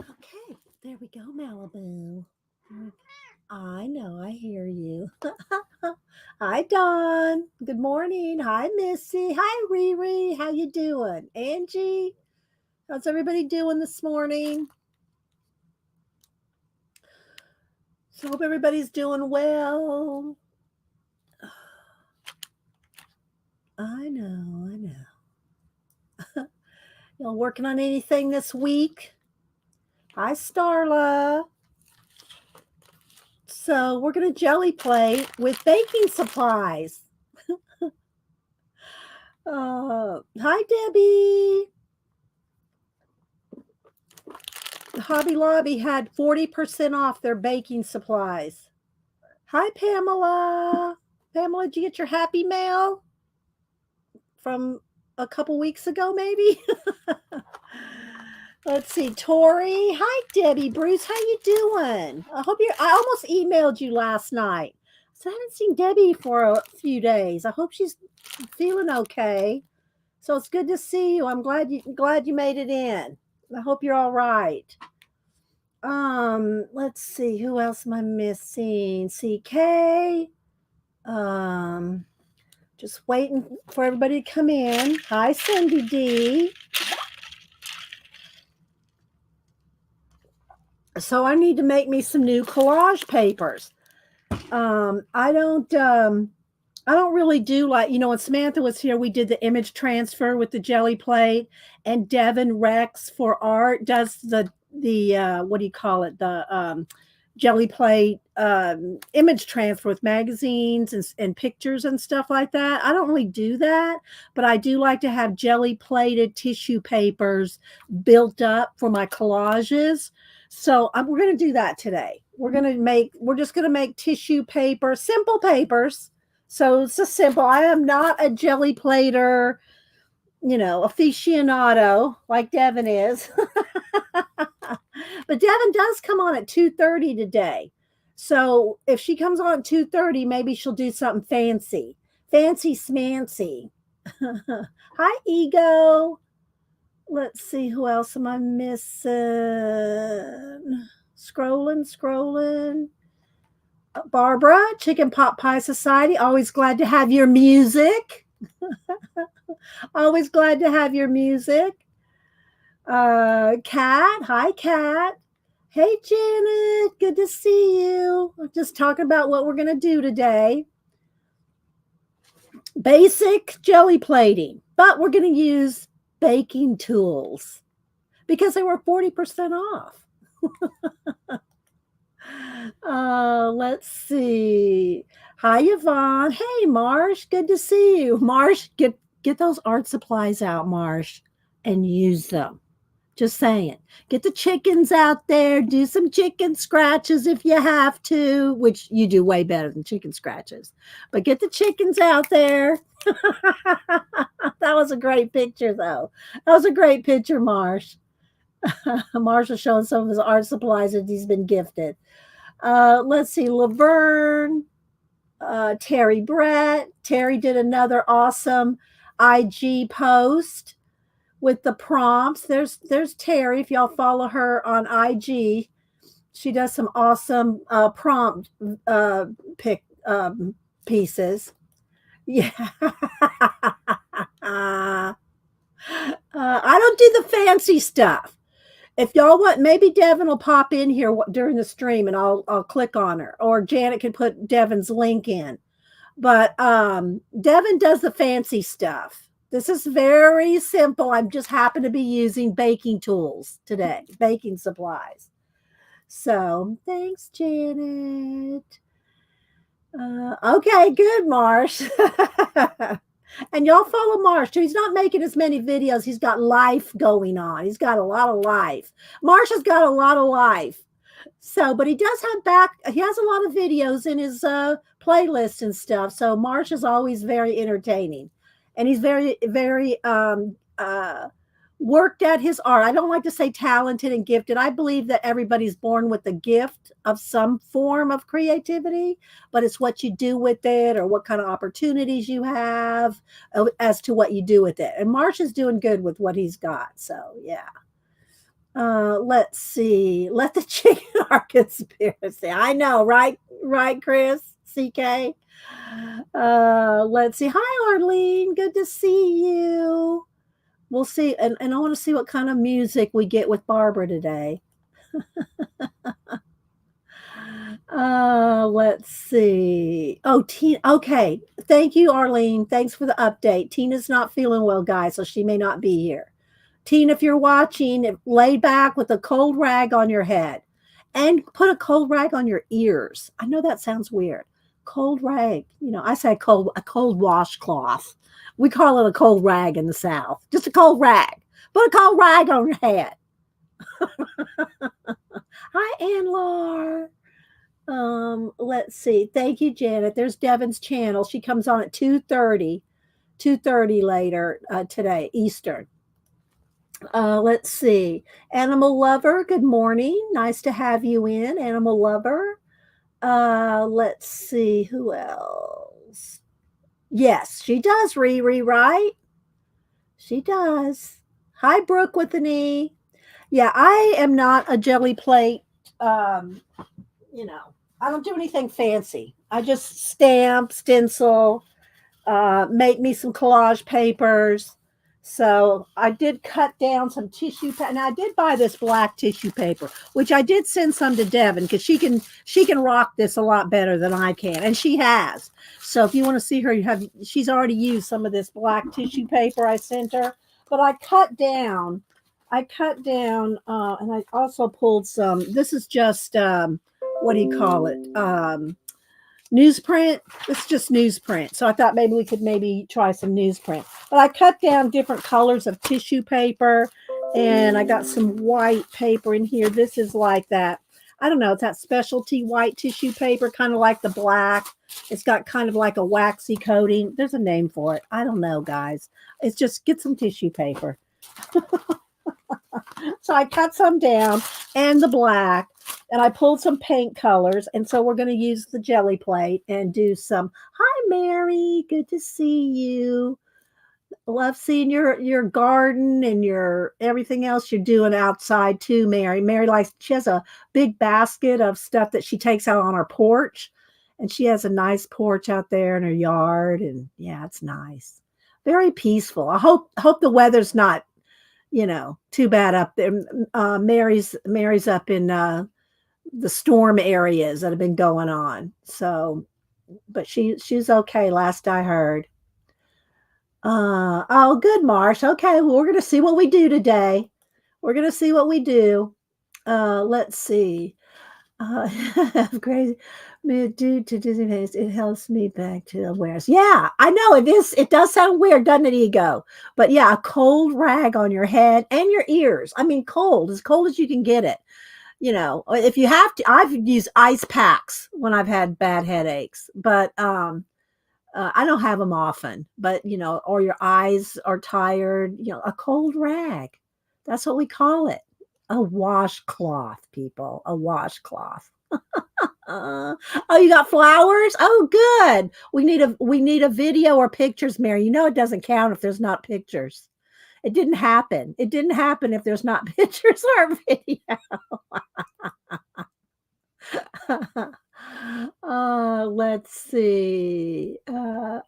Okay, there we go, Malibu. I know, I hear you. Hi, Dawn. Good morning. Hi, Missy. Hi, Riri. How you doing? Angie, how's everybody doing this morning? So hope everybody's doing well. I know. Y'all working on anything this week? Hi, Starla. So we're gonna jelly plate with baking supplies. Hi, Debbie. Hobby Lobby had 40% off their baking supplies. Hi, Pamela. Pamela, did you get your happy mail from a couple weeks ago, maybe? Let's see, Tori. Hi, Debbie. Bruce, how you doing? I almost emailed you last night. So I haven't seen Debbie for a few days. I hope she's feeling okay. So it's good to see you. I'm glad you made it in. I hope you're all right. Let's see, who else am I missing? CK. Um, just waiting for everybody to come in. Hi, Cindy D. So I need to make me some new collage papers. I don't really do, like, when Samantha was here, we did the image transfer with the jelly plate, and Devin Rex for art does the what do you call it? The jelly plate image transfer with magazines and pictures and stuff like that. I don't really do that, but I do like to have jelly plated tissue papers built up for my collages. So we're going to do that today. We're just going to make tissue paper, simple papers. So it's just simple. I am not a jelly plater, aficionado like Devin is. But Devin does come on at 2:30 today. So if she comes on at 2:30, maybe she'll do something fancy. Fancy smancy. Hi, Ego. Let's see, who else am I missing? Scrolling. Barbara, Chicken Pot Pie Society. Always glad to have your music. Always glad to have your music. Kat. Hi, Kat. Hey, Janet. Good to see you. We're just talking about what we're going to do today. Basic jelly plating, but we're going to use baking tools because they were 40% off. Let's see. Hi, Yvonne. Hey, Marsh. Good to see you. Marsh, get those art supplies out, Marsh, and use them. Just saying. Get the chickens out there. Do some chicken scratches if you have to, which you do way better than chicken scratches. But get the chickens out there. That was a great picture, though. That was a great picture, Marsh. Marsh is showing some of his art supplies that he's been gifted. Let's see, Laverne, Terry Brett. Terry did another awesome IG post with the prompts. There's Terry. If y'all follow her on IG, she does some awesome prompt pick pieces. Yeah. I don't do the fancy stuff. If y'all want, maybe Devin will pop in here during the stream, and I'll click on her, or Janet can put Devin's link in. But Devin does the fancy stuff. This is very simple. I'm just happen to be using baking tools today, baking supplies. So thanks, Janet. Okay, good, Marsh. And y'all follow Marsh too. He's not making as many videos. He's got life going on. He's got a lot of life. Marsh has got a lot of life. So, but he does have he has a lot of videos in his playlists and stuff. So Marsh is always very entertaining, and he's very worked at his art. I don't like to say talented and gifted. I believe that everybody's born with a gift of some form of creativity, but it's what you do with it or what kind of opportunities you have as to what you do with it. And Marsh is doing good with what he's got. So, yeah. Let's see. Let the chicken our conspiracy. I know, right? Right, Chris? CK? Let's see. Hi, Arlene. Good to see you. We'll see. And I want to see what kind of music we get with Barbara today. Let's see. Oh, Tina. Okay. Thank you, Arlene. Thanks for the update. Tina's not feeling well, guys, so she may not be here. Tina, if you're watching, lay back with a cold rag on your head and put a cold rag on your ears. I know that sounds weird. Cold rag. You know, I say a cold washcloth. We call it a cold rag in the South. Just a cold rag. Put a cold rag on your head. Hi, Anlar. Let's see. Thank you, Janet. There's Devin's channel. She comes on at 2:30 later today, Eastern. Let's see. Animal Lover, good morning. Nice to have you in, Animal Lover. Let's see. Who else? Yes, she does, Riri, right? She does. Hi, Brooke with an E. Yeah, I am not a jelly plate. You know, I don't do anything fancy. I just stamp, stencil, make me some collage papers. So I did cut down some tissue, and I did buy this black tissue paper, which I did send some to Devin because she can rock this a lot better than I can, and she has. So if you want to see her, she's already used some of this black tissue paper I sent her. But I cut down, and I also pulled some. This is just what do you call it? Newsprint. It's just newsprint. So I thought maybe we could try some newsprint. But I cut down different colors of tissue paper, and I got some white paper in here. This is like that. I don't know. It's that specialty white tissue paper, kind of like the black. It's got kind of like a waxy coating. There's a name for it. I don't know, guys. It's just get some tissue paper. So I cut some down and the black, and I pulled some paint colors. And so we're going to use the jelly plate and do some. Hi, Mary. Good to see you. Love seeing your garden and your everything else you're doing outside too, Mary. Mary she has a big basket of stuff that she takes out on her porch, and she has a nice porch out there in her yard. And yeah, it's nice. Very peaceful. I hope the weather's not, too bad up there. Mary's up in the storm areas that have been going on. So, but she's okay. Last I heard. Oh, good, Marsh. Okay, well, we're gonna see what we do today. We're gonna see what we do. Let's see. Crazy. Due to dizziness, it helps me back to awareness. Yeah, I know it is. It does sound weird, doesn't it, Ego? But yeah, a cold rag on your head and your ears. I mean, as cold as you can get it. If you have to, I've used ice packs when I've had bad headaches, but I don't have them often. But or your eyes are tired. A cold rag. That's what we call it. A washcloth, people. A washcloth. Oh, you got flowers? Oh, good. We need a video or pictures, Mary. It doesn't count if there's not pictures. It didn't happen. It didn't happen if there's not pictures or video. Let's see.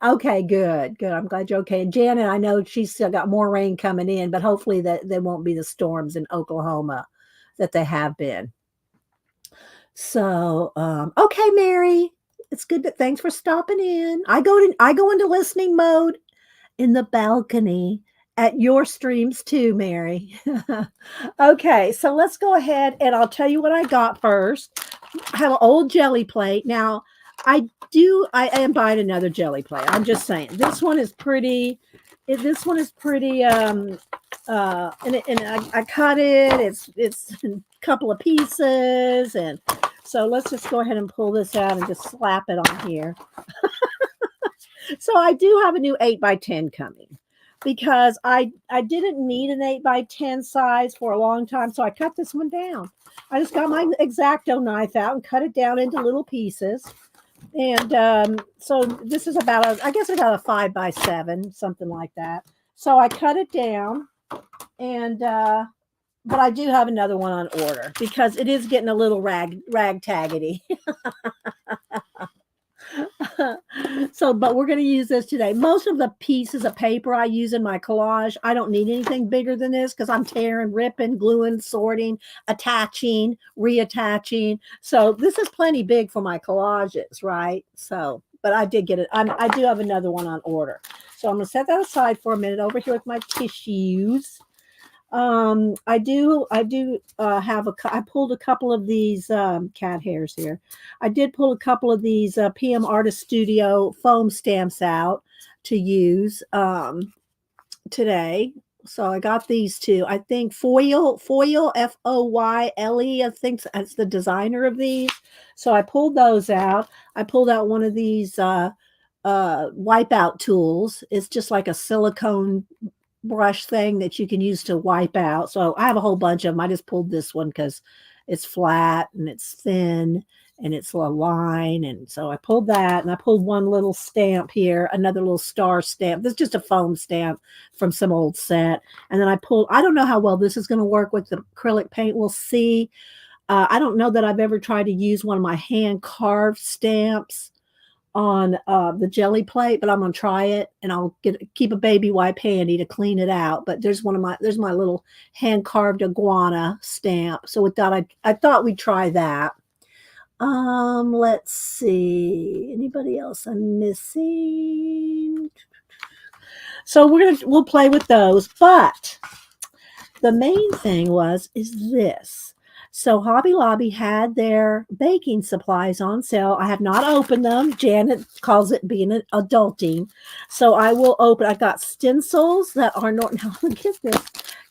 Okay, good. I'm glad you're okay. And Janet, I know she's still got more rain coming in, but hopefully that there won't be the storms in Oklahoma that they have been. So, okay, Mary, it's good. Thanks for stopping in. I go into listening mode in the balcony at your streams too, Mary. Okay, so let's go ahead and I'll tell you what I got first. I have an old jelly plate. Now, I am buying another jelly plate. I'm just saying. This one is pretty. This one is pretty. And I cut it. It's a couple of pieces, and So let's just go ahead and pull this out and just slap it on here. So I do have a new 8x10 coming because I didn't need an 8x10 size for a long time, so I cut this one down. I just got my X-Acto knife out and cut it down into little pieces. And so this is I guess about a 5x7, something like that. So I cut it down, and but I do have another one on order because it is getting a little ragtaggedy. So, but we're going to use this today. Most of the pieces of paper I use in my collage, I don't need anything bigger than this because I'm tearing, ripping, gluing, sorting, attaching, reattaching. So this is plenty big for my collages, right? So, but I did get it. I do have another one on order. So I'm going to set that aside for a minute over here with my tissues. I pulled a couple of these cat hairs here. I did pull a couple of these PM Artist Studio foam stamps out to use today. So I got these two. I think Foyle, Foyle, I think that's the designer of these. So I pulled those out. I pulled out one of these wipeout tools. It's just like a silicone brush thing that you can use to wipe out. So I have a whole bunch of them. I just pulled this one because it's flat and it's thin and it's a line. And so I pulled that, and I pulled one little stamp here, another little star stamp. This is just a foam stamp from some old set. And then I don't know how well this is going to work with the acrylic paint. We'll see. I don't know that I've ever tried to use one of my hand carved stamps on the Gelli plate, but I'm gonna try it, and I'll keep a baby wipe handy to clean it out. But there's my little hand carved iguana stamp. So with that, I thought we'd try that. Let's see, anybody else I'm missing? So we'll play with those, but the main thing is this. So Hobby Lobby had their baking supplies on sale. I have not opened them. Janet calls it being an adulting. So I will open. I got stencils that are not. Now get this.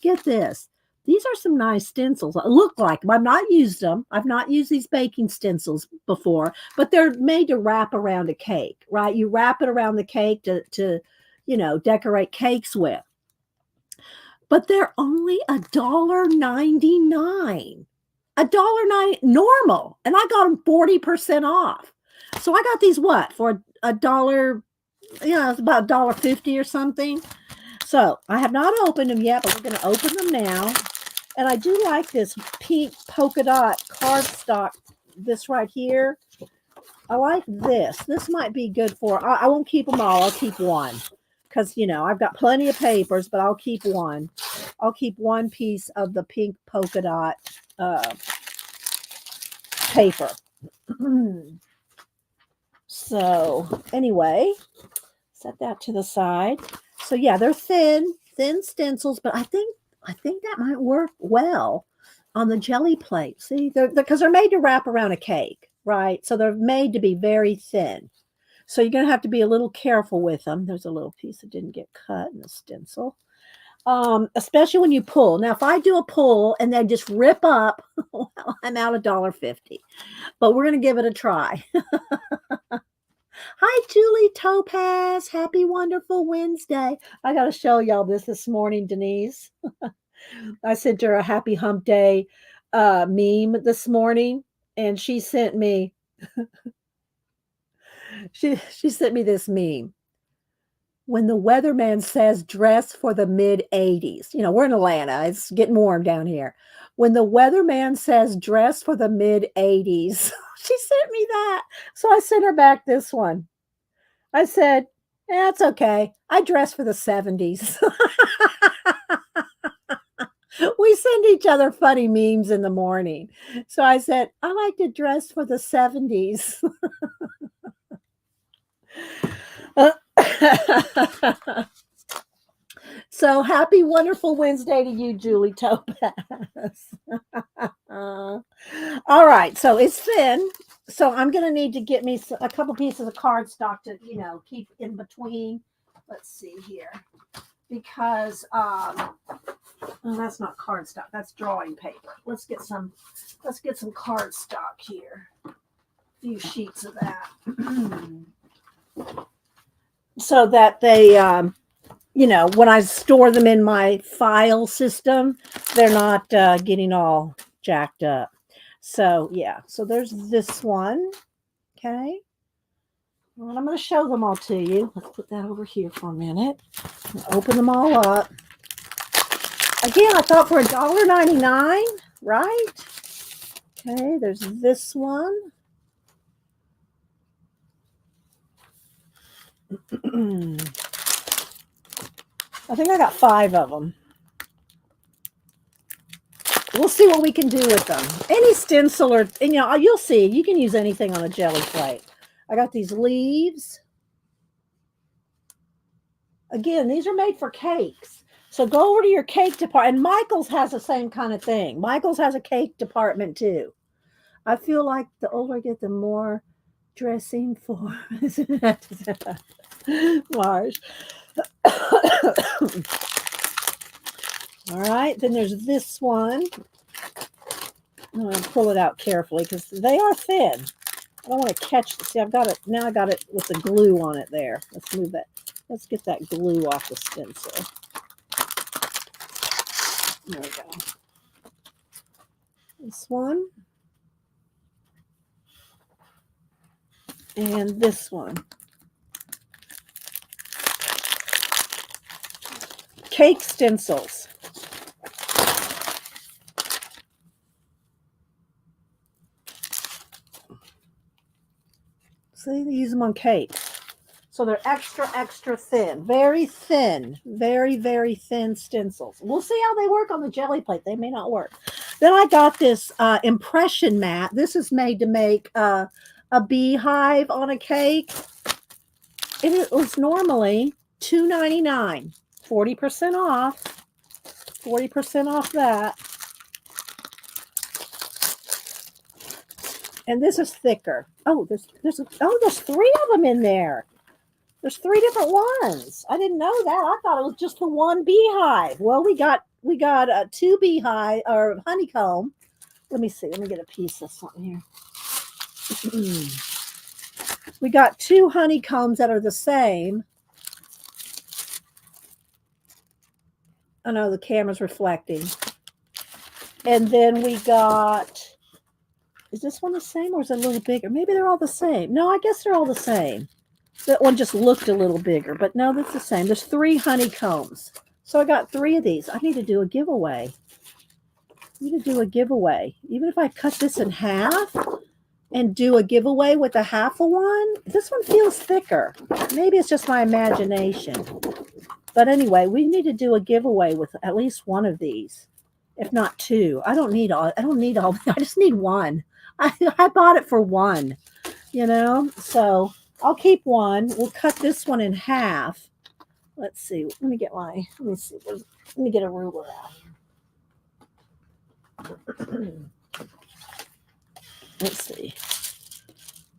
Get this. These are some nice stencils. Look like them. I've not used them. I've not used these baking stencils before, but they're made to wrap around a cake, right? You wrap it around the cake to decorate cakes with. But they're only $1.99. $1.90 normal, and I got them 40% off. So I got these for $1, it's about $1.50 or something. So I have not opened them yet, but we're going to open them now. And I do like this pink polka dot cardstock. This right here, I like this. This might be good for. I won't keep them all. I'll keep one because I've got plenty of papers, but I'll keep one. I'll keep one piece of the pink polka dot paper. So anyway, set that to the side. So yeah, they're thin stencils, but I think that might work well on the Gelli plate. See, because they're made to wrap around a cake, right? So they're made to be very thin. So you're going to have to be a little careful with them. There's a little piece that didn't get cut in the stencil. Especially when you pull. Now, if I do a pull and then just rip up, well, I'm out $1.50. But we're going to give it a try. Hi, Julie Topaz. Happy wonderful Wednesday. I got to show y'all this morning, Denise. I sent her a happy hump day meme this morning, and she sent me she sent me this meme. When the weatherman says dress for the mid-80s, we're in Atlanta. It's getting warm down here. When the weatherman says dress for the mid-80s, she sent me that. So I sent her back this one. I said, it's okay. I dress for the 70s. We send each other funny memes in the morning. So I said, I like to dress for the 70s. So happy wonderful Wednesday to you, Julie Topaz. All right, so it's thin, so I'm going to need to get me a couple pieces of cardstock to keep in between. Let's see here, because oh, that's not cardstock. That's drawing paper. Let's get some cardstock here. A few sheets of that, so that they, when I store them in my file system, they're not getting all jacked up. So yeah. So there's this one. Okay. Well, I'm going to show them all to you. Let's put that over here for a minute. Open them all up. Again, I thought for $1.99, right? Okay, there's this one. I think I got 5 of them. We'll see what we can do with them. Any stencil or, and you'll see, you can use anything on a jelly plate. I got these leaves. Again, these are made for cakes. So go over to your cake department. And Michael's has the same kind of thing. Michael's has a cake department too. I feel like the older I get, the more dressing for Mars. All right, then there's this one. I'm going to pull it out carefully because they are thin. I don't want to catch it. See, I've got it. Now I got it with the glue on it there. Let's move that. Let's get that glue off the stencil. There we go. This one. And this one. Cake stencils. See, they use them on cakes. So they're extra, extra thin. Very thin. Very, very thin stencils. We'll see how they work on the jelly plate. They may not work. Then I got this impression mat. This is made to make a beehive on a cake. It was normally $2.99. 40% off. 40% off that. And this is thicker. Oh, there's 3 of them in there. There's 3 different ones. I didn't know that. I thought it was just the one beehive. Well, we got 2 beehive or honeycomb. Let me see. Let me get a piece of something here. We got 2 honeycombs that are the same. I know the camera's reflecting. And then we got, is this one the same or is it a little bigger? Maybe they're all the same. No, I guess they're all the same. That one just looked a little bigger, but no, that's the same. There's 3 honeycombs. So I got 3 of these. I need to do a giveaway. Even if I cut this in half and do a giveaway with a half of one, this one feels thicker. Maybe it's just my imagination. But anyway, we need to do a giveaway with at least one of these, if not 2. I don't need all. I just need one. I bought it for one, So I'll keep one. We'll cut this one in half. Let's see. Let me get a ruler out. Let's see.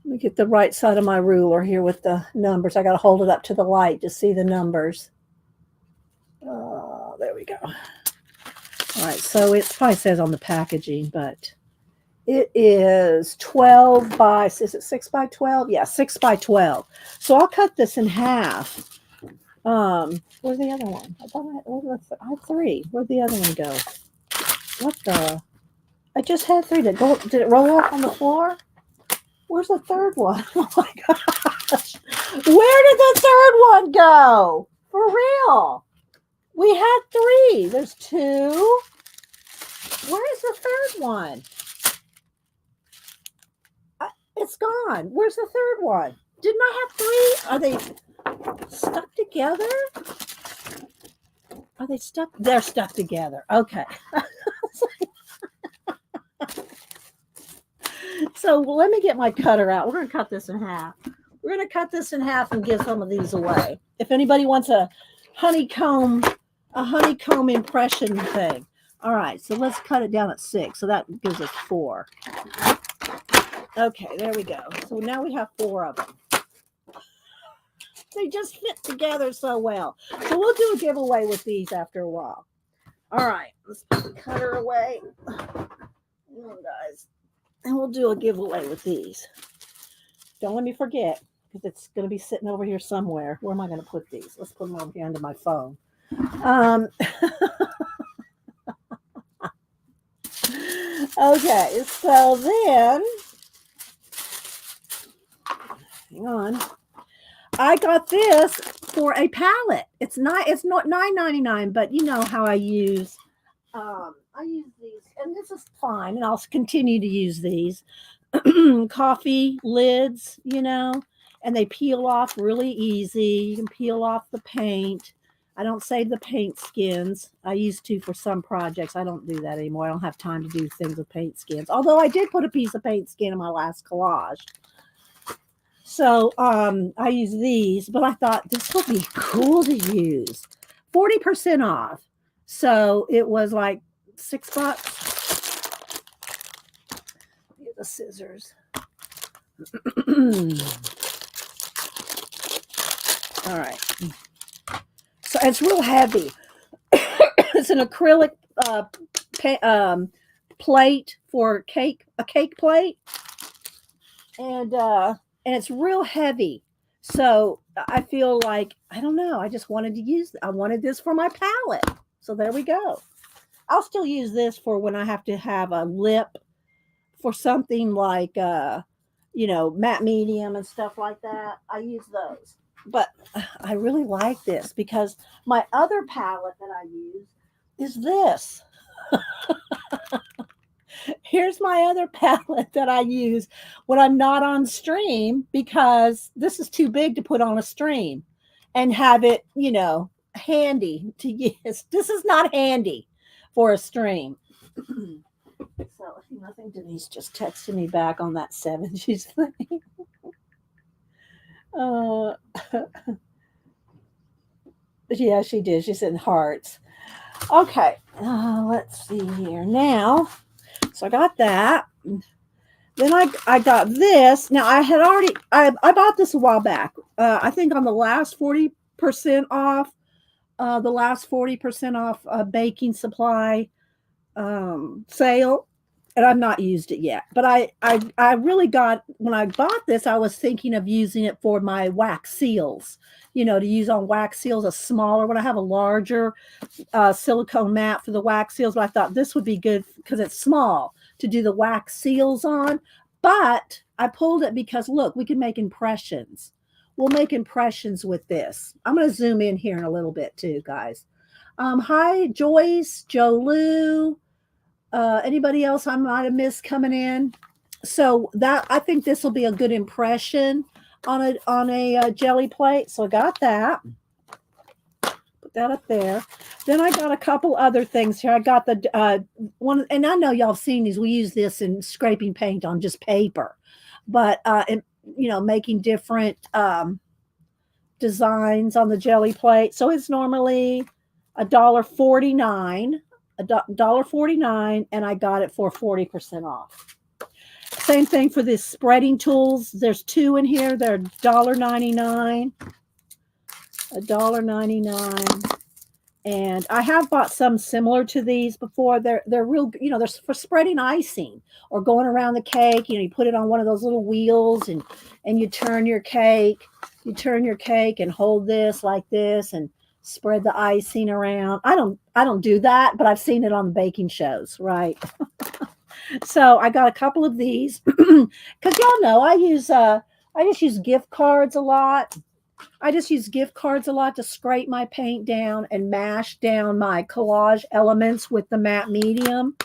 Let me get the right side of my ruler here with the numbers. I got to hold it up to the light to see the numbers. There we go. All right, so it probably says on the packaging, but it is 12 by, is it 6 by 12? Yeah, 6 by 12. So I'll cut this in half. Where's the other one? I have 3. Where'd the other one go? What the? I just had 3. Did it roll off on the floor? Where's the third one? Oh my gosh. Where did the third one go? For real. We had 3. There's 2. Where is the third one? It's gone. Where's the third one? Didn't I have 3? Are they stuck together? Are they stuck? They're stuck together. Okay. So let me get my cutter out. We're going to cut this in half. We're going to cut this in half and give some of these away. If anybody wants a honeycomb impression thing. All right, so let's cut it down at 6. So that gives us 4. Okay, there we go. So now we have 4 of them. They just fit together so well. So we'll do a giveaway with these after a while. All right, let's put the cutter away. Come on, guys. And we'll do a giveaway with these. Don't let me forget, because it's going to be sitting over here somewhere. Where am I going to put these? Let's put them over here under my phone. Okay, so then, hang on. I got this for a palette. It's not $9.99, but you know how I use these, and this is fine, and I'll continue to use these coffee lids, and they peel off really easy. You can peel off the paint. I don't save the paint skins. I used to for some projects. I don't do that anymore. I don't have time to do things with paint skins. Although I did put a piece of paint skin in my last collage. So I use these, but I thought this would be cool to use. 40% off. So it was like $6. Get the scissors. All right. So it's real heavy. It's an acrylic plate for a cake plate, and it's real heavy. So I feel like, I don't know, I just wanted to I wanted this for my palette. So there we go. I'll still use this for when I have to have a lip for something like matte medium and stuff like that. I use those. But I really like this because my other palette that I use is this. Here's my other palette that I use when I'm not on stream, because this is too big to put on a stream and have it, handy to use. This is not handy for a stream. So I think Denise just texted me back on that 70s thing. Yeah, she did. She said hearts. Okay, let's see here now. So I got that. Then I got this. Now I bought this a while back. I think on the last 40% off, baking supply sale, and I've not used it yet. But I really got, when I bought this, I was thinking of using it for my wax seals. To use on wax seals, a smaller one. I have a larger silicone mat for the wax seals, but I thought this would be good because it's small to do the wax seals on. But I pulled it because, look, we can make impressions. We'll make impressions with this. I'm going to zoom in here in a little bit too, guys. Hi, Joyce, Joe Lou, anybody else I might have missed coming in. So that, I think this will be a good impression on a jelly plate. So I got that. Put that up there. Then I got a couple other things here. I got the one, and I know y'all have seen these. We use this in scraping paint on just paper, but making different designs on the jelly plate. So it's normally $1.49, $1.49, and I got it for 40% off. Same thing for this spreading tools. There's two in here. They're $1.99, $1.99. And I have bought some similar to these before. They're real, they're for spreading icing or going around the cake. You put it on one of those little wheels and you turn your cake. You turn your cake and hold this like this and spread the icing around. I don't do that, but I've seen it on the baking shows, right? So I got a couple of these because y'all know I just use gift cards a lot. I just use gift cards a lot to scrape my paint down and mash down my collage elements with the matte medium.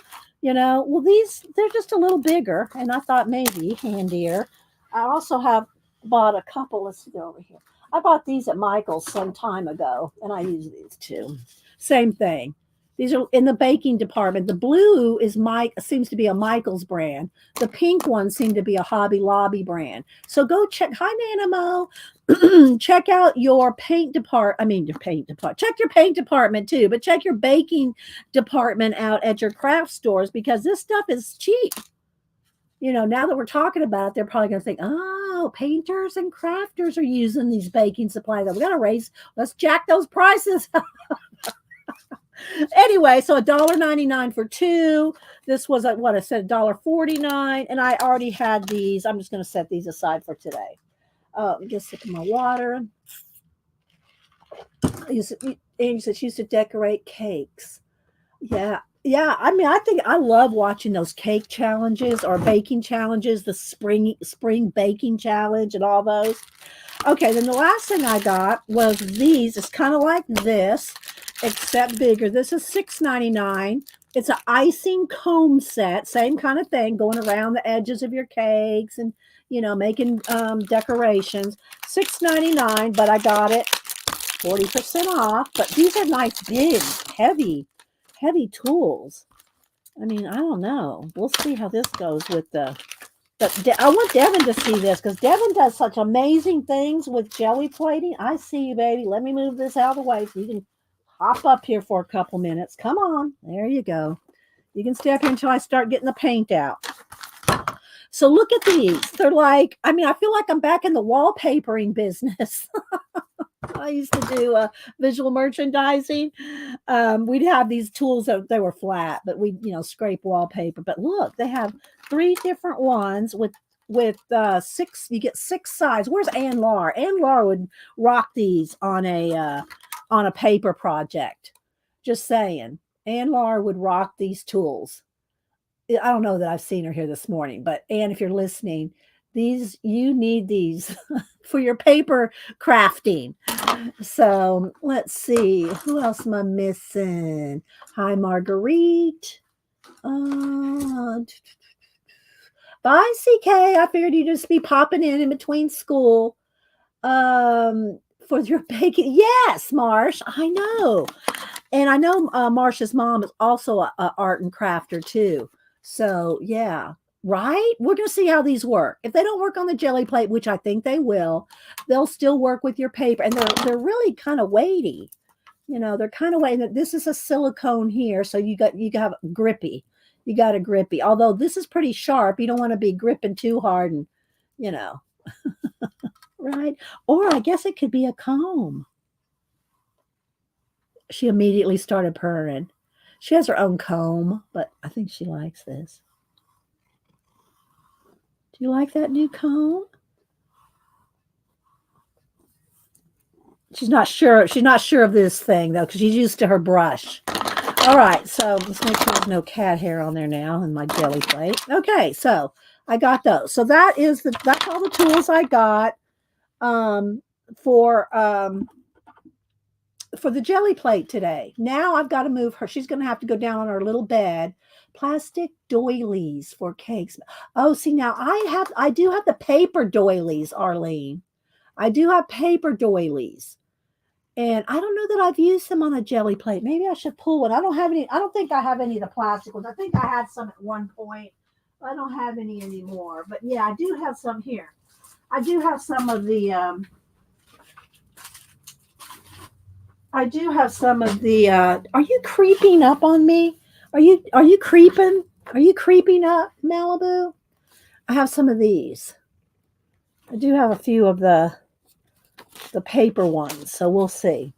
Well, they're just a little bigger, and I thought maybe handier. I also have bought a couple. Let's go over here. I bought these at Michael's some time ago, and I use these too. Same thing. These are in the baking department. The blue seems to be a Michael's brand. The pink one seemed to be a Hobby Lobby brand. So go check. Hi, Nanamo. Check out your paint department. Check your paint department too, but check your baking department out at your craft stores because this stuff is cheap. Now that we're talking about it, they're probably going to think, oh, painters and crafters are using these baking supplies. We got to let's jack those prices. Anyway, so $1.99 for two. This was what I said, $1.49, and I already had these. I'm just going to set these aside for today. Just sip of my water. Angie said she used to decorate cakes. Yeah. Yeah, I mean, I think I love watching those cake challenges or baking challenges, the spring baking challenge and all those. Okay, then the last thing I got was these. It's kind of like this, except bigger. This is $6.99. It's an icing comb set, same kind of thing, going around the edges of your cakes and making decorations. $6.99, but I got it 40% off. But these are nice, big, heavy tools. I mean, I don't know. We'll see how this goes with but I want Devin to see this because Devin does such amazing things with jelly plating. I see you, baby. Let me move this out of the way so you can hop up here for a couple minutes. Come on. There you go. You can stay up here until I start getting the paint out. So look at these. They're like, I feel like I'm back in the wallpapering business. I used to do visual merchandising. We'd have these tools that they were flat, but we'd scrape wallpaper. But look, they have 3 different ones with 6. You get 6 sides. Where's Ann Lar? Ann Lar would rock these on a paper project. Just saying, Ann Lar would rock these tools. I don't know that I've seen her here this morning, but Ann, if you're listening, you need these for your paper crafting. So let's see, who else am I missing? Hi, Marguerite. Bye, CK. I figured you'd just be popping in between school. For your baking. Yes, Marsh. I know. And I know Marsh's mom is also a art and crafter too. So yeah. Right? We're going to see how these work. If they don't work on the jelly plate, which I think they will, they'll still work with your paper. And they're really kind of weighty. They're kind of weighty. This is a silicone here, so you got grippy. You got a grippy. Although this is pretty sharp, you don't want to be gripping too hard and right? Or I guess it could be a comb. She immediately started purring. She has her own comb, but I think she likes this. Do you like that new comb? She's not sure. She's not sure of this thing though, because she's used to her brush. All right, so let's make sure there's no cat hair on there now in my jelly plate. Okay, so I got those. So that's all the tools I got for the jelly plate today. Now I've got to move her. She's going to have to go down on her little bed. Plastic doilies for cakes. Oh, see, now I do have the paper doilies, Arlene. I do have paper doilies. And I don't know that I've used them on a jelly plate. Maybe I should pull one. I don't think I have any of the plastic ones. I think I had some at one point. I don't have any anymore. But yeah, I do have some here. I do have some of the are you creeping up on me? Are you creeping? Are you creeping up, Malibu? I have some of these. I do have a few of the paper ones, so we'll see.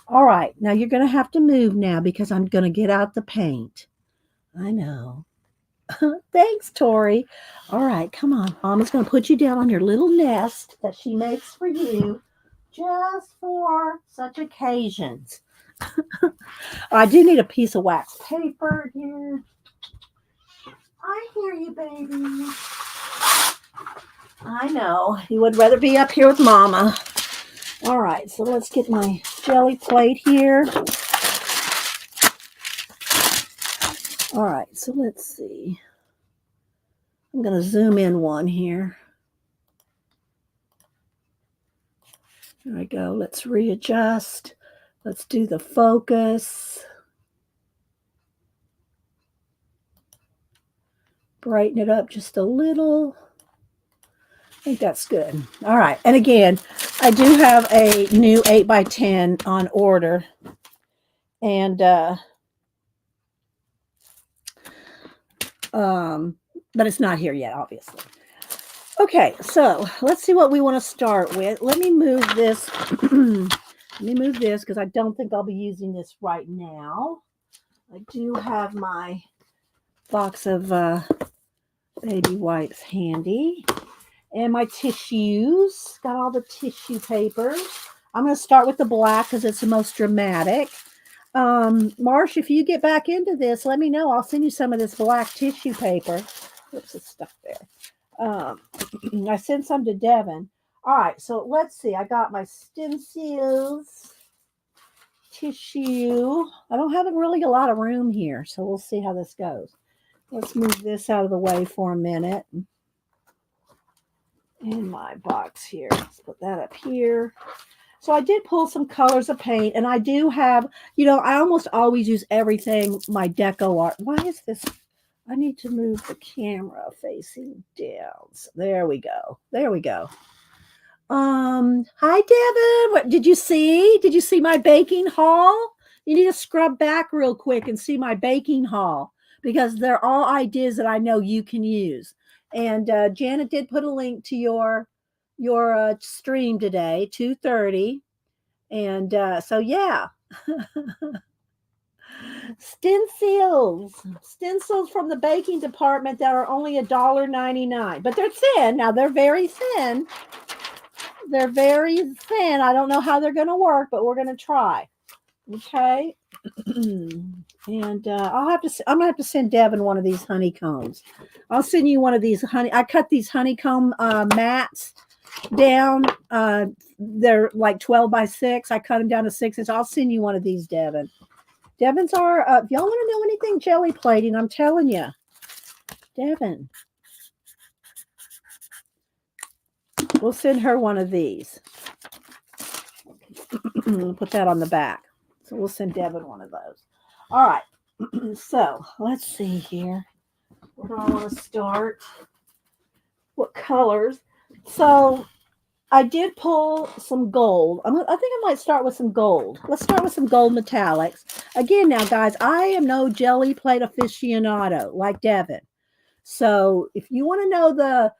All right, now you're going to have to move now because I'm going to get out the paint. I know. Thanks, Tori. All right, come on. Mama's going to put you down on your little nest that she makes for you just for such occasions. I do need a piece of wax paper here. I hear you, baby. I know. You would rather be up here with Mama. All right, so let's get my jelly plate here. All right, so let's see. I'm going to zoom in one here. There we go. Let's readjust. Let's do the focus. Brighten it up just a little. I think that's good. All right. And again, I do have a new 8x10 on order. And but it's not here yet, obviously. Okay, so let's see what we want to start with. Let me move this. Let me move this because I don't think I'll be using this right now. I do have my box of baby wipes handy and my tissues. Got all the tissue papers. I'm going to start with the black because it's the most dramatic. Marsh, if you get back into this, let me know. I'll send you some of this black tissue paper. Oops, it's stuck there. I sent some to Devin. All right, so let's see. I got my stencils tissue. I don't have really a lot of room here, so we'll see how this goes. Let's move this out of the way for a minute. In my box here. Let's put that up here. So I did pull some colors of paint, and I do have, I almost always use everything, my deco art. Why is this? I need to move the camera facing down. So there we go. There we go. Hi, Devin. What did you see? Did you see my baking haul? You need to scrub back real quick and see my baking haul because they're all ideas that I know you can use. And Janet did put a link to your stream today, 2:30. And so yeah. Stencils from the baking department that are only $1.99, but they're thin. Now they're very thin. They're very thin. I don't know how they're going to work, but we're going to try. Okay. And I'm gonna have to send Devin one of these honeycombs. I'll send you one of these I cut these honeycomb mats down. They're like 12 by 6. I cut them down to 6 inches. I'll send you one of these, Devin. Devin's are if y'all want to know anything jelly plating, I'm telling you, Devin. We'll send her one of these. Put that on the back. So we'll send Devin one of those. All right. So let's see here. Where do I want to start? What colors? So I did pull some gold. I think I might start with some gold. Let's start with some gold metallics. Again, now, guys, I am no jelly plate aficionado like Devin. So if you want to know the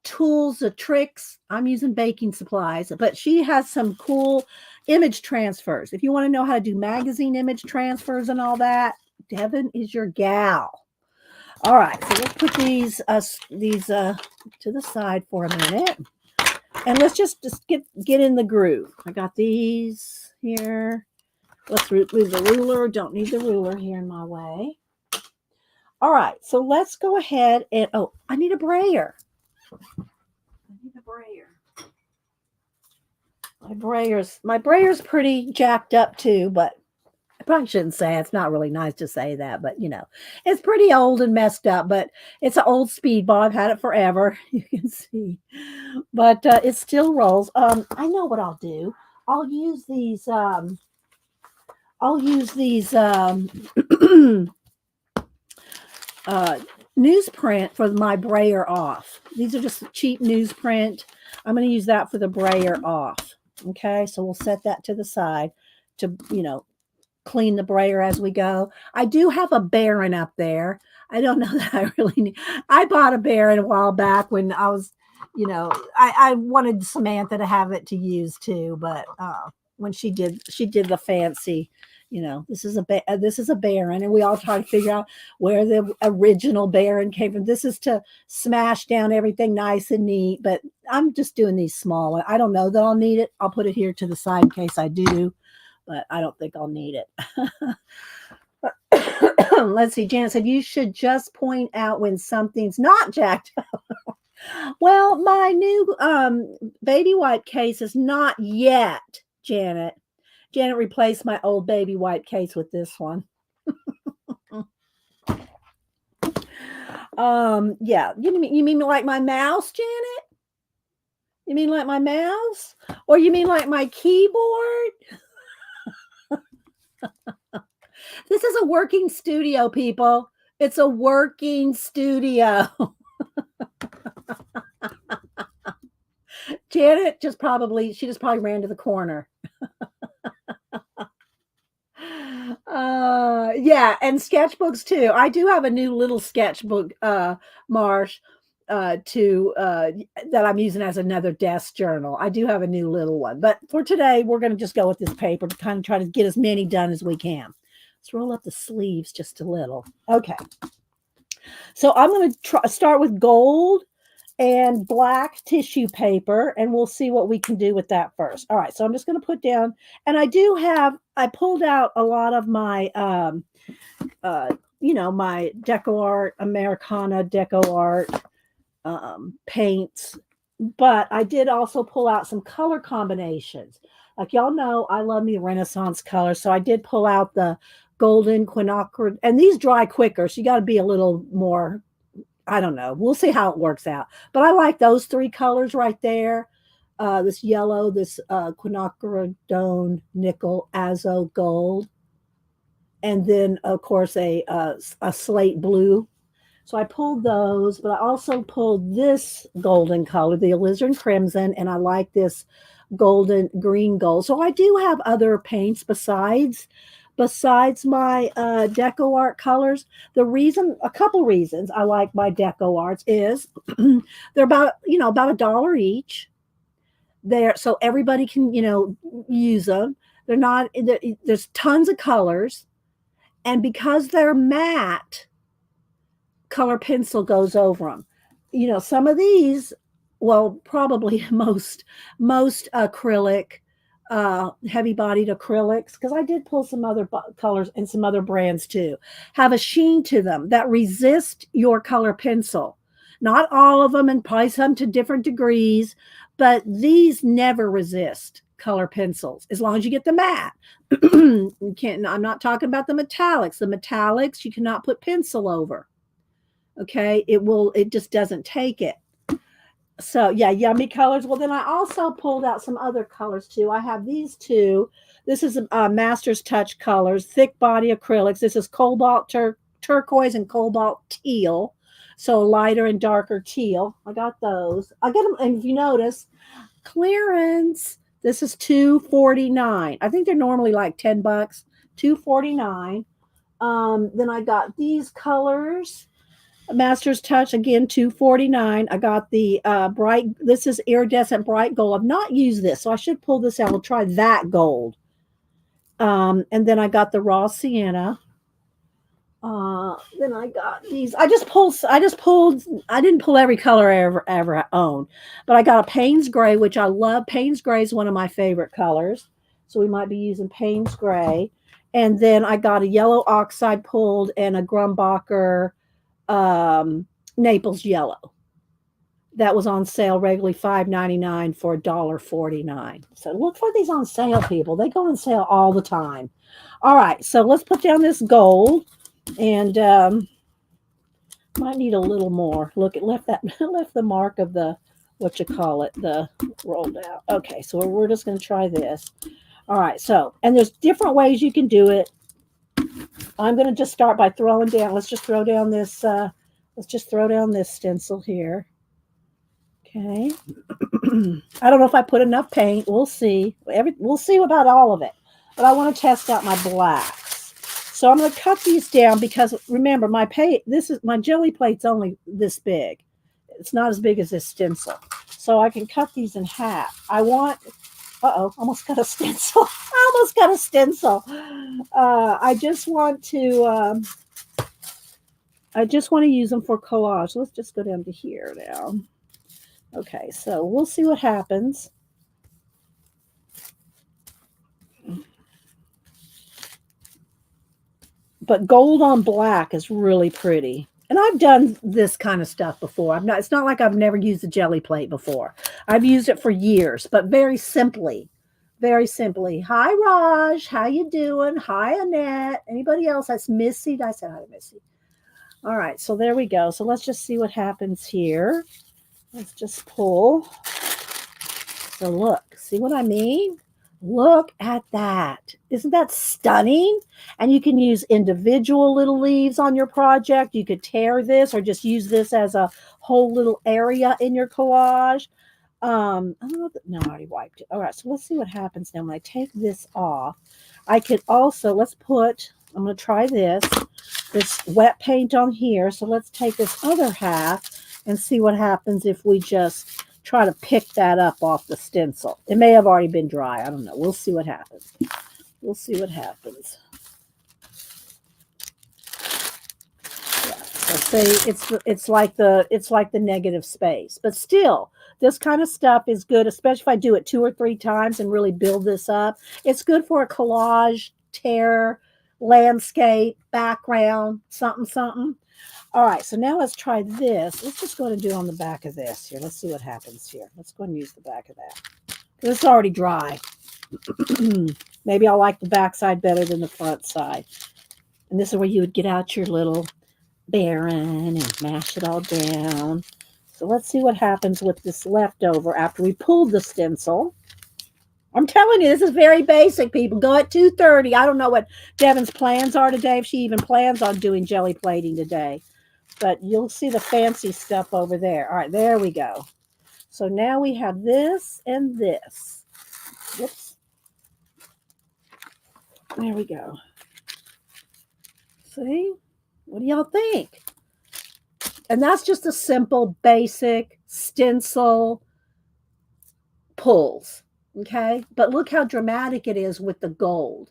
tools, the tricks, I'm using baking supplies, but she has some cool image transfers. If you want to know how to do magazine image transfers and all that, Devin is your gal. All right, so let's put these to the side for a minute. And let's just get in the groove. I got these here. Let's move the ruler. Don't need the ruler here in my way. All right, so let's go ahead and, I need a brayer. My brayer's pretty jacked up too, but I probably shouldn't say it. It's not really nice to say that, but it's pretty old and messed up, but it's an old speedball. I've had it forever. You can see, but it still rolls. I know what I'll do. I'll use these newsprint for my brayer off. These are just cheap newsprint. I'm going to use that for the brayer off. Okay, so we'll set that to the side to, clean the brayer as we go. I do have a Baron up there. I don't know that I really need. I bought a Baron a while back when I was, I wanted Samantha to have it to use too, but when she did the fancy, this is a Baron, and we all try to figure out where the original Baron came from. This is to smash down everything nice and neat, but I'm just doing these small. I don't know that I'll need it. I'll put it here to the side in case I do, but I don't think I'll need it. Let's see. Janet said, you should just point out when something's not jacked up. Well, my new baby wipe case is not yet, Janet. Janet replaced my old baby wipe case with this one. Yeah. You mean like my mouse, Janet? You mean like my mouse? Or you mean like my keyboard? This is a working studio, people. It's a working studio. Janet just probably ran to the corner. Yeah, and sketchbooks too. I do have a new little sketchbook, Marsh, that I'm using as another desk journal. I do have a new little one, but for today, we're going to just go with this paper to kind of try to get as many done as we can. Let's roll up the sleeves just a little. Okay, so I'm going to start with gold and black tissue paper, and we'll see what we can do with that first. All right, so I'm just going to put down, and I pulled out a lot of my my deco art, Americana deco art paints, but I did also pull out some color combinations. Like y'all know, I love me Renaissance colors, so I did pull out the golden quinacridone, and these dry quicker, so you got to be a little more. I don't know. We'll see how it works out. But I like those three colors right there. This yellow, this quinacridone, nickel, azo, gold, and then of course a slate blue. So I pulled those, but I also pulled this golden color, the alizarin crimson, and I like this golden green gold. So I do have other paints besides my deco art colors. A couple reasons I like my deco arts is they're about $1 each. There, so everybody can use them. They're not there's tons of colors, and because they're matte, color pencil goes over them. Some of these, well, probably most acrylic, heavy bodied acrylics, because I did pull some other colors and some other brands too, have a sheen to them that resist your color pencil. Not all of them, and probably some to different degrees, but these never resist color pencils as long as you get the matte. You can't. I'm not talking about the metallics. The metallics you cannot put pencil over. Okay, it just doesn't take it. So yeah, yummy colors. Well, then I also pulled out some other colors too. I have these two. This is Master's Touch colors, thick body acrylics. This is cobalt turquoise and cobalt teal. So lighter and darker teal. I got those. I get them, and if you notice, clearance. This is $2.49. I think they're normally like $10. $2.49. Then I got these colors. Master's Touch again, $2.49. I got the bright. This is iridescent bright gold. I've not used this, so I should pull this out. We'll try that gold. And then I got the raw sienna. Then I got these. I just pulled. I didn't pull every color I ever owned, but I got a Payne's gray, which I love. Payne's gray is one of my favorite colors, so we might be using Payne's gray. And then I got a yellow oxide pulled and a Grumbacher Naples yellow. That was on sale regularly $5.99 for $1.49. So look for these on sale, people. They go on sale all the time. All right, so let's put down this gold, and might need a little more. Look, it left the mark of the the rolled out. Okay, so we're just going to try this. All right, so, and there's different ways you can do it. I'm going to just start by throwing down. Let's just throw down this. Let's just throw down this stencil here. Okay. I don't know if I put enough paint. We'll see. We'll see about all of it. But I want to test out my blacks. So I'm going to cut these down because remember my jelly plate's only this big. It's not as big as this stencil. So I can cut these in half. Almost got a stencil. I almost got a stencil. I just want to use them for collage. Let's just go down to here now. Okay, so we'll see what happens. But gold on black is really pretty. And I've done this kind of stuff before. It's not like I've never used a jelly plate before. I've used it for years, but very simply. Very simply. Hi, Raj. How you doing? Hi, Annette. Anybody else? That's Missy. I said hi to Missy. All right, so there we go. So let's just see what happens here. Let's just pull. So look, see what I mean? Look at that. Isn't that stunning? And you can use individual little leaves on your project. You could tear this or just use this as a whole little area in your collage. I don't know. No, I already wiped it. All right, so let's see what happens now when I take this off. I could also, let's put I'm going to try this wet paint on here. So let's take this other half and see what happens if we just try to pick that up off the stencil. It may have already been dry. I don't know. We'll see what happens. We'll see what happens. Yeah. So see, it's like the negative space, but still, this kind of stuff is good, especially if I do it 2 or 3 times and really build this up. It's good for a collage, tear, landscape, background, something, something. All right, so now let's try this. Let's just go ahead and do it on the back of this here. Let's see what happens here. Let's go ahead and use the back of that. It's already dry. Maybe I'll like the back side better than the front side. And this is where you would get out your little Baron and mash it all down. So let's see what happens with this leftover after we pulled the stencil. I'm telling you, this is very basic, people. Go at 2:30. I don't know what Devin's plans are today, if she even plans on doing jelly plating today. But you'll see the fancy stuff over there. All right, there we go. So now we have this and this. Whoops. There we go. See? What do y'all think? And that's just a simple, basic stencil pulls. Okay, but look how dramatic it is with the gold.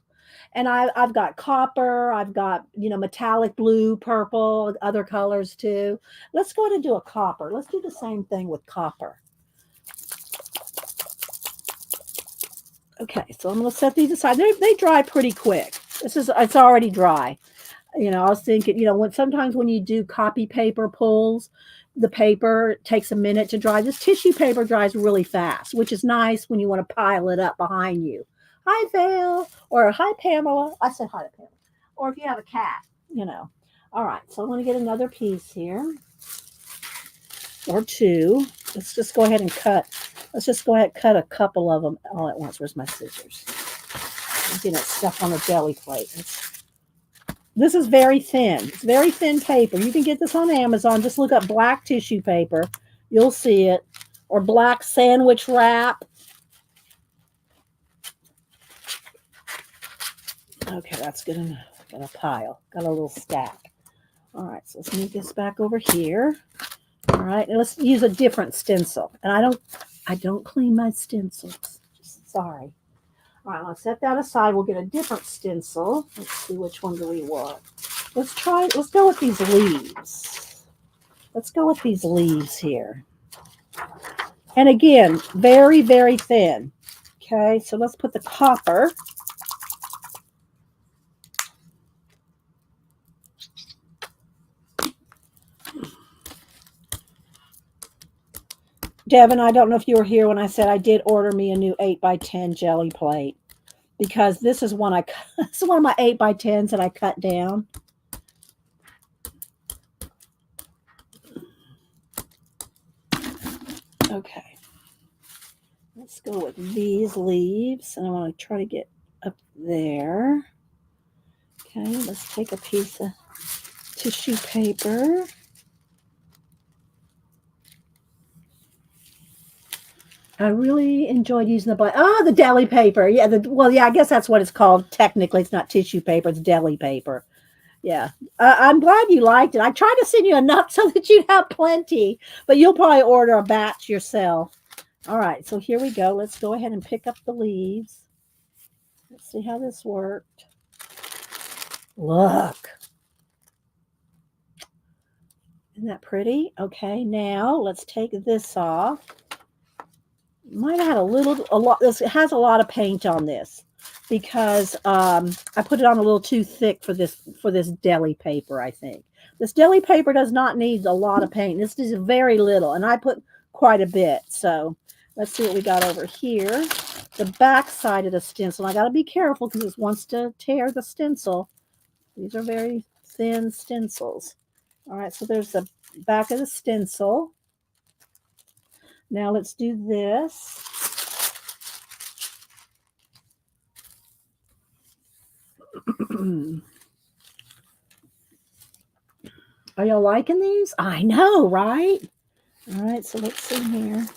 And I've got copper, I've got, metallic blue, purple, other colors too. Let's go ahead and do a copper. Let's do the same thing with copper. Okay, so I'm going to set these aside. They dry pretty quick. It's already dry. I was thinking, sometimes when you do copy paper pulls, the paper takes a minute to dry. This tissue paper dries really fast, which is nice when you want to pile it up behind you. Hi, Val, or hi, Pamela. I said hi to Pamela. Or if you have a cat, All right, so I'm going to get another piece here, or 2. Let's just go ahead and cut. Let's just go ahead and cut a couple of them all at once. Where's my scissors? I'm getting it stuck on the jelly plate. This is very thin. It's very thin paper. You can get this on Amazon. Just look up black tissue paper. You'll see it. Or black sandwich wrap. Okay, that's good enough. Got a pile. Got a little stack. All right, so let's move this back over here. All right, and let's use a different stencil. And I don't clean my stencils. Just sorry. All right, let's set that aside. We'll get a different stencil. Let's see, which one do we want? Let's go with these leaves. Let's go with these leaves here. And again, very, very thin. Okay, so let's put the copper. Devin, I don't know if you were here when I said I did order me a new 8x10 jelly plate, because this is one this is one of my 8x10s that I cut down. Okay, let's go with these leaves, and I want to try to get up there. Okay, let's take a piece of tissue paper. I really enjoyed using the deli paper. Yeah, I guess that's what it's called. Technically, it's not tissue paper. It's deli paper. Yeah. I'm glad you liked it. I tried to send you enough so that you'd have plenty, but you'll probably order a batch yourself. All right, so here we go. Let's go ahead and pick up the leaves. Let's see how this worked. Look. Isn't that pretty? Okay, now let's take this off. Might have had a lot. This has a lot of paint on this because I put it on a little too thick for this deli paper. I think this deli paper does not need a lot of paint. This is very little, and I put quite a bit. So let's see what we got over here. The back side of the stencil. I got to be careful because it wants to tear the stencil. These are very thin stencils. All right, so there's the back of the stencil. Now let's do this. Are y'all liking these? I know, right? All right, so let's see here.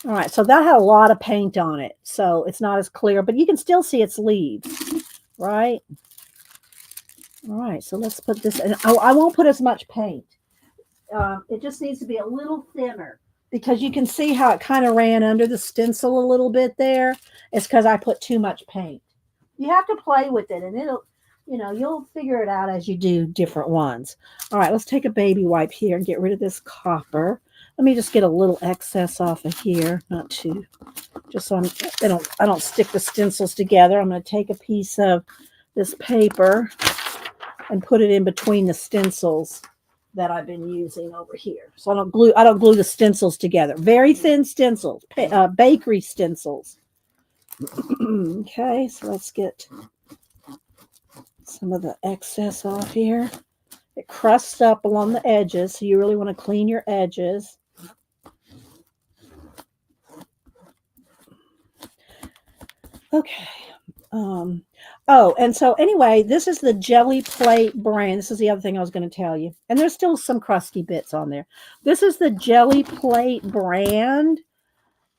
All right, so that had a lot of paint on it, so it's not as clear, but you can still see its leaves, right? All right, so let's put this in. I won't put as much paint. It just needs to be a little thinner because you can see how it kind of ran under the stencil a little bit there. It's because I put too much paint. You have to play with it and it'll, you'll figure it out as you do different ones. All right, let's take a baby wipe here and get rid of this copper. Let me just get a little excess off of here, not too, just so I don't stick the stencils together. I'm going to take a piece of this paper and put it in between the stencils that I've been using over here. So I don't glue the stencils together. Very thin stencils, bakery stencils. Okay, so let's get some of the excess off here. It crusts up along the edges, so you really want to clean your edges. Okay. Oh, and so anyway, this is the Gelli Plate brand. This is the other thing I was going to tell you. And there's still some crusty bits on there. This is the Gelli Plate brand.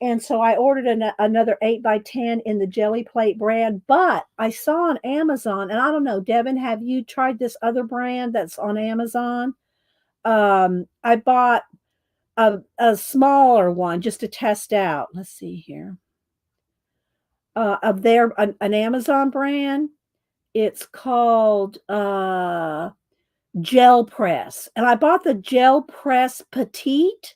And so I ordered another 8x10 in the Gelli Plate brand. But I saw on Amazon, and I don't know, Devin, have you tried this other brand that's on Amazon? I bought a smaller one just to test out. Let's see here. Of their an Amazon brand. It's called Gel Press. And I bought the Gel Press Petite,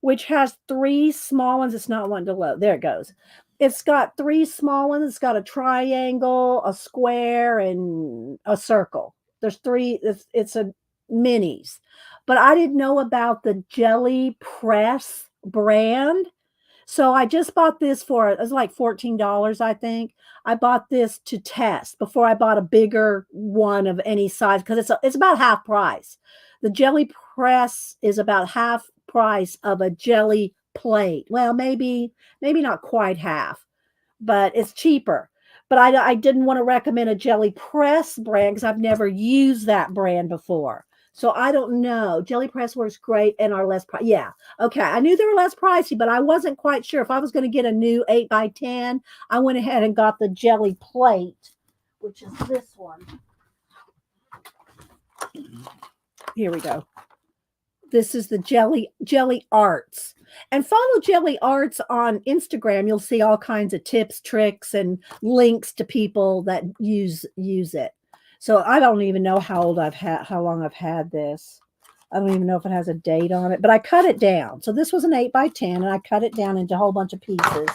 which has 3 small ones. It's not one to load. There it goes. It's got 3 small ones. It's got a triangle, a square, and a circle. There's 3. It's a minis. But I didn't know about the Gelli Press brand. So I just bought this it was like $14, I think. I bought this to test before I bought a bigger one of any size because it's about half price. The Gelli Press is about half price of a Gelli Plate. Well, maybe not quite half, but it's cheaper. But I didn't want to recommend a Gelli Press brand because I've never used that brand before. So I don't know. Gelli Press works great and are less pricey. Yeah. Okay. I knew they were less pricey, but I wasn't quite sure if I was going to get a new 8x10. I went ahead and got the Gelli Plate, which is this one. Here we go. This is the Gelli Arts. And follow Gelli Arts on Instagram. You'll see all kinds of tips, tricks, and links to people that use it. So I don't even know how long I've had this. I don't even know if it has a date on it, but I cut it down. So this was an 8x10 and I cut it down into a whole bunch of pieces.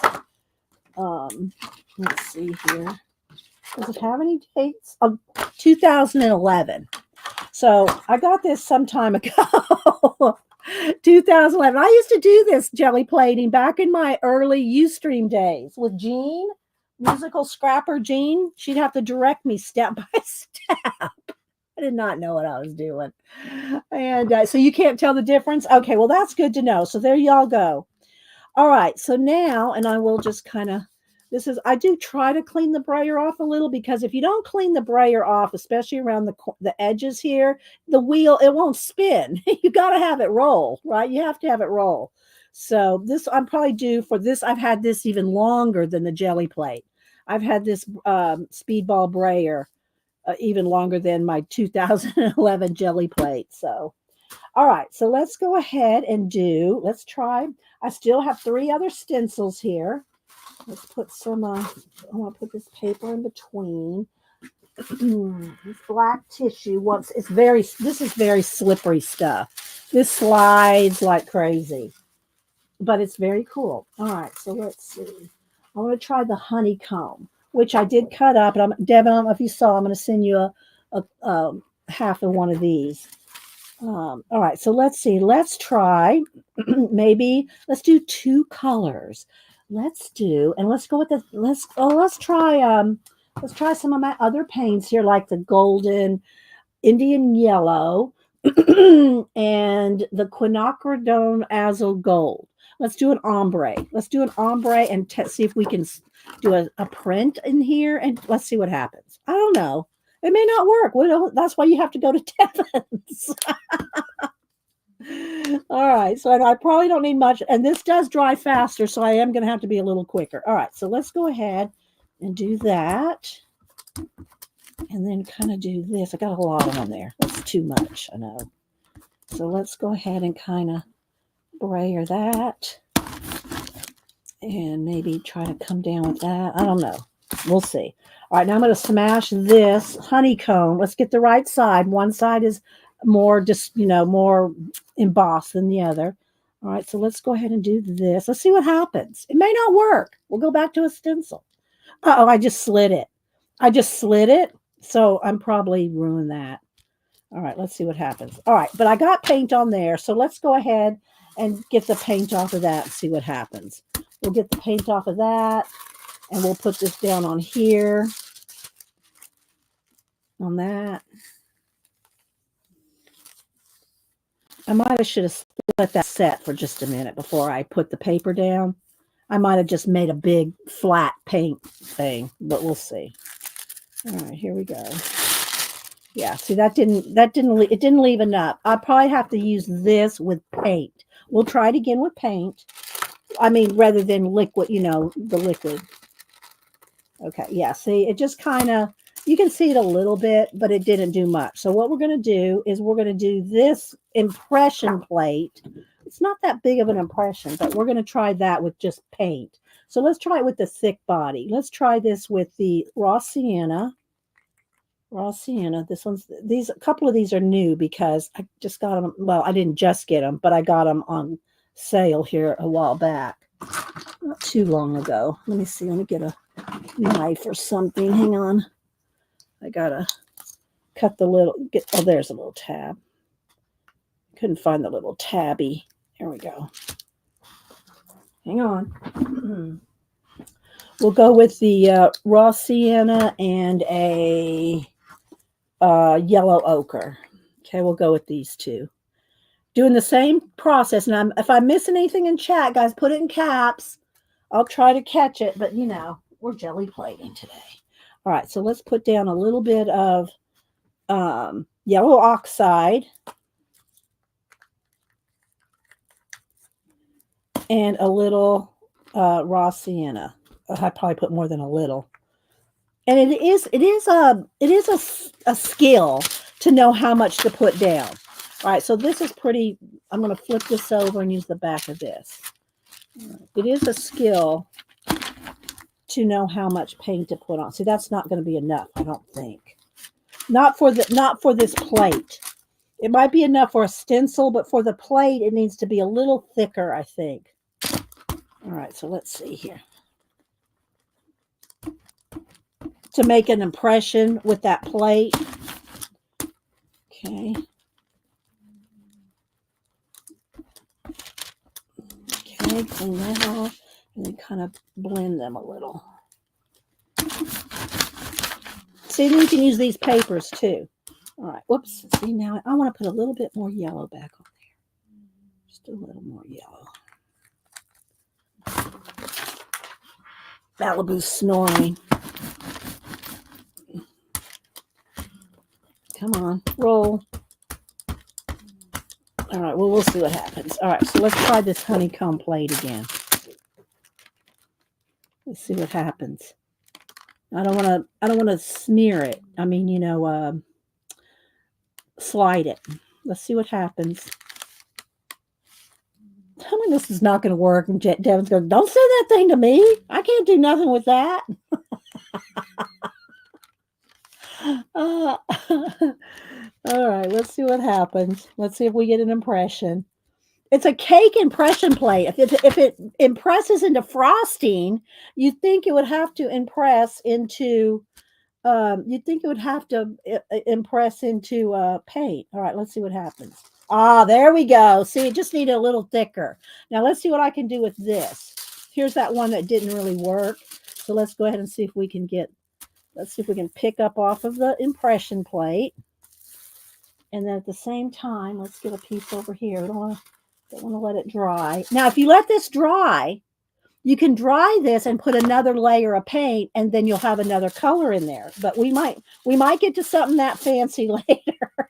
Let's see here. Does it have any dates? 2011. So I got this some time ago. 2011. I used to do this Gelli plating back in my early Ustream days with Jean. Musical scrapper Jean, she'd have to direct me step by step. I did not know what I was doing. And so you can't tell the difference? Okay, well, that's good to know. So there y'all go. All right, so now, and I will just kind of, I do try to clean the brayer off a little because if you don't clean the brayer off, especially around the edges here, the wheel, it won't spin. You got to have it roll, right? You have to have it roll. So this, I'm probably due for this. I've had this even longer than the Gelli Plate. I've had this Speedball brayer even longer than my 2011 Gelli Plate. So, all right. So let's go ahead and let's try. I still have 3 other stencils here. Let's put some, I want to put this paper in between. This black tissue, this is very slippery stuff. This slides like crazy, but it's very cool. All right. So let's see. I want to try the honeycomb, which I did cut up. And Devin, I don't know if you saw, I'm going to send you a half of one of these. All right, so let's see. Let's try, maybe, let's do 2 colors. Let's go with the, let's try some of my other paints here, like the golden Indian yellow and the quinacridone azul gold. Let's do an ombre. Let's do an ombre and see if we can do a print in here, and let's see what happens. I don't know. It may not work. Well, that's why you have to go to Devin's. All right. So I probably don't need much, and this does dry faster, so I am going to have to be a little quicker. All right. So let's go ahead and do that. And then kind of do this. I got a lot on there. That's too much, I know. So let's go ahead and kind of brayer that. And maybe try to come down with that. I don't know. We'll see. All right, now I'm going to smash this honeycomb. Let's get the right side. One side is more just, more embossed than the other. All right, so let's go ahead and do this. Let's see what happens. It may not work. We'll go back to a stencil. Uh-oh, I just slid it. So I'm probably ruined that. All right, let's see what happens. All right, but I got paint on there. So let's go ahead and get the paint off of that and see what happens. We'll get the paint off of that, and we'll put this down on here, on that. I might have should have let that set for just a minute before I put the paper down. I might have just made a big flat paint thing, but we'll see. All right, here we go. Yeah, see it didn't leave enough. I'll probably have to use this with paint. We'll try it again with paint. I mean, rather than liquid, the liquid. Okay, yeah, see, it just kind of, you can see it a little bit, but it didn't do much. So what we're going to do is we're going to do this impression plate. It's not that big of an impression, but we're going to try that with just paint. So let's try it with the thick body. Let's try this with the raw sienna. Raw sienna. A couple of these are new because I just got them. Well, I didn't just get them, but I got them on sale here a while back, not too long ago. Let me see. Let me get a knife or something. Hang on. I gotta cut the little. Oh, there's a little tab. Couldn't find the little tabby. Here we go. Hang on. We'll go with the raw sienna and a yellow ochre. Okay, we'll go with these two. Doing the same process. And if I'm missing anything in chat, guys, put it in caps. I'll try to catch it, but we're jelly plating today. All right, so let's put down a little bit of yellow oxide and a little raw sienna. I probably put more than a little. And it is a skill to know how much to put down. All right, so this is pretty. I'm going to flip this over and use the back of this. It is a skill to know how much paint to put on. See, that's not going to be enough, I don't think. Not for this plate. It might be enough for a stencil, but for the plate, it needs to be a little thicker, I think. All right, so let's see here. To make an impression with that plate. Okay. Okay, clean that off and then kind of blend them a little. See, then you can use these papers too. All right, whoops. See, now I want to put a little bit more yellow back on there. Just a little more yellow. Malibu's snoring. Come on, roll. All right, well, we'll see what happens. All right, so let's try this honeycomb plate again. Let's see what happens. I don't want to smear it. I mean, slide it. Let's see what happens. Tell me this is not going to work. And Devin's going, don't say that thing to me. I can't do nothing with that. All right, let's see what happens. Let's see if we get an impression. It's a cake impression plate. If it impresses into frosting, you'd think it would have to impress into paint. All right, let's see what happens. Ah, there we go. See, it just needed a little thicker. Now let's see what I can do with this. Here's that one that didn't really work. So let's go ahead and see if we can let's see if we can pick up off of the impression plate. And then at the same time, let's get a piece over here. Don't want to let it dry. Now, if you let this dry, you can dry this and put another layer of paint, and then you'll have another color in there. But we might get to something that fancy later.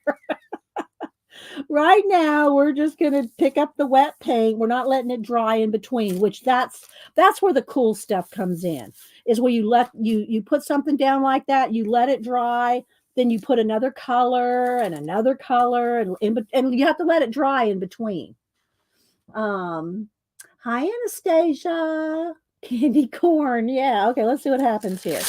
Right now, we're just gonna pick up the wet paint. We're not letting it dry in between, which that's where the cool stuff comes in. Is where you put something down like that, you let it dry, then you put another color, and you have to let it dry in between. Um, Hi Anastasia, candy corn. Yeah, okay. Let's see what happens here.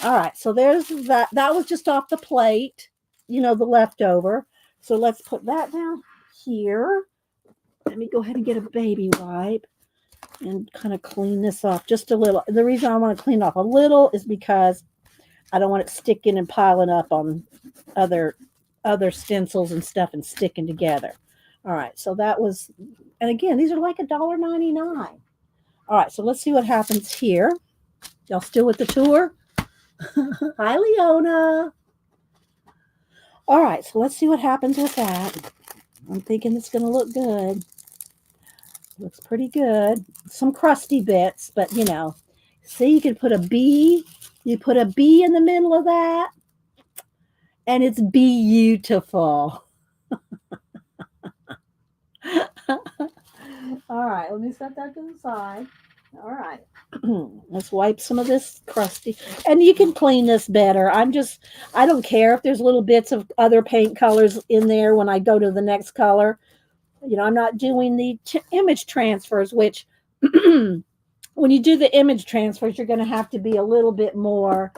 All right, so there's that. That was just off the plate, the leftover. So let's put that down here. Let me go ahead and get a baby wipe and kind of clean this off just a little. The reason I want to clean off a little is because I don't want it sticking and piling up on other other stencils and stuff and sticking together. All right, so that was, and again, these are like $1.99. All right, so let's see what happens here. Y'all still with the tour? Hi, Leona. All right, so let's see what happens with that. I'm thinking it's going to look good. Looks pretty good. Some crusty bits, but see, you can put a B. You put a B in the middle of that, and it's beautiful. All right, let me set that to the side. All right. Let's wipe some of this crusty. And you can clean this better. I don't care if there's little bits of other paint colors in there when I go to the next color. I'm not doing the image transfers, which when you do the image transfers, you're going to have to be a little bit more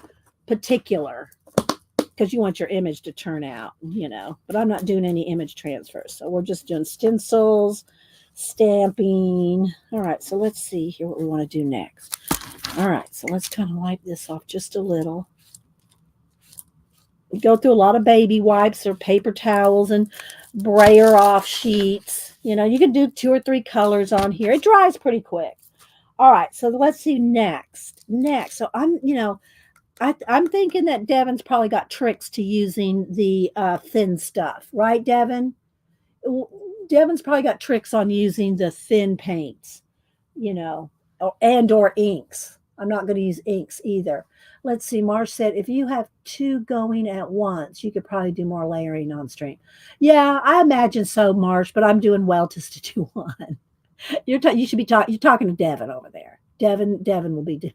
particular because you want your image to turn out, But I'm not doing any image transfers. So we're just doing stencils, stamping. All right, so let's see here what we want to do next. All right, so let's kind of wipe this off just a little. We go through a lot of baby wipes or paper towels and brayer off sheets. You can do 2 or 3 colors on here. It dries pretty quick. All right, so let's see next. So I'm thinking that Devin's probably got tricks to using the thin stuff, right, Devin? Devin's probably got tricks on using the thin paints, or inks. I'm not going to use inks either. Let's see. Marsh said, if you have 2 going at once, you could probably do more layering on stream. Yeah, I imagine so, Marsh, but I'm doing well just to do one. You should be talking. You're talking to Devin over there. Devin will be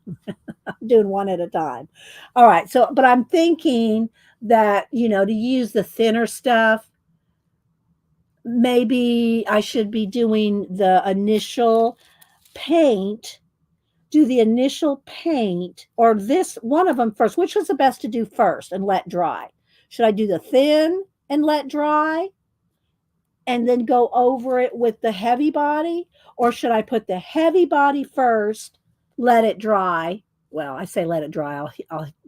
doing one at a time. All right. So, but I'm thinking that to use the thinner stuff, maybe I should be doing the initial paint. Do the initial paint or this one of them first. Which was the best to do first and let dry? Should I do the thin and let dry? And then go over it with the heavy body? Or should I put the heavy body first, let it dry? Well, I say let it dry. I'll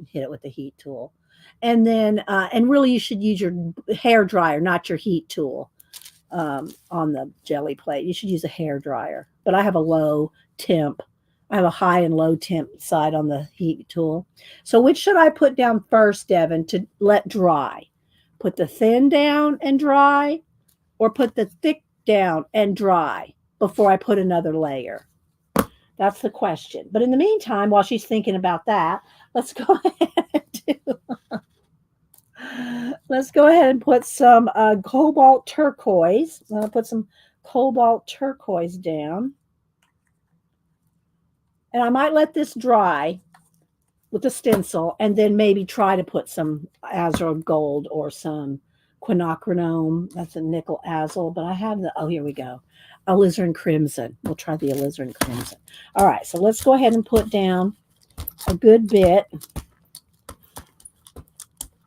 hit it with the heat tool. And then, and really you should use your hair dryer, not your heat tool on the jelly plate. You should use a hair dryer. But I have a low temp. I have a high and low temp side on the heat tool. So which should I put down first, Devin, to let dry? Put the thin down and dry, or put the thick down and dry before I put another layer? That's the question. But in the meantime, while she's thinking about that, let's go ahead and put some cobalt turquoise. I'm going to put some cobalt turquoise down. And I might let this dry with the stencil and then maybe try to put some azure gold or some quinacridone. That's a nickel azul, but I have here we go. Alizarin crimson. We'll try the alizarin crimson. All right, so let's go ahead and put down a good bit.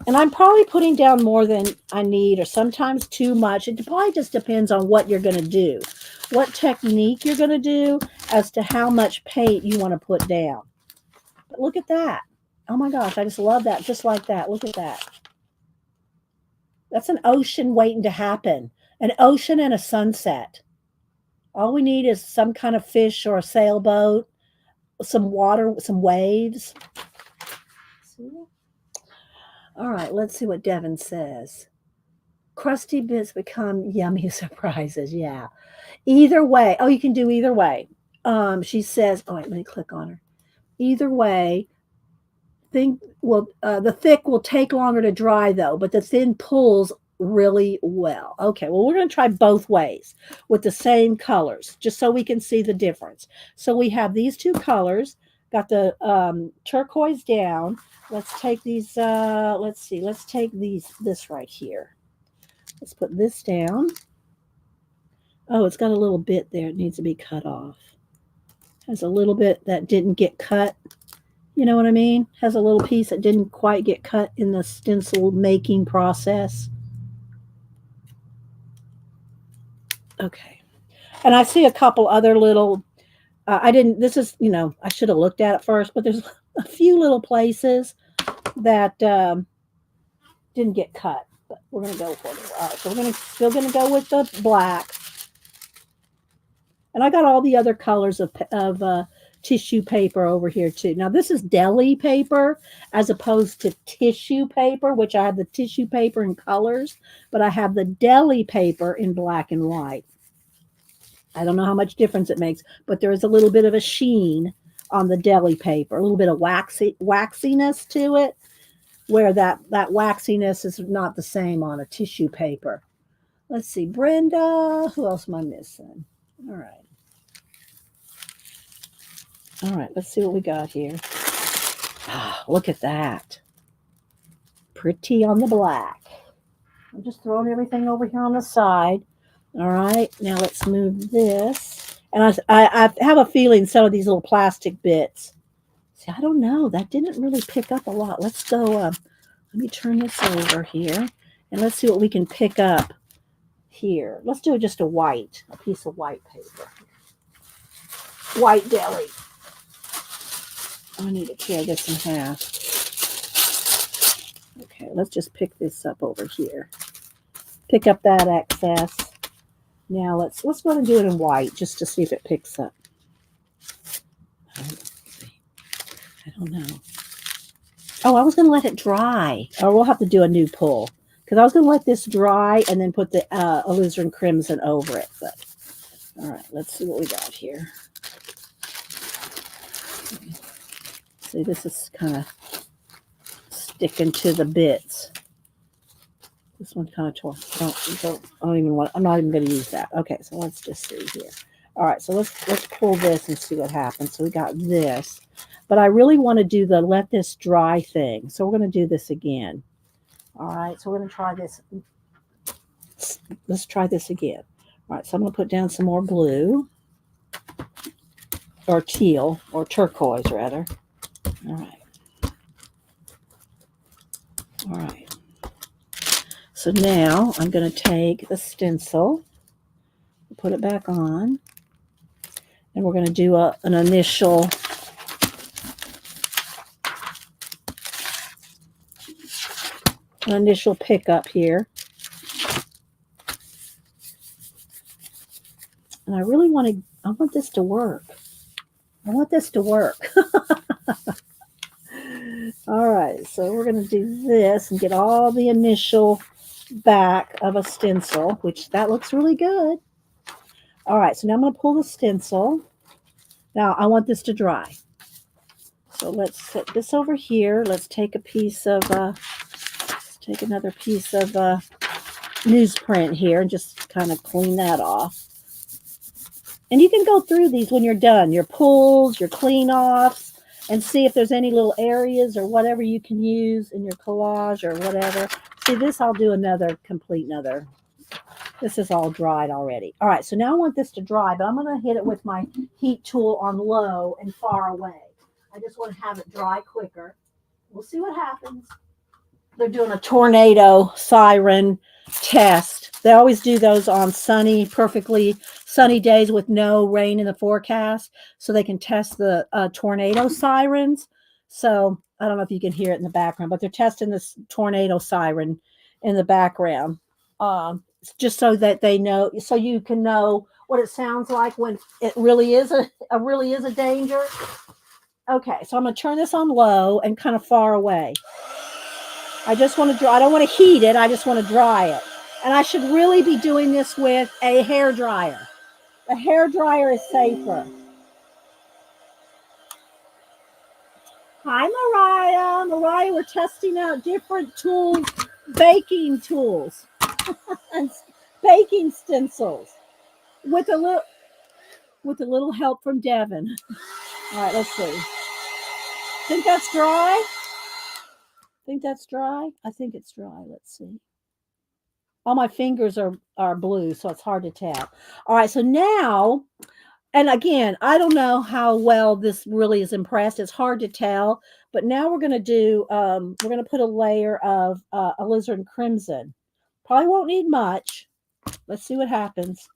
And I'm probably putting down more than I need or sometimes too much. It probably just depends on what you're going to do, what technique you're going to do as to how much paint you want to put down. But look at that. Oh my gosh, I just love that. Just like that. Look at that. That's an ocean waiting to happen. An ocean and a sunset. All we need is some kind of fish or a sailboat, some water, some waves. See? All right, let's see what Devin says. Crusty bits become yummy surprises. Yeah. Either way. Oh, you can do either way. She says, oh, wait, let me click on her. Either way, the thick will take longer to dry though, but the thin pulls really well. Okay, well, we're going to try both ways with the same colors, just so we can see the difference. So we have these two colors, got the turquoise down. Let's take these, let's see, let's take this right here. Let's put this down. Oh, it's got a little bit there. It needs to be cut off. Has a little bit that didn't get cut. You know what I mean? Has a little piece that didn't quite get cut in the stencil making process. Okay. And I see a couple other little, I didn't, this is, I should have looked at it first, but there's a few little places that didn't get cut. But we're going to go for it. All right. So we're still going to go with the black. And I got all the other colors of tissue paper over here too. Now this is deli paper as opposed to tissue paper, which I have the tissue paper in colors, but I have the deli paper in black and white. I don't know how much difference it makes, but there is a little bit of a sheen on the deli paper, a little bit of waxiness to it, where that waxiness is not the same on a tissue paper. Let's see, Brenda, who else am I missing? All right. All right, let's see what we got here. Ah, look at that. Pretty on the black. I'm just throwing everything over here on the side. All right, now let's move this. And I have a feeling some of these little plastic bits. See, I don't know. That didn't really pick up a lot. Let's go, let me turn this over here. And let's see what we can pick up here. Let's do just a piece of white paper. White deli. I need to tear this in half. Okay, let's just pick this up over here. Pick up that excess. Now let's go ahead and do it in white just to see if it picks up. Let's see. I don't know. Oh, I was going to let it dry. Or we'll have to do a new pull. Because I was going to let this dry and then put the alizarin crimson over it. But all right, let's see what we got here. See, this is kind of sticking to the bits. This one kind of tore. I'm not even going to use that. Okay, so let's just see here. All right, so let's pull this and see what happens. So we got this, but I really want to do the let this dry thing. So we're going to do this again. All right, so we're going to try this. Let's try this again. All right, so I'm going to put down some more blue, or teal, or turquoise rather. All right. All right. So now I'm going to take the stencil, put it back on, and we're going to do an initial pickup here. And I want this to work. I want this to work. All right, so we're going to do this and get all the initial back of a stencil, which that looks really good. All right, so now I'm going to pull the stencil. Now I want this to dry. So let's set this over here. Let's take another piece of newsprint here and just kind of clean that off. And you can go through these when you're done, your pulls, your clean offs, and see if there's any little areas or whatever you can use in your collage or whatever. See, this I'll do another. This is all dried already. All right, so now I want this to dry, but I'm going to hit it with my heat tool on low and far away. I just want to have it dry quicker. We'll see what happens. They're doing a tornado siren test. They always do those on perfectly sunny days with no rain in the forecast, so they can test the tornado sirens. So I don't know if you can hear it in the background, but they're testing this tornado siren in the background, just so that they know, so you can know what it sounds like when it really is a danger. Okay, so I'm going to turn this on low and kind of far away. I just want to dry. I don't want to heat it. I just want to dry it. And I should really be doing this with a hair dryer. A hair dryer is safer. Hi, Mariah. Mariah, we're testing out different tools, baking tools. and baking stencils with a little help from Devin. All right, let's see. Think that's dry? Think that's dry? I think it's dry. Let's see. All my fingers are blue, so it's hard to tell. All right, so now, and again, I don't know how well this really is impressed. It's hard to tell, but now we're going to do, we're going to put a layer of alizarin crimson. Probably won't need much. Let's see what happens.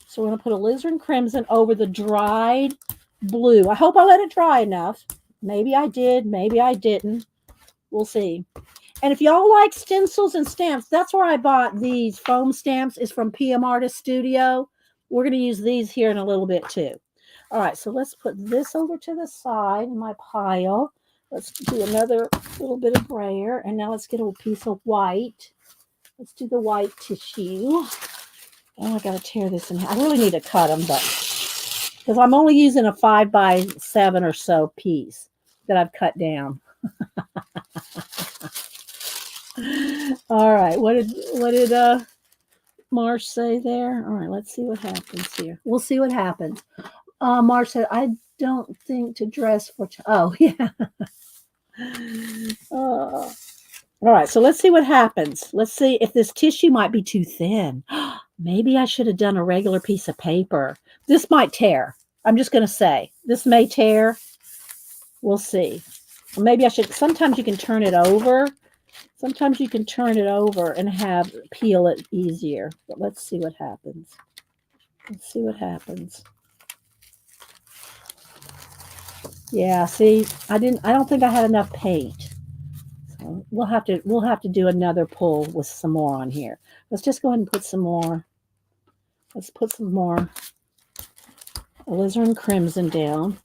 So we're going to put alizarin crimson over the dried blue. I hope I let it dry enough. Maybe I did, maybe I didn't. We'll see. And if y'all like stencils and stamps, that's where I bought these foam stamps. Is from PM Artist Studio. We're going to use these here in a little bit too. All right, so let's put this over to the side in my pile. Let's do another little bit of brayer. And now let's get a piece of white. Let's do the white tissue. Oh, I got to tear this in half. I really need to cut them, but because I'm only using a 5x7 or so piece that I've cut down. All right, what did Marsh say there? All right, let's see what happens here. We'll see what happens. Marsh said, I don't think to dress for... Oh, yeah. All right, so let's see what happens. Let's see if this tissue might be too thin. Maybe I should have done a regular piece of paper. This might tear. I'm just going to say, this may tear. We'll see. Or maybe I should... Sometimes you can turn it over. Sometimes you can turn it over and peel it easier. But let's see what happens. Let's see what happens. Yeah, see, I don't think I had enough paint. So we'll have to do another pull with some more on here. Let's just go ahead and put some more. Let's put some more alizarin crimson down.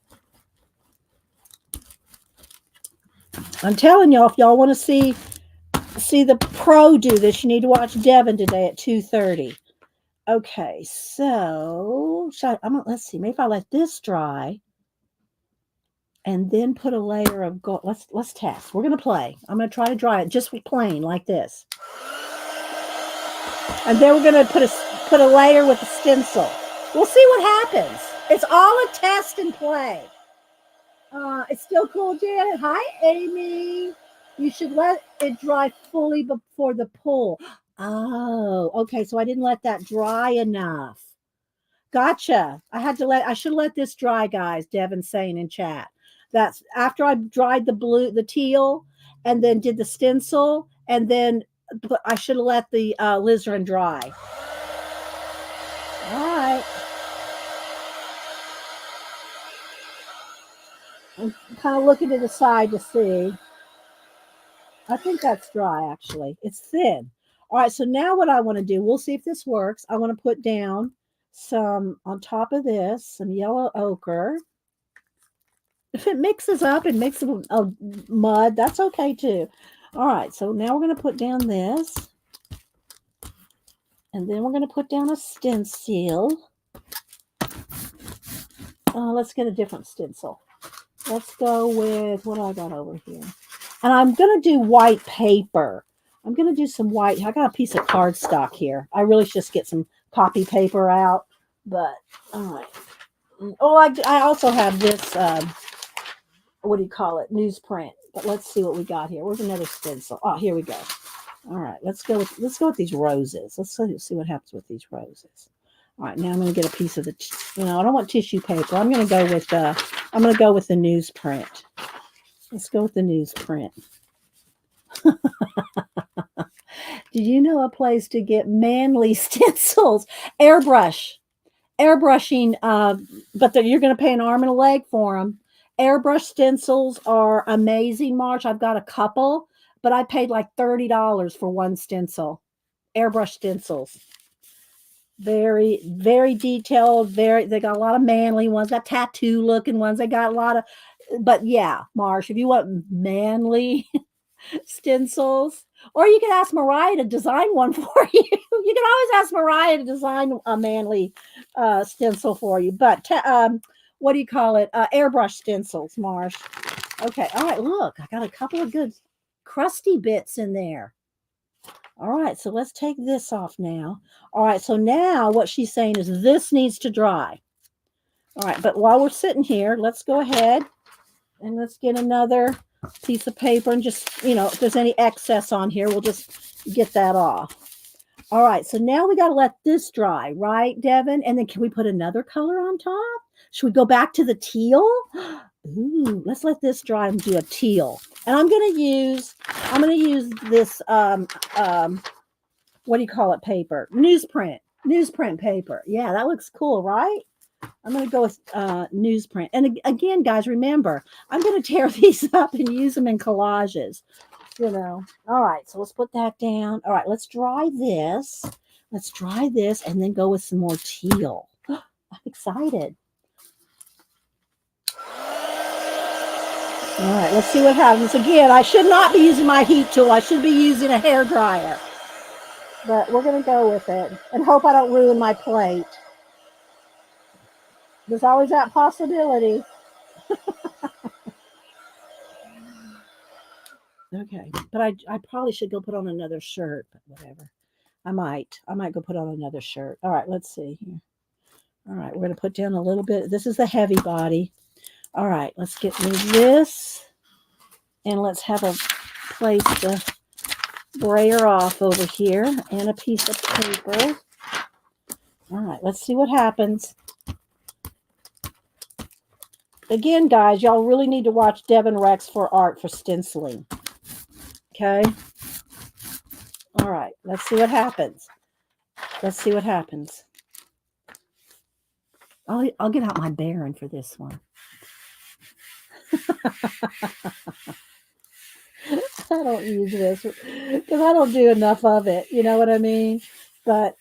I'm telling y'all, if y'all want to see the pro do this, you need to watch Devin today at 2:30. Okay, so let's see. Maybe if I let this dry and then put a layer of gold. Let's test. We're gonna play. I'm gonna try to dry it just plain like this, and then we're gonna put a layer with a stencil. We'll see what happens. It's all a test and play. It's still cool, Janet. Hi, Amy. You should let it dry fully before the pull. Oh, okay. So I didn't let that dry enough. Gotcha. I should let this dry, guys. Devin's saying in chat. That's after I dried the teal, and then did the stencil, and then I should have let the alizarin dry. All right. I'm kind of looking to the side to see. I think that's dry, actually. It's thin. All right, so now what I want to do, we'll see if this works. I want to put down some, on top of this, some yellow ochre. If it mixes up and makes a mud, that's okay too. All right, so now we're going to put down this. And then we're going to put down a stencil. Let's get a different stencil. Let's go with, what do I got over here? And I'm going to do white paper. I'm going to do some white. I got a piece of cardstock here. I really should just get some copy paper out. But, all right. Oh, I also have this, what do you call it? Newsprint. But let's see what we got here. Where's another stencil? Oh, here we go. All right. Let's go with these roses. Let's see what happens with these roses. All right, now I'm going to get a piece of the, I don't want tissue paper. I'm going to go with the newsprint. Let's go with the newsprint. Did you know a place to get manly stencils? Airbrushing, but you're going to pay an arm and a leg for them. Airbrush stencils are amazing, March. I've got a couple, but I paid like $30 for one stencil. Airbrush stencils. Very, very detailed. They got a lot of manly ones, got tattoo looking ones. They got a lot of, but yeah, Marsh, if you want manly stencils, or you can ask Mariah to design one for you. You can always ask Mariah to design a manly stencil for you. But what do you call it? Airbrush stencils, Marsh. Okay. All right. Look, I got a couple of good crusty bits in there. All right, so let's take this off now. All right, so now what she's saying is this needs to dry. All right, but while we're sitting here, let's go ahead and let's get another piece of paper and just, if there's any excess on here, we'll just get that off. All right, so now we got to let this dry, right, Devin? And then can we put another color on top? Should we go back to the teal? Ooh, let's let this dry and do a teal. And I'm gonna use this what do you call it paper? Newsprint paper. Yeah, that looks cool, right? I'm going to go with newsprint. And again, guys, remember, I'm going to tear these up and use them in collages, All right, so let's put that down. All right, let's dry this. Let's dry this and then go with some more teal. I'm excited. All right, let's see what happens. Again, I should not be using my heat tool. I should be using a hair dryer. But we're going to go with it and hope I don't ruin my plate. There's always that possibility. Okay, but I probably should go put on another shirt, but whatever. I might go put on another shirt. All right, let's see here. All right, we're going to put down a little bit. This is the heavy body. All right, let's get rid of this. And let's have a place to brayer off over here and a piece of paper. All right, let's see what happens. Again, guys, y'all really need to watch Devin Rex for art for stenciling. Okay? All right, let's see what happens. Let's see what happens. I'll get out my Baron for this one. I don't use this because I don't do enough of it. You know what I mean? But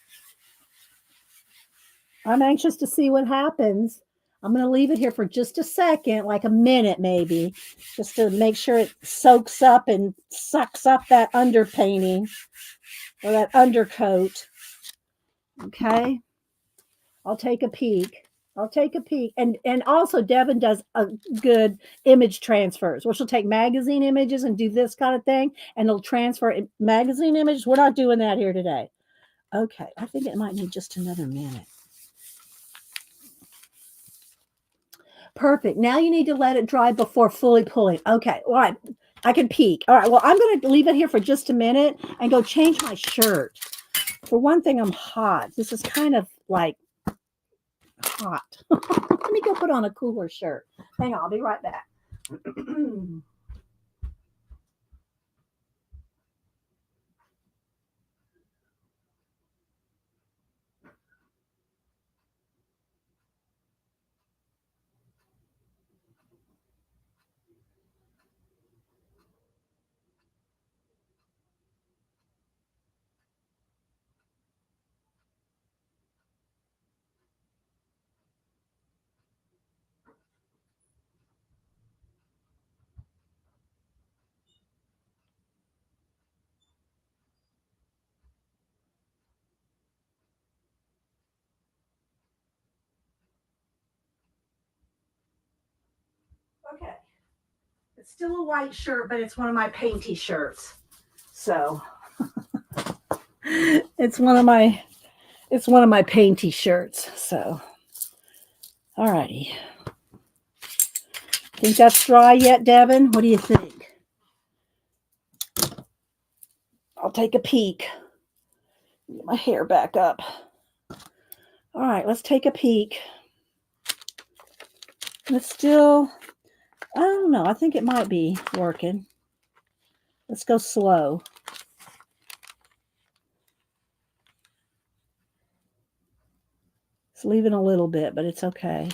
I'm anxious to see what happens. I'm going to leave it here for just a second, like a minute maybe, just to make sure it soaks up and sucks up that underpainting or that undercoat. Okay. I'll take a peek. And also Devin does a good image transfers, where she'll take magazine images and do this kind of thing, and it'll transfer magazine images. We're not doing that here today. Okay, I think it might need just another minute. Perfect. Now you need to let it dry before fully pulling. Okay, all right. I can peek. All right, well, I'm going to leave it here for just a minute and go change my shirt. For one thing, I'm hot. This is kind of like hot. Let me go put on a cooler shirt. Hang on, I'll be right back. Okay. It's still a white shirt, but it's one of my painty shirts. So it's one of my painty shirts. So all righty. Think that's dry yet, Devin? What do you think? I'll take a peek. Get my hair back up. All right, let's take a peek. It's still, I don't know. I think it might be working. Let's go slow. It's leaving a little bit, but it's okay.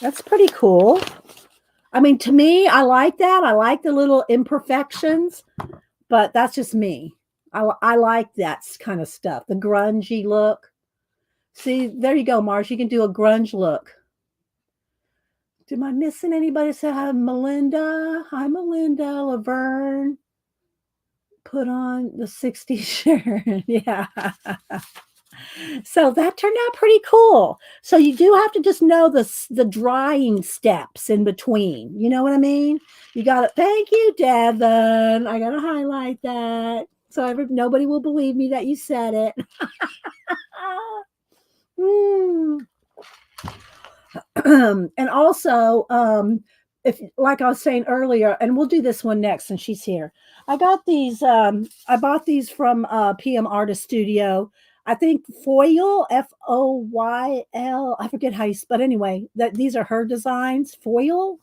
That's pretty cool. I mean, to me, I like that. I like the little imperfections, but that's just me. I like that kind of stuff. The grungy look. See, there you go, Mars. You can do a grunge look. Am I missing anybody? Say hi, Melinda. Hi, Melinda. Laverne. Put on the 60s shirt. Yeah. So that turned out pretty cool. So you do have to just know the drying steps in between. You know what I mean? You got to thank you, Devin. I got to highlight that. So nobody will believe me that you said it. Mm. And also, if like I was saying earlier, and we'll do this one next since she's here. I got these. I bought these from PM Artist Studio. I think foil, Foyl. I forget how you, but anyway, that these are her designs. Foil,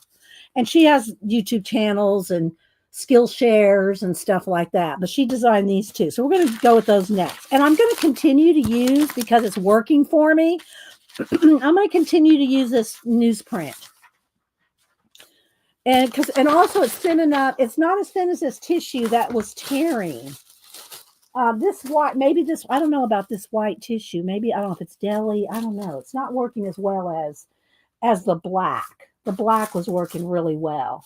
and she has YouTube channels and skill shares and stuff like that. But she designed these too, so we're going to go with those next. And I'm going to continue to use because it's working for me. I'm going to continue to use this newsprint. And also it's thin enough. It's not as thin as this tissue that was tearing. This white, maybe this, I don't know about this white tissue. Maybe, I don't know if it's Gelli. I don't know. It's not working as well as the black. The black was working really well.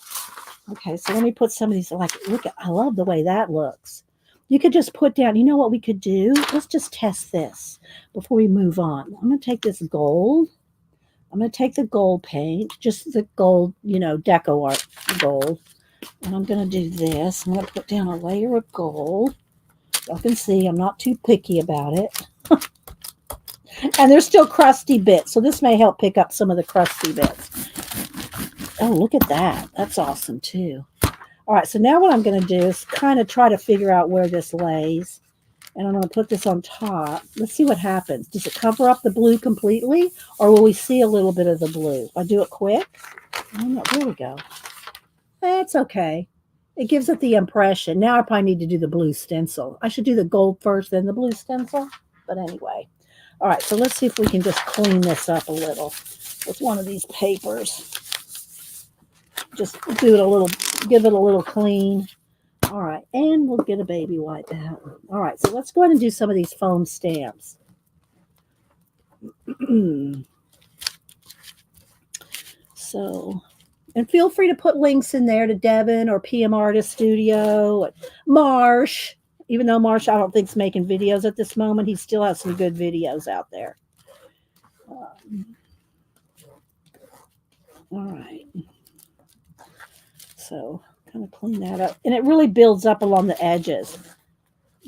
Okay, so let me put some of these, like, look, I love the way that looks. You could just put down, you know what we could do? Let's just test this before we move on. I'm going to take this gold. I'm going to take the gold paint, just the gold, deco art gold. And I'm going to do this. I'm going to put down a layer of gold. Y'all can see I'm not too picky about it. And there's still crusty bits, so this may help pick up some of the crusty bits. Oh, look at that. That's awesome, too. All right, so now what I'm going to do is kind of try to figure out where this lays. And I'm going to put this on top. Let's see what happens. Does it cover up the blue completely, or will we see a little bit of the blue? If I do it quick, there we go. That's okay. It gives it the impression. Now I probably need to do the blue stencil. I should do the gold first, then the blue stencil. But anyway. All right, so let's see if we can just clean this up a little with one of these papers. Just do it a little, give it a little clean. All right, and we'll get a baby wipe out. All right, so let's go ahead and do some of these foam stamps. So, and feel free to put links in there to Devin or PM Artist Studio, Marsh. Even though Marsh, I don't think, is making videos at this moment, he still has some good videos out there. All right. So, kind of clean that up. And it really builds up along the edges.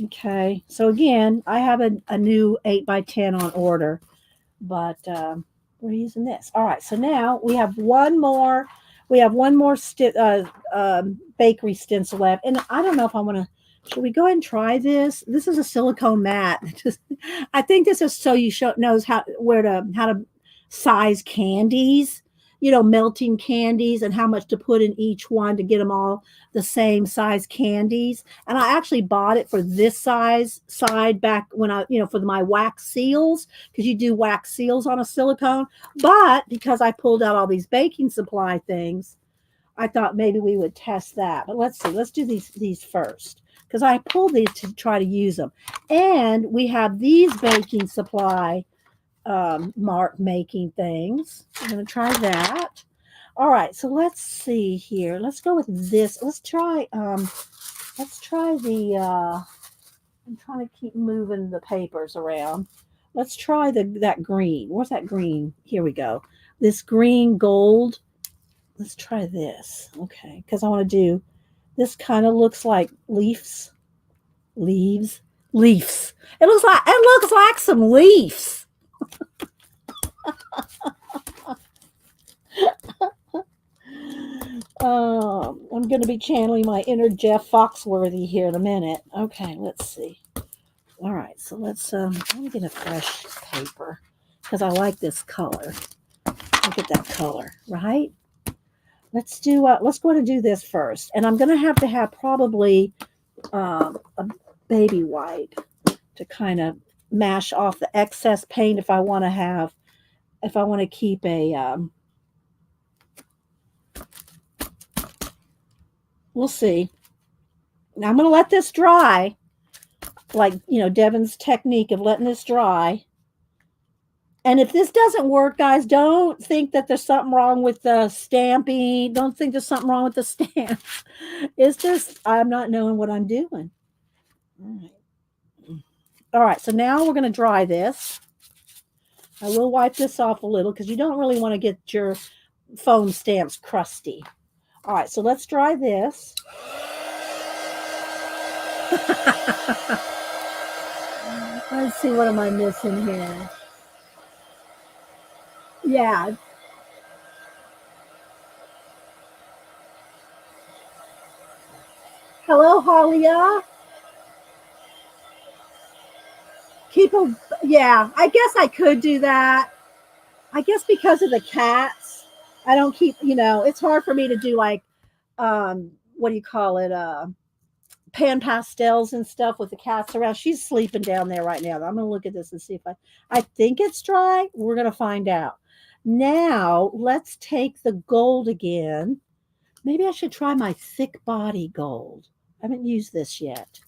Okay. So, again, I have a new 8x10 on order, but we're using this. All right. So now we have one more. We have one more bakery stencil left. And I don't know if I want to. Should we go ahead and try this? This is a silicone mat. I think this is so you knows how to size candies. Melting candies and how much to put in each one to get them all the same size candies. And I actually bought it for this size side back when for my wax seals, because you do wax seals on a silicone. But because I pulled out all these baking supply things, I thought maybe we would test that. But let's see. Let's do these first, because I pulled these to try to use them. And we have these baking supply mark making things. I'm going to try that. All right, so let's see here. Let's go with this. Let's try the I'm trying to keep moving the papers around. Let's try that green. Where's that green? Here we go. This green gold. Let's try this. Okay, because I want to do this. Kind of looks like leaves. It looks like some leaves. I'm going to be channeling my inner Jeff Foxworthy here in a minute. Okay, let's see. All right, so let me get a fresh paper because I like this color. Look at that color, right? Let's go ahead and do this first. And I'm going to have probably a baby wipe to kind of mash off the excess paint if I want to keep a we'll see. Now I'm going to let this dry, like, Devin's technique of letting this dry. And if this doesn't work, guys, don't think that there's something wrong with the stamping. Don't think there's something wrong with the stamp. It's just I'm not knowing what I'm doing. All right. All right, so now we're going to dry this. I will wipe this off a little because you don't really want to get your foam stamps crusty. All right, so let's dry this. Let's see, what am I missing here? Yeah. Hello, Halia. Keep a, yeah, I guess I could do that. I guess because of the cats, I don't keep, it's hard for me to do like, what do you call it? Pan pastels and stuff with the cats around. She's sleeping down there right now. I'm going to look at this and see if I think it's dry. We're going to find out. Now, let's take the gold again. Maybe I should try my thick body gold. I haven't used this yet.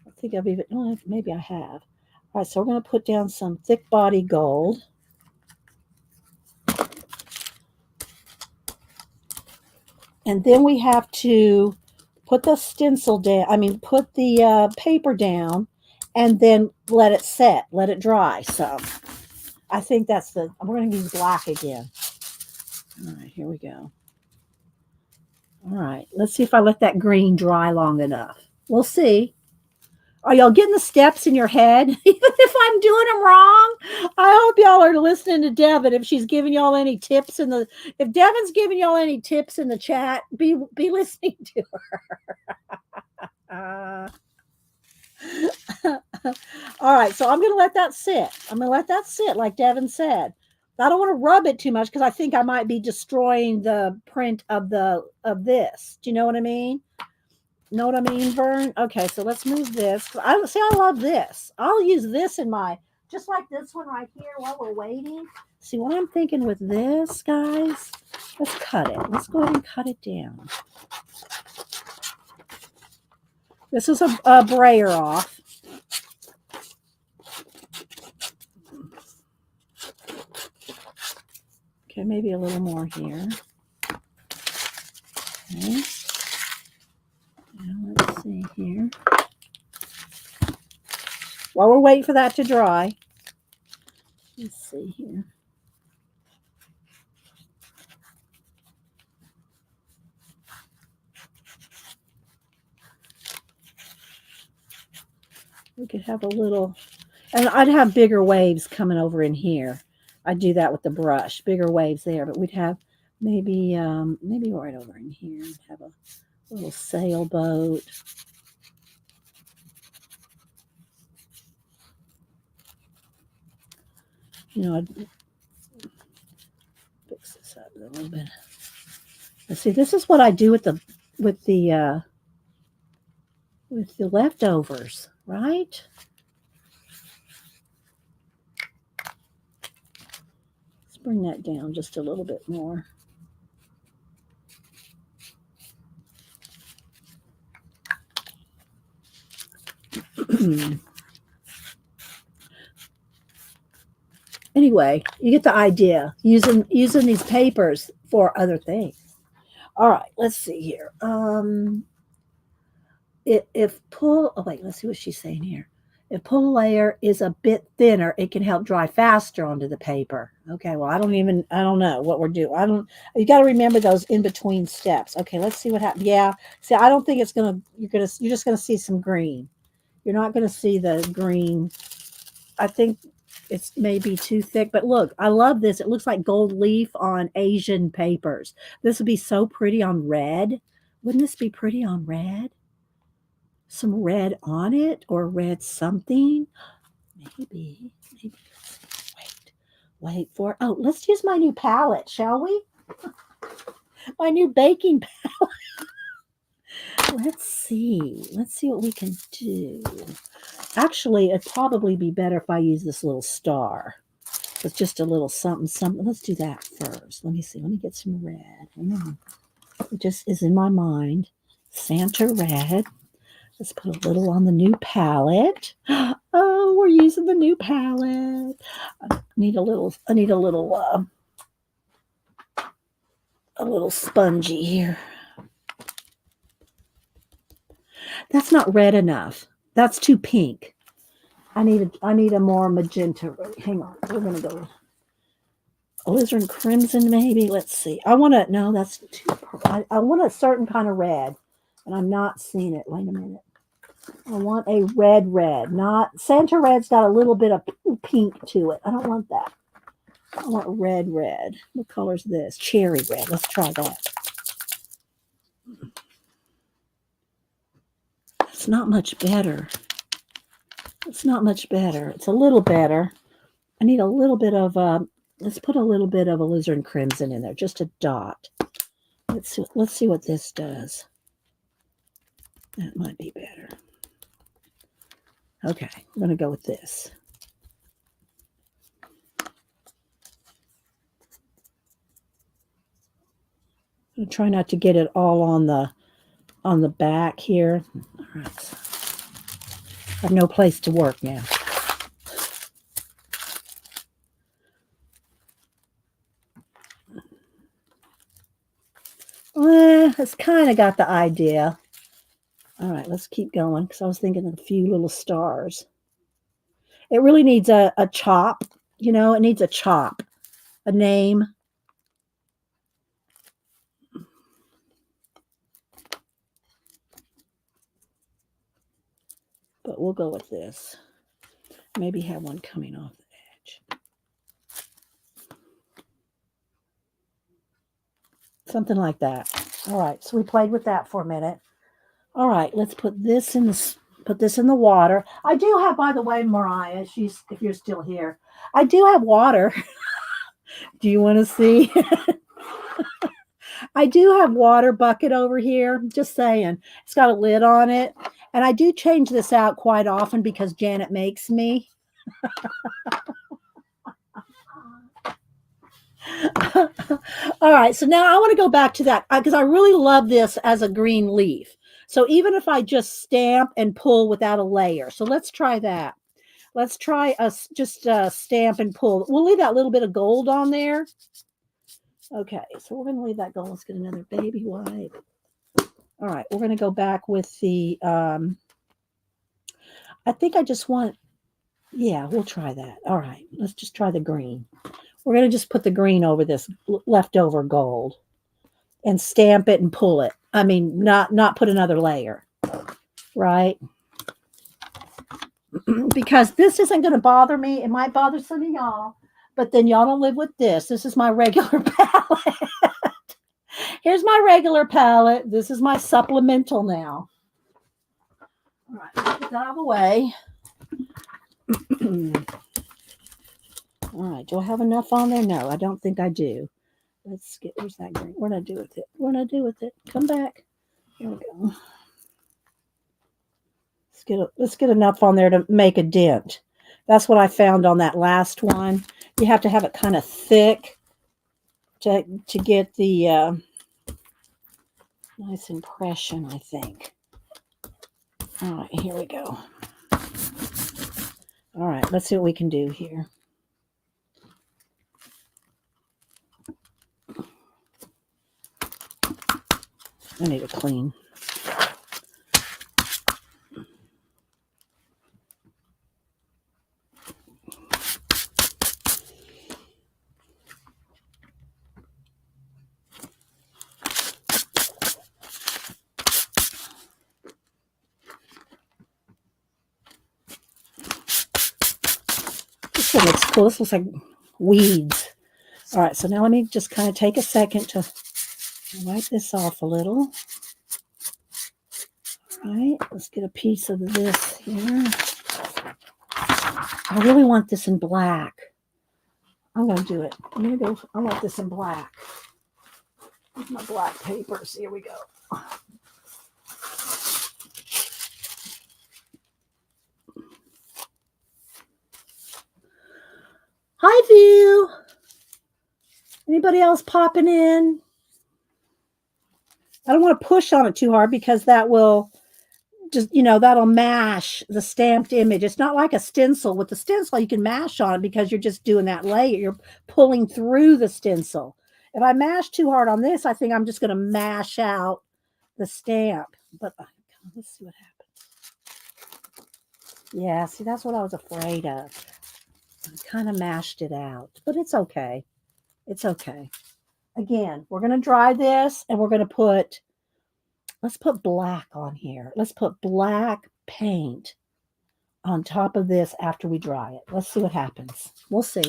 I think I've even, oh, maybe I have. All right, so we're going to put down some thick body gold. And then we have to put the stencil down, put the paper down, and then let it set, let it dry some. I think that's we're going to use black again. All right, here we go. All right, let's see if I let that green dry long enough. We'll see. Are y'all getting the steps in your head? Even if I'm doing them wrong, I hope y'all are listening to Devin. If she's giving y'all any tips if Devin's giving y'all any tips in the chat, be listening to her. All right, so I'm going to let that sit. I'm going to let that sit, like Devin said. I don't want to rub it too much because I think I might be destroying the print of this. Do you know what I mean? Know what I mean, Vern? Okay, so let's move this. I love this. I'll use this in just like this one right here while we're waiting. See, what I'm thinking with this, guys, let's cut it. Let's go ahead and cut it down. This is a brayer off. Okay, maybe a little more here. Okay. Now let's see here. While we're waiting for that to dry, let's see here. We could have a little, and I'd have bigger waves coming over in here. I'd do that with the brush, bigger waves there, but we'd have maybe right over in here, we'd have a little sailboat. I'd fix this up a little bit. Let's see, this is what I do with the leftovers, right? Let's bring that down just a little bit more. Anyway, you get the idea. Using these papers for other things. All right, let's see here. Let's see what she's saying here. If pull layer is a bit thinner, it can help dry faster onto the paper. Okay, well, I don't know what we're doing. You got to remember those in between steps. Okay, let's see what happens. Yeah, see, I don't think you're just going to see some green. You're not going to see the green. I think it's maybe too thick, but look, I love this. It looks like gold leaf on Asian papers. This would be so pretty on red. Wouldn't this be pretty on red? Some red on it, or red something. Maybe. Wait for it. Oh, let's use my new palette, shall we? My new baking palette. Let's see what we can do. Actually, it'd probably be better if I use this little star with just a little something. Let's do that first. Let me see. Let me get some red. Hang on. It just is in my mind. Santa red. Let's put a little on the new palette. Oh, we're using the new palette. I need a little spongy here. That's not red enough. That's too pink. I need a more magenta. Hang on. We're gonna go alizarin crimson maybe. Let's see. I want to no, that's too. I want a certain kind of red, and I'm not seeing it. Wait a minute. I want a red. Not Santa red's got a little bit of pink to it. I don't want that. I want red. What color's this? Cherry red. Let's try that. It's not much better. It's not much better. It's a little better. I need a little bit of, let's put a little bit of alizarin crimson in there, just a dot. Let's see what this does. That might be better. Okay, I'm going to go with this. I'm going to try not to get it all on the back here. All right. I have no place to work now. It's kind of got the idea. All right, let's keep going because I was thinking of a few little stars. It really needs a chop. You know, it needs a chop, a name. But we'll go with this. Maybe have one coming off the edge. Something like that. All right, so we played with that for a minute. All right, let's put this in the water. I do have, by the way, Mariah, if you're still here, I do have water. Do you want to see? I do have water bucket over here. Just saying. It's got a lid on it. And I do change this out quite often because Janet makes me. All right, so now I want to go back to that because I really love this as a green leaf. So even if I just stamp and pull without a layer. So let's try that. Let's try just stamp and pull. We'll leave that little bit of gold on there. Okay, so we're going to leave that gold. Let's get another baby wipe. All right, we're going to go back with the, I think I just want, yeah, we'll try that. All right, let's just try the green. We're going to just put the green over this leftover gold and stamp it and pull it. I mean, not put another layer, right? Because this isn't going to bother me. It might bother some of y'all, but then y'all don't live with this. This is my regular palette. Here's my regular palette. This is my supplemental now. All right, let's get that out of the way. All right, do I have enough on there? No, I don't think I do. Let's get, where's that green? What did I do with it? What did I do with it? Come back. Here we go. Let's get enough on there to make a dent. That's what I found on that last one. You have to have it kind of thick to get the nice impression, I think. All right, here we go. All right, let's see what we can do here. I need a clean. This one looks cool. This looks like weeds. All right, so now let me just kind of take a second to wipe this off a little. All right, let's get a piece of this here. I really want this in black. I'm going to do it. I want this in black. Here's my black papers. Here we go. Hi, View. Anybody else popping in? I don't want to push on it too hard because that will just, that'll mash the stamped image. It's not like a stencil. With the stencil, you can mash on it because you're just doing that layer. You're pulling through the stencil. If I mash too hard on this, I think I'm just going to mash out the stamp. But let's see what happens. Yeah, see, that's what I was afraid of. I kind of mashed it out, but it's okay. It's okay. Again, we're going to dry this and we're going to let's put black on here. Let's put black paint on top of this after we dry it. Let's see what happens. We'll see.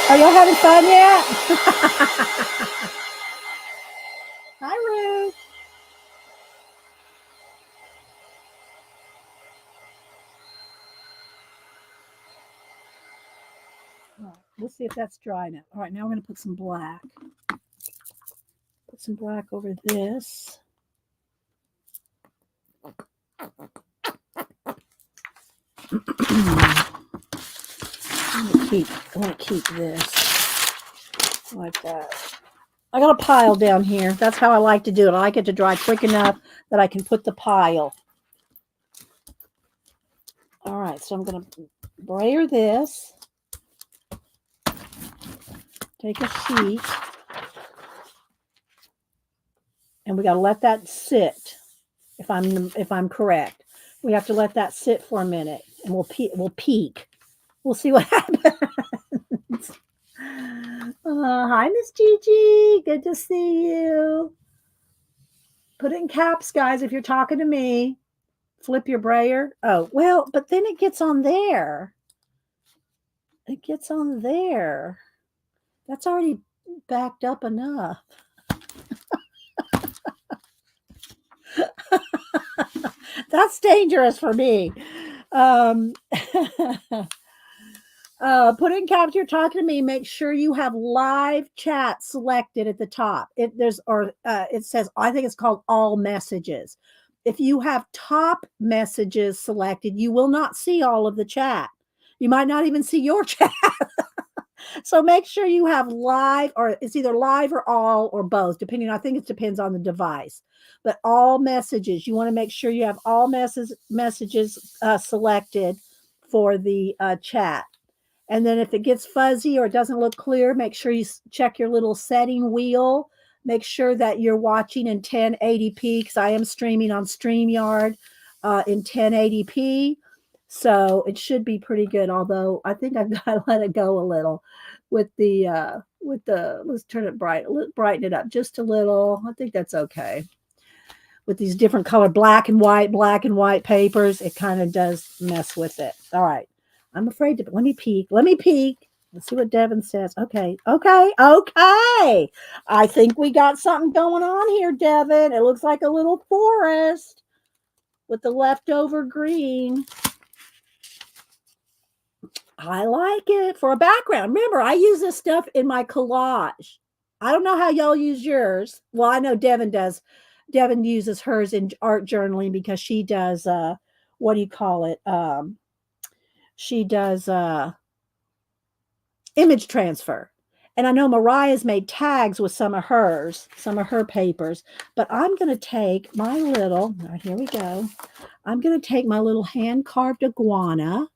Are y'all having fun yet? Hi, Ruth. All right, we'll see if that's dry now. All right, now we're going to put some black. Put some black over this. I want to keep this like that. I got a pile down here. That's how I like to do it. I like it to dry quick enough that I can put the pile. All right, so I'm going to brayer this. Take a sheet. And we got to let that sit. If I'm correct, we have to let that sit for a minute, and we'll peek. We'll see what happens. Hi, Miss Gigi. Good to see you. Put it in caps, guys, if you're talking to me. Flip your brayer. Oh, well, but then it gets on there. It gets on there. That's already backed up enough. That's dangerous for me. Put in caps, you're talking to me. Make sure you have live chat selected at the top. It says, I think it's called all messages. If you have top messages selected, you will not see all of the chat. You might not even see your chat. So make sure you have live, or it's either live or all or both, depending. I think it depends on the device. But all messages, you want to make sure you have all messages selected for the chat. And then if it gets fuzzy or it doesn't look clear, make sure you check your little setting wheel. Make sure that you're watching in 1080p, because I am streaming on StreamYard in 1080p. So it should be pretty good, although I think I've got to let it go a little with the let's turn it brighten it up just a little. I think that's okay. With these different color black and white papers, it kind of does mess with it. All right. I'm afraid to, let me peek. Let's see what Devin says. Okay. I think we got something going on here, Devin. It looks like a little forest with the leftover green. I like it for a background. Remember, I use this stuff in my collage. I don't know how y'all use yours. Well, I know Devin does. Devin uses hers in art journaling because she does what do you call it? She does image transfer. And I know Mariah's made tags with some of her papers, but I'm going to take my little, here we go. I'm going to take my little hand carved iguana.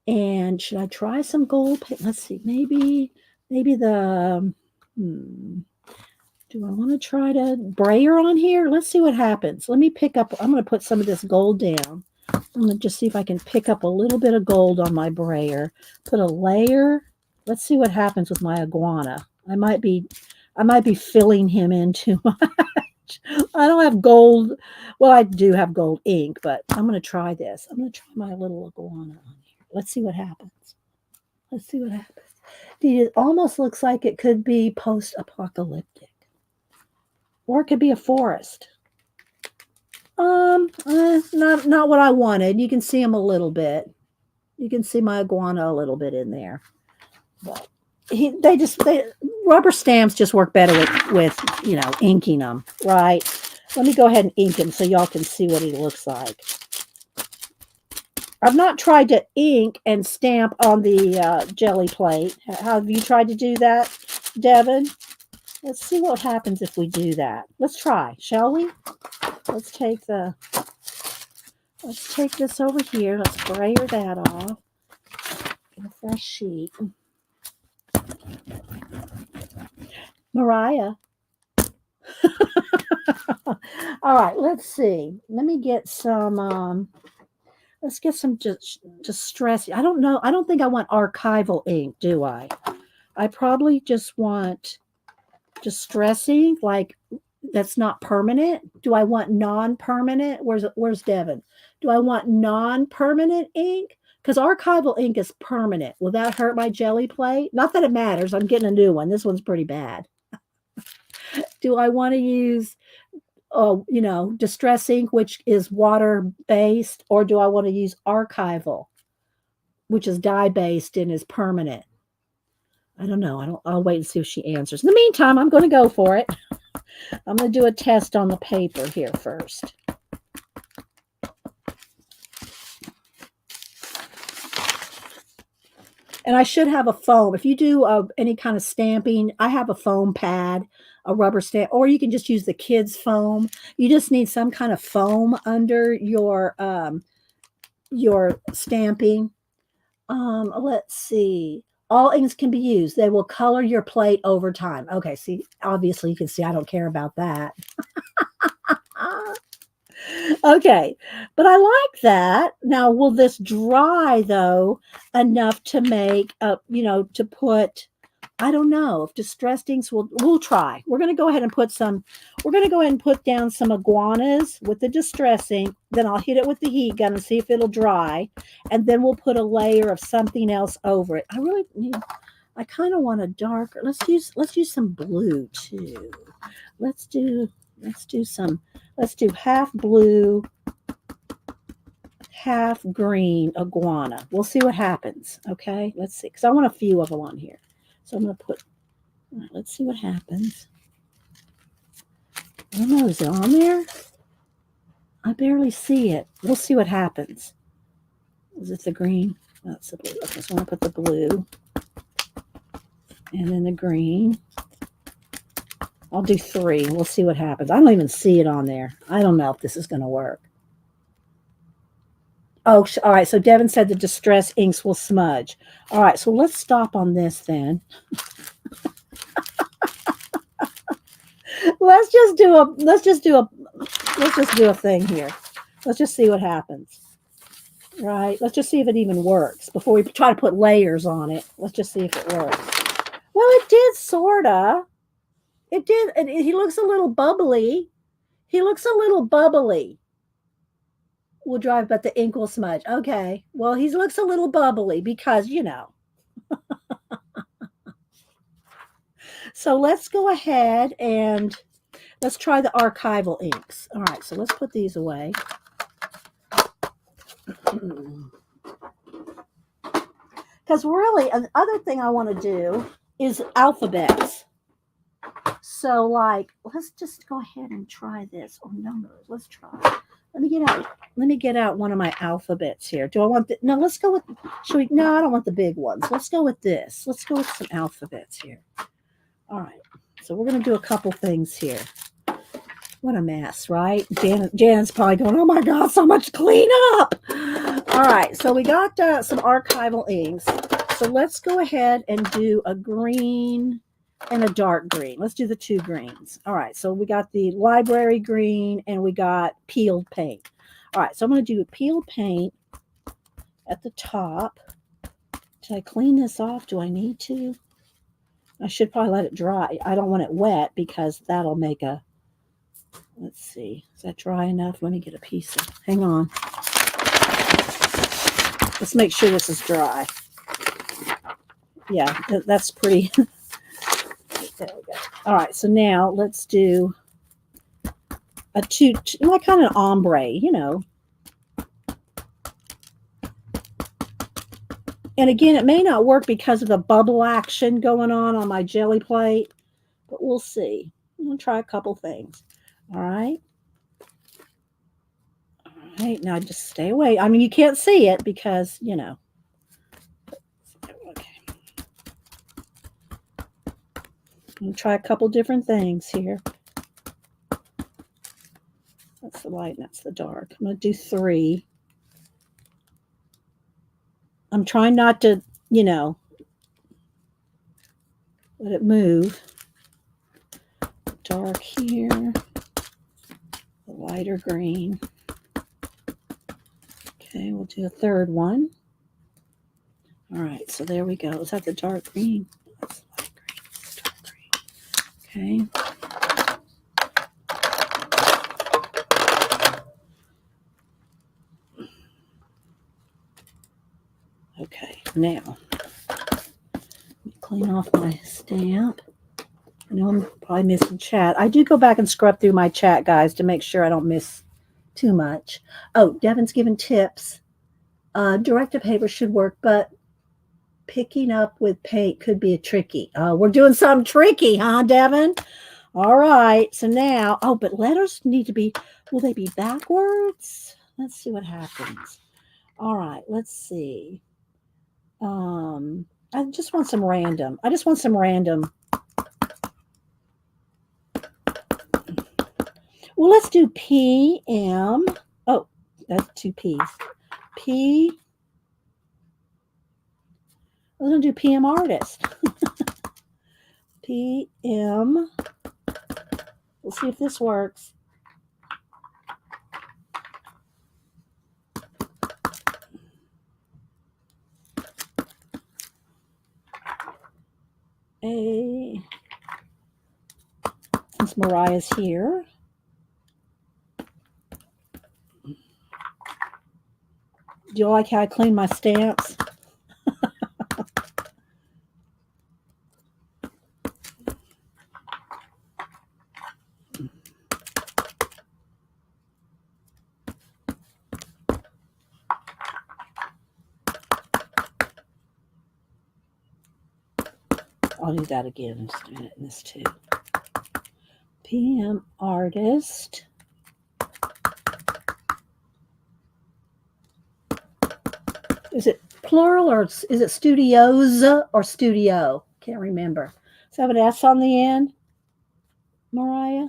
And should I try some gold paint? Let's see, maybe the, do I want to try to brayer on here? Let's see what happens. Let me pick up, I'm going to put some of this gold down. I'm going to just see if I can pick up a little bit of gold on my brayer. Put a layer. Let's see what happens with my iguana. I might be filling him in too much. I don't have gold. Well, I do have gold ink, but I'm going to try this. I'm going to try my little iguana on here. Let's see what happens. It almost looks like it could be post-apocalyptic. Or it could be a forest. Not what I wanted. You can see him a little bit. You can see my iguana a little bit in there. But rubber stamps just work better with inking them, right? Let me go ahead and ink him so y'all can see what he looks like. I've not tried to ink and stamp on the jelly plate. Have you tried to do that, Devin? Let's see what happens if we do that. Let's try, shall we? Let's take this over here. Let's brayer that off. Get a fresh sheet. Mariah. All right, let's see. Let me get some let's get some just distress. I don't know. I don't think I want archival ink, do I? I probably just want distress ink, like that's not permanent. Do I want non-permanent? Where's Devin? Do I want non-permanent ink? Because archival ink is permanent. Will that hurt my jelly plate? Not that it matters. I'm getting a new one. This one's pretty bad. Do I want to use distress ink, which is water based, or do I want to use archival, which is dye based and is permanent? I don't know. I'll wait and see if she answers. In the meantime, I'm going to go for it. I'm going to do a test on the paper here first. And I should have a foam. If you do any kind of stamping, I have a foam pad, a rubber stamp, or you can just use the kids' foam. You just need some kind of foam under your stamping. Let's see. All inks can be used. They will color your plate over time. Okay, see, obviously you can see I don't care about that. Okay, but I like that. Now, will this dry though enough to make to put? I don't know if distressed inks we'll try. We're going to go ahead and put down some iguanas with the distress ink. Then I'll hit it with the heat gun and see if it'll dry, and then we'll put a layer of something else over it. I kind of want a darker. Let's use some blue too. Let's do half blue, half green iguana. We'll see what happens. Okay, let's see, because I want a few of them on here. So I'm going to let's see what happens. I don't know, is it on there? I barely see it. We'll see what happens. Is it the green? That's the blue. Okay, so I'm going to put the blue and then the green. I'll do 3. We'll see what happens. I don't even see it on there. I don't know if this is going to work. Oh, all right. So Devin said the distress inks will smudge. All right. So let's stop on this then. Let's just do a thing here. Let's just see what happens. Right. Let's just see if it even works before we try to put layers on it. Let's just see if it works. Well, it did sorta. It did. He looks a little bubbly. Will drive, but the ink will smudge. Okay. Well, he looks a little bubbly because, So let's go ahead and let's try the archival inks. All right. So let's put these away. Because really, another thing I want to do is alphabets. So, let's just go ahead and try this. Or numbers. Let's try. Let me get out one of my alphabets here. Do I want no, let's go with no, I don't want the big ones. Let's go with this. Let's go with some alphabets here. All right. So we're going to do a couple things here. What a mess, right? Janet's probably going, oh my God, so much cleanup. All right. So we got some archival inks. So let's go ahead and do a green and a dark green. Let's do the 2 greens. All right. So we got the library green and we got peeled paint. All right. So I'm going to do a peeled paint at the top. Should I clean this off? Do I need to? I should probably let it dry. I don't want it wet because that'll make let's see. Is that dry enough? Let me get a piece of, hang on. Let's make sure this is dry. Yeah, that's pretty. There we go. All right, so now let's do a kind of ombre, And again, it may not work because of the bubble action going on my jelly plate, but we'll see. I'm going to try a couple things. All right. All right, now just stay away. I mean, you can't see it because, Okay. I'm going to try a couple different things here. That's the light and that's the dark. I'm going to do 3. I'm trying not to, let it move. Dark here. lighter green. Okay, we'll do a third one. All right, so there we go. Is that the dark green? That's the light green. Dark green. Okay, now let me clean off my stamp. I know I'm probably missing chat. I do go back and scrub through my chat, guys, to make sure I don't miss too much. Oh, Devin's giving tips. Directed paper should work, but picking up with paint could be a tricky. We're doing something tricky, huh, Devin? All right. So now, oh, but letters need to be, will they be backwards? Let's see what happens. All right. Let's see. I just want some random. Well, let's do PM. Oh, that's 2 P's. P. I'm going to do PM artist. PM. We'll see if this works. Since Mariah's here. Do you like how I clean my stamps? I'll do that again. Just do it in this too. PM artist. Is it plural or is it studios or studio? Can't remember. Does it have an S on the end, Mariah?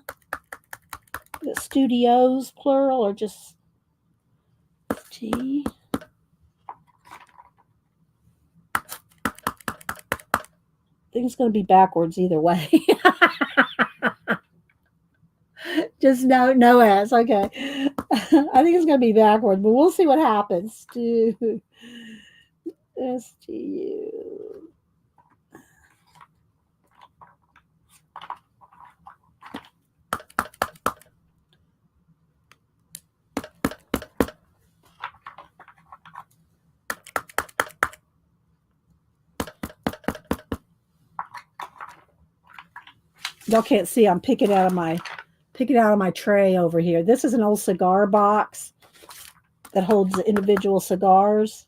Is it studios plural or just T? I think it's going to be backwards either way. Just no S. Okay. I think it's going to be backwards, but we'll see what happens. STU. Y'all can't see. I'm picking out of my tray over here. This is an old cigar box that holds the individual cigars.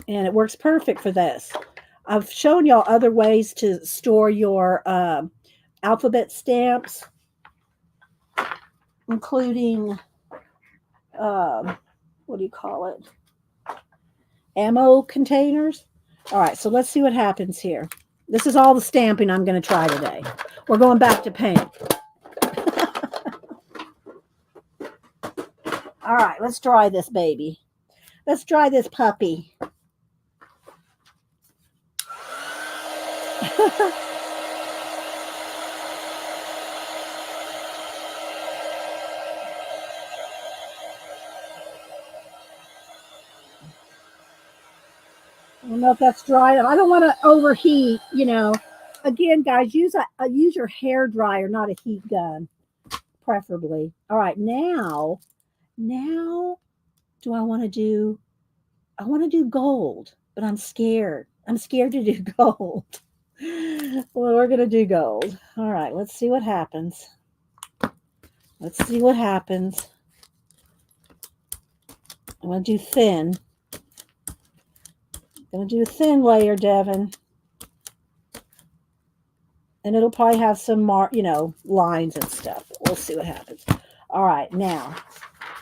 And it works perfect for this. I've shown y'all other ways to store your alphabet stamps, including, what do you call it? Ammo containers. All right, so let's see what happens here. This is all the stamping I'm going to try today. We're going back to paint. All right, let's dry this baby. Let's dry this puppy. I don't know if that's dry. I don't want to overheat, you know. Again, guys, use your hair dryer, not a heat gun, preferably. All right, now do I want to do gold, but I'm scared. I'm scared to do gold. Well, we're going to do gold. All right, let's see what happens. Let's see what happens. I'm going to do thin. I'm going to do a thin layer, Devin. And it'll probably have some lines and stuff. We'll see what happens. All right, now,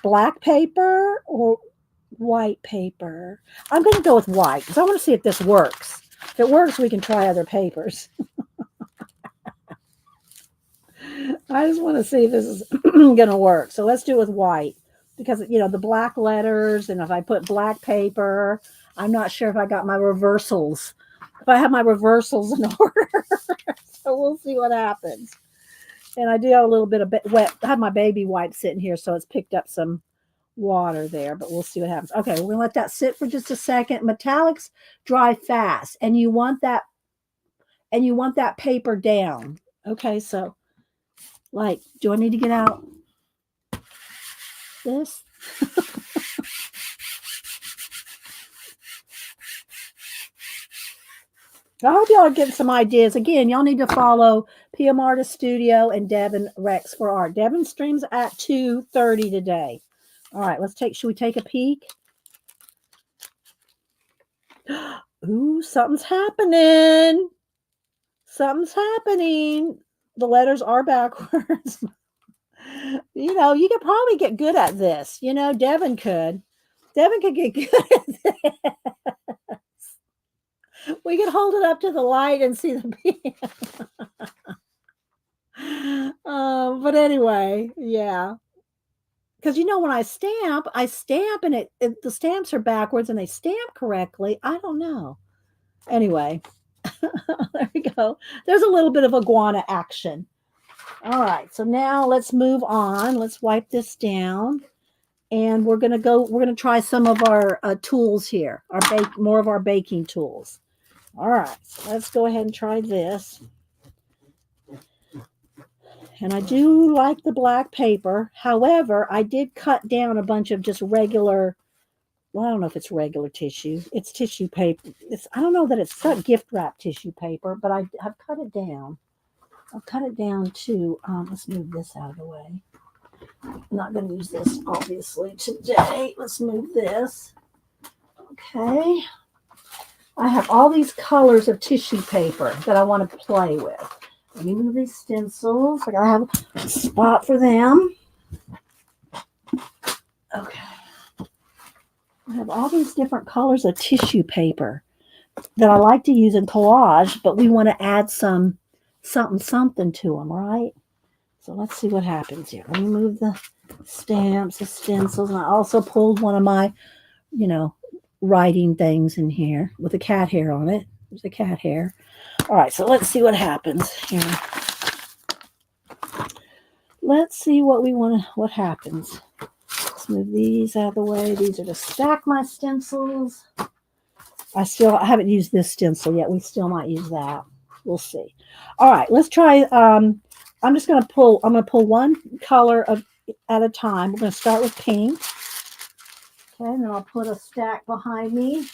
black paper or white paper? I'm going to go with white because I want to see if this works. If it works, we can try other papers. I just want to see if this is going to work. So let's do it with white because, the black letters, and if I put black paper, I'm not sure if I got my reversals. If I have my reversals in order. So we'll see what happens. And I do have a little bit of wet. I have my baby wipe sitting here, so it's picked up some water there, but we'll see what happens. Okay, we're gonna let that sit for just a second. Metallics dry fast, and you want that paper down. Okay, so like, do I need to get out this? I hope y'all are getting some ideas. Again, y'all need to follow PM Artist Studio and Devin Rex for art. Devin streams at 2:30 today. All right, should we take a peek? Ooh, something's happening. Something's happening. The letters are backwards. You could probably get good at this. Devin could. Devin could get good at this. We could hold it up to the light and see the pen. But anyway, yeah. Because when I stamp and the stamps are backwards and they stamp correctly. I don't know. Anyway, there we go. There's a little bit of iguana action. All right, so now let's move on. Let's wipe this down. And we're going to try some of our tools here, more of our baking tools. All right, so let's go ahead and try this. And I do like the black paper. However, I did cut down a bunch of just regular, well, I don't know if it's regular tissue. It's tissue paper. I don't know that it's not gift wrap tissue paper, but I've cut it down. I'll cut it down to, let's move this out of the way. I'm not going to use this, obviously, today. Let's move this. Okay. I have all these colors of tissue paper that I want to play with. Let me move these stencils. I gotta have a spot for them. Okay. I have all these different colors of tissue paper that I like to use in collage, but we want to add something to them, right? So let's see what happens here. Let me move the stamps, the stencils, and I also pulled one of my, writing things in here with a cat hair on it. There's a cat hair. All right, so let's see what happens here. Let's see what happens. Let's move these out of the way. These are to stack my stencils. I haven't used this stencil yet. We still might use that. We'll see. All right, let's try. I'm going to pull one color at a time. We're going to start with pink. Okay, and then I'll put a stack behind me.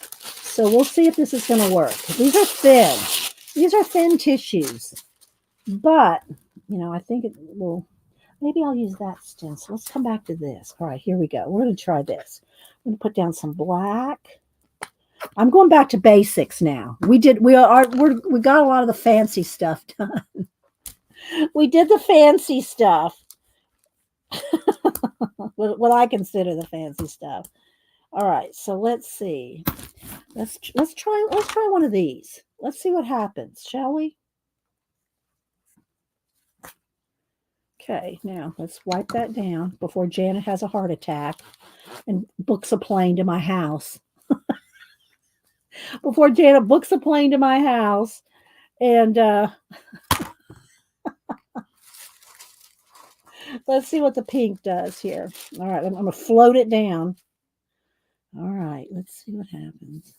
So we'll see if this is going to work. These are thin. These are thin tissues. But, I think it will. Maybe I'll use that stencil. Let's come back to this. All right, here we go. We're going to try this. I'm going to put down some black. I'm going back to basics now. We got a lot of the fancy stuff done. We did the fancy stuff. What I consider the fancy stuff. All right, so let's see. Let's try one of these. Let's see what happens, shall we? Okay, now let's wipe that down before Janet has a heart attack and books a plane to my house. Before Janet books a plane to my house and let's see what the pink does here. All right, I'm going to float it down. All right, let's see what happens.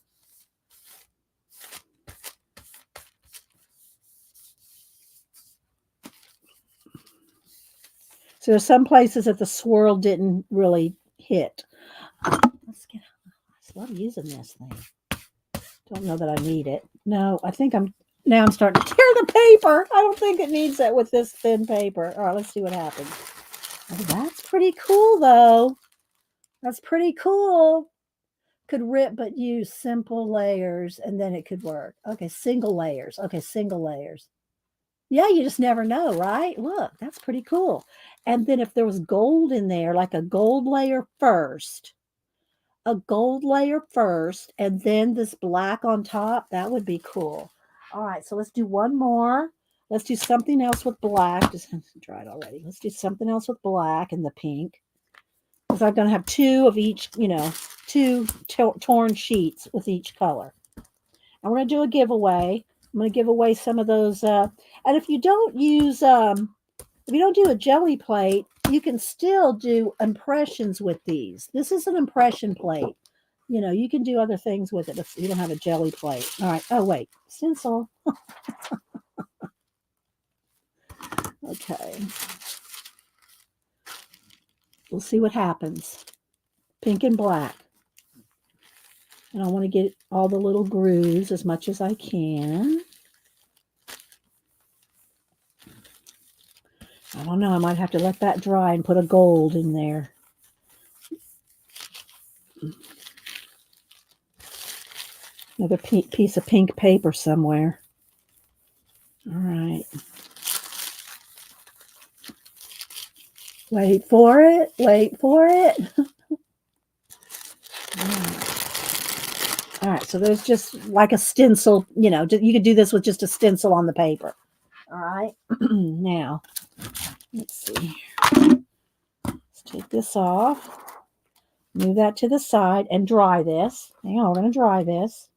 So there's some places that the swirl didn't really hit. I love using this thing. Don't know that I need it. No, I think I'm starting to tear the paper. I don't think it needs it with this thin paper. All right, let's see what happens. Oh, that's pretty cool, though. That's pretty cool. Could rip, but use simple layers, and then it could work. Okay, single layers. Okay, single layers. Yeah, you just never know, right? Look, that's pretty cool. And then if there was gold in there, like a gold layer first, and then this black on top, that would be cool. All right, so let's do one more. Let's do something else with black. Just dried already. Let's do something else with black and the pink. Because I'm going to have two of each, two torn sheets with each color. I'm going to do a giveaway. I'm going to give away some of those. And if you don't use if you don't do a jelly plate, you can still do impressions with these. This is an impression plate. You know, you can do other things with it if you don't have a jelly plate. All right. Oh, wait. Stencil. Okay. We'll see what happens. Pink and black. And I want to get all the little grooves as much as I can. I don't know. I might have to let that dry and put a gold in there. Another piece of pink paper somewhere. All right. Wait for it. Wait for it. All right. So there's just like a stencil. You know, you could do this with just a stencil on the paper. All right. Now, let's see. Let's take this off. Move that to the side and dry this. Hang on. We're going to dry this.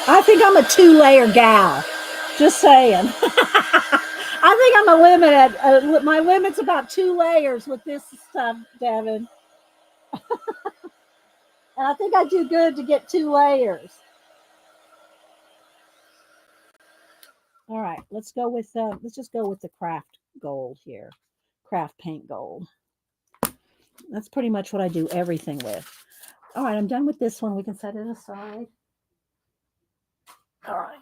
I think I'm a 2-layer gal. Just saying. I think I'm a limit at my limit's about 2 layers with this stuff, Devin. And I think I do good to get 2 layers. All right, let's go with let's just go with the craft gold here. Craft paint gold. That's pretty much what I do everything with. All right, I'm done with this one. We can set it aside. All right.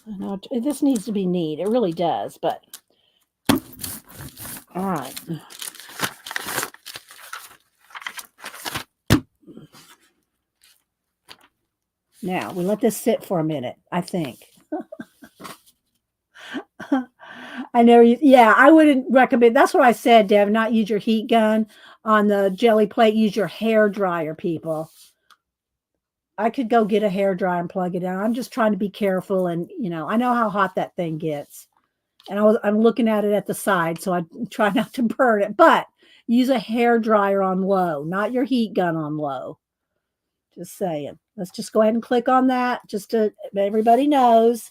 I know this needs to be neat. It really does, but all right. Now we let this sit for a minute, I think. I never use, yeah, I wouldn't recommend. That's what I said, Dev, not use your heat gun on the jelly plate. Use your hair dryer, people. I could go get a hair dryer and plug it in. I'm just trying to be careful, and you know, I know how hot that thing gets. And I'm looking at it at the side, so I try not to burn it. But use a hair dryer on low, not your heat gun on low. Just saying. Let's just go ahead and click on that, just to everybody knows.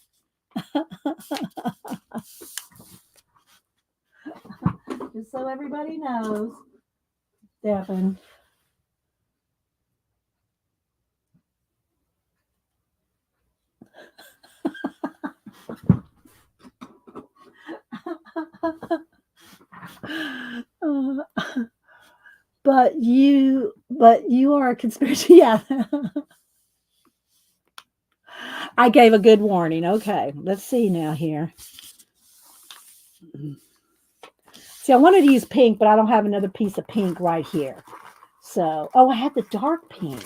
Just so everybody knows, Devin. But you are a conspiracy. Yeah. I gave a good warning. Okay, let's see now here. See, I wanted to use pink, but I don't have another piece of pink right here. So, oh, I had the dark pink.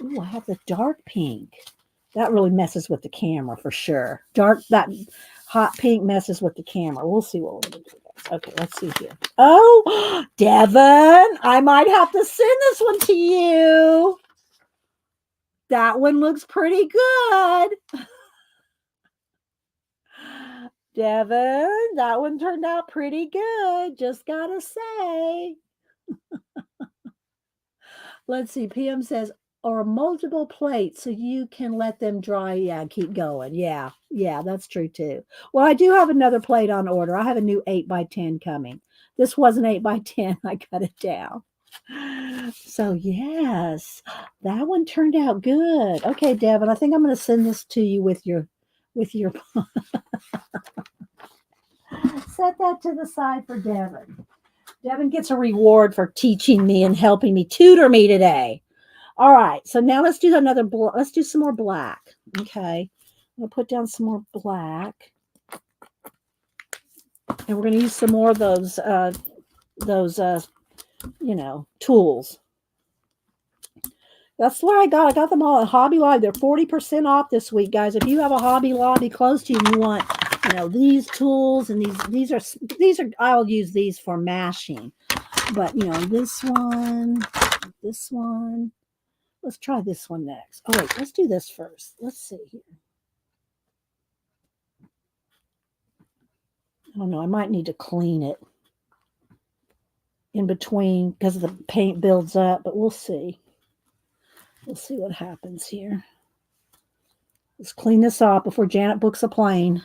Ooh, I have the dark pink. That really messes with the camera for sure. That hot pink messes with the camera. We'll see what we're going to do. Okay, let's see here. Oh, Devin, I might have to send this one to you. That one looks pretty good. Devin, that one turned out pretty good. Just gotta say. Let's see. PM says, or multiple plates so you can let them dry. Yeah, keep going. Yeah, that's true too. Well, I do have another plate on order. I have a new 8x10 coming. This wasn't 8x10. I cut it down. So yes, that one turned out good. Okay, Devin, I think I'm going to send this to you with your set that to the side for Devin. Devin gets a reward for teaching me and helping me tutor me today. All right, so now let's do let's do some more black. Okay, I'm going to put down some more black. And we're going to use some more of those tools. That's where I got them all at Hobby Lobby. They're 40% off this week, guys. If you have a Hobby Lobby close to you and you want, these tools and these are I'll use these for mashing. But, this one. Let's try this one next. Oh, wait, let's do this first. Let's see here. I don't know. I might need to clean it. in between because the paint builds up, but we'll see. We'll see what happens here. Let's clean this off before Janet books a plane.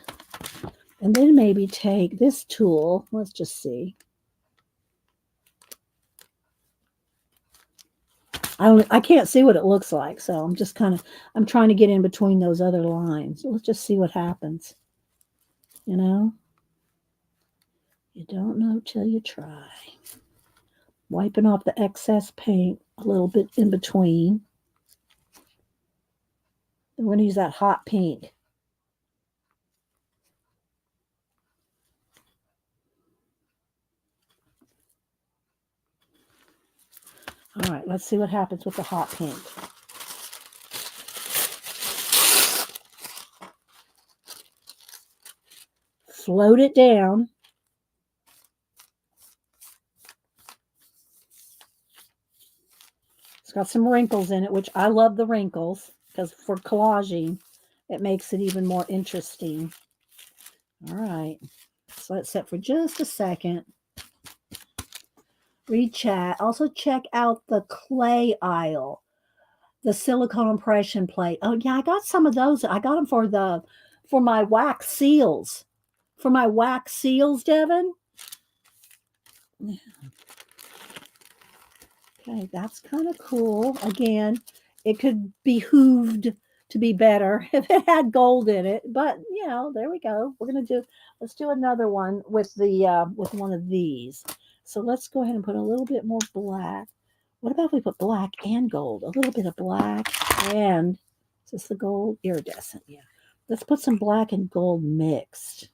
And then maybe take this tool. Let's just see. I can't see what it looks like, so I'm trying to get in between those other lines. So let's just see what happens. You know? You don't know till you try. Wiping off the excess paint a little bit in between. And we're going to use that hot pink. All right, let's see what happens with the hot pink. Float it down. It's got some wrinkles in it, which I love the wrinkles because for collaging, it makes it even more interesting. All right, so let's set for just a second. Read chat. Also check out the clay aisle, the silicone impression plate. Oh yeah, I got some of those. I got them for my wax seals. For my wax seals, Devin. Yeah. Okay, that's kind of cool. Again, it could be behooved to be better if it had gold in it, but you know, there we go. Let's do another one with with one of these. So let's go ahead and put a little bit more black. What about if we put black and gold? A little bit of black and is this the gold? Iridescent, yeah. Let's put some black and gold mixed.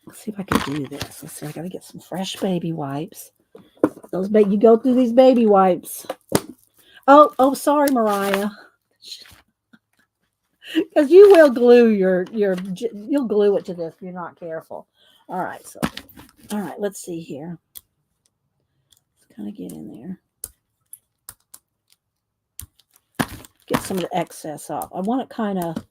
Let's see if I can do this. Let's see. I gotta get some fresh baby wipes. You go through these baby wipes. Oh, sorry, Mariah. Because you will glue you'll glue it to this if you're not careful. All right, let's see here. Let's kind of get in there. Get some of the excess off. I want it kind of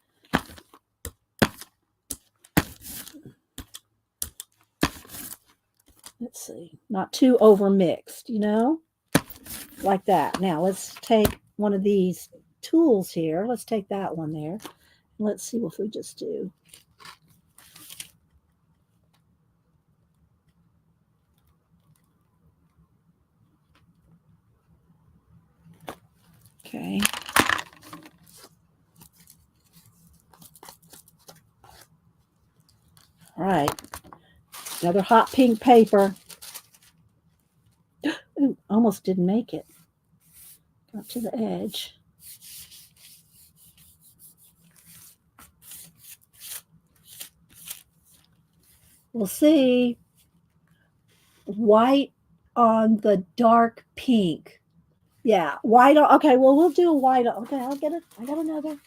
let's see, not too over mixed, you know, like that. Now let's take one of these tools here. Let's take that one there. Let's see what we just do. Okay. All right. Another hot pink paper. Ooh, almost didn't make it. Got to the edge. We'll see. White on the dark pink. Yeah, white. Okay, well, we'll do a white. Okay, I'll get it. I got another.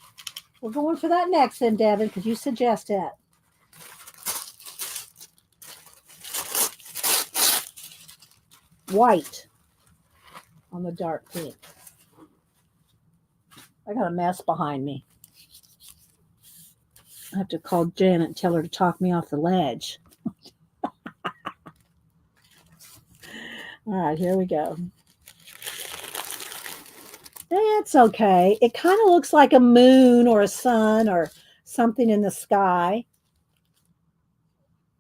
We're going for that next then, Devin, because you suggest it. White on the dark pink. I got a mess behind me. I have to call Janet and tell her to talk me off the ledge. All right, here we go. That's okay. It kind of looks like a moon or a sun or something in the sky.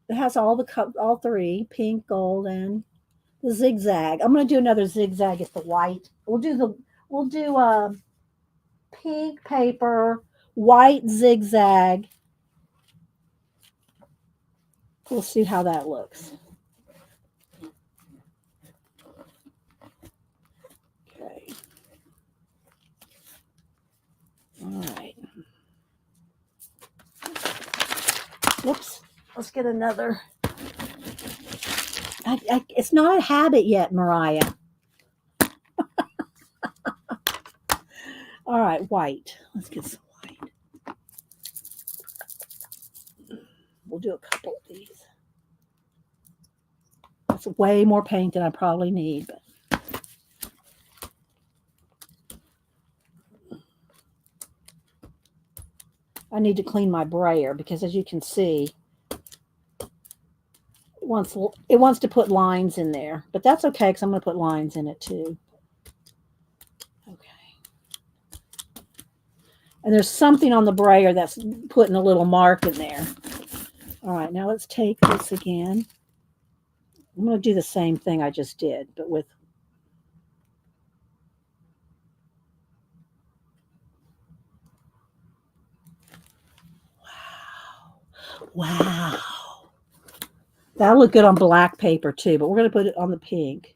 It has all three, pink, gold, and the zigzag. I'm going to do another zigzag at the white. We'll do pink paper, white zigzag. We'll see how that looks. Okay. All right. Whoops. Let's get another. It's not a habit yet, Mariah. All right, white. Let's get some white. We'll do a couple of these. That's way more paint than I probably need, but I need to clean my brayer because as you can see, wants to put lines in there, but that's okay because I'm going to put lines in it too. Okay. And there's something on the brayer that's putting a little mark in there. All right, now let's take this again. I'm going to do the same thing I just did, but with wow. That'll look good on black paper too, but we're going to put it on the pink.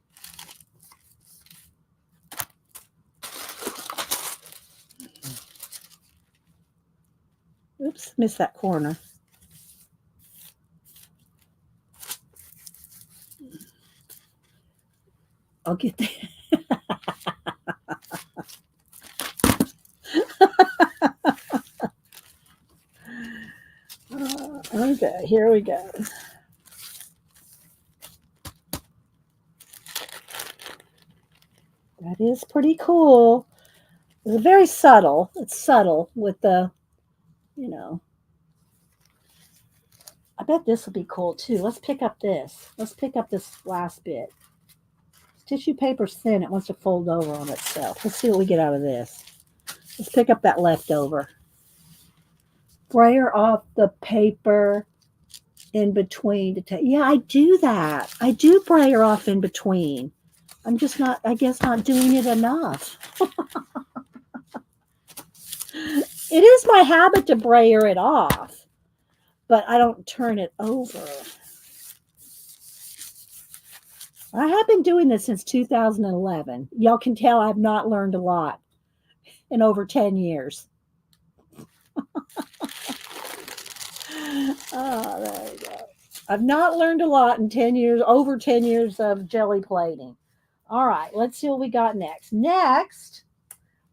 Oops, missed that corner. I'll get that. Okay, here we go. That is pretty cool. It's very subtle. It's subtle with the, you know. I bet this will be cool too. Let's pick up this. Let's pick up this last bit. Tissue paper's thin. It wants to fold over on itself. Let's see what we get out of this. Let's pick up that leftover. Brayer off the paper in between to take. Yeah, I do that. I do brayer off in between. I'm just not, I guess, not doing it enough. It is my habit to brayer it off, but I don't turn it over. I have been doing this since 2011. Y'all can tell I've not learned a lot in over 10 years. Oh, there we go. I've not learned a lot in 10 years, over 10 years of jelly plating. All right, let's see what we got next. Next,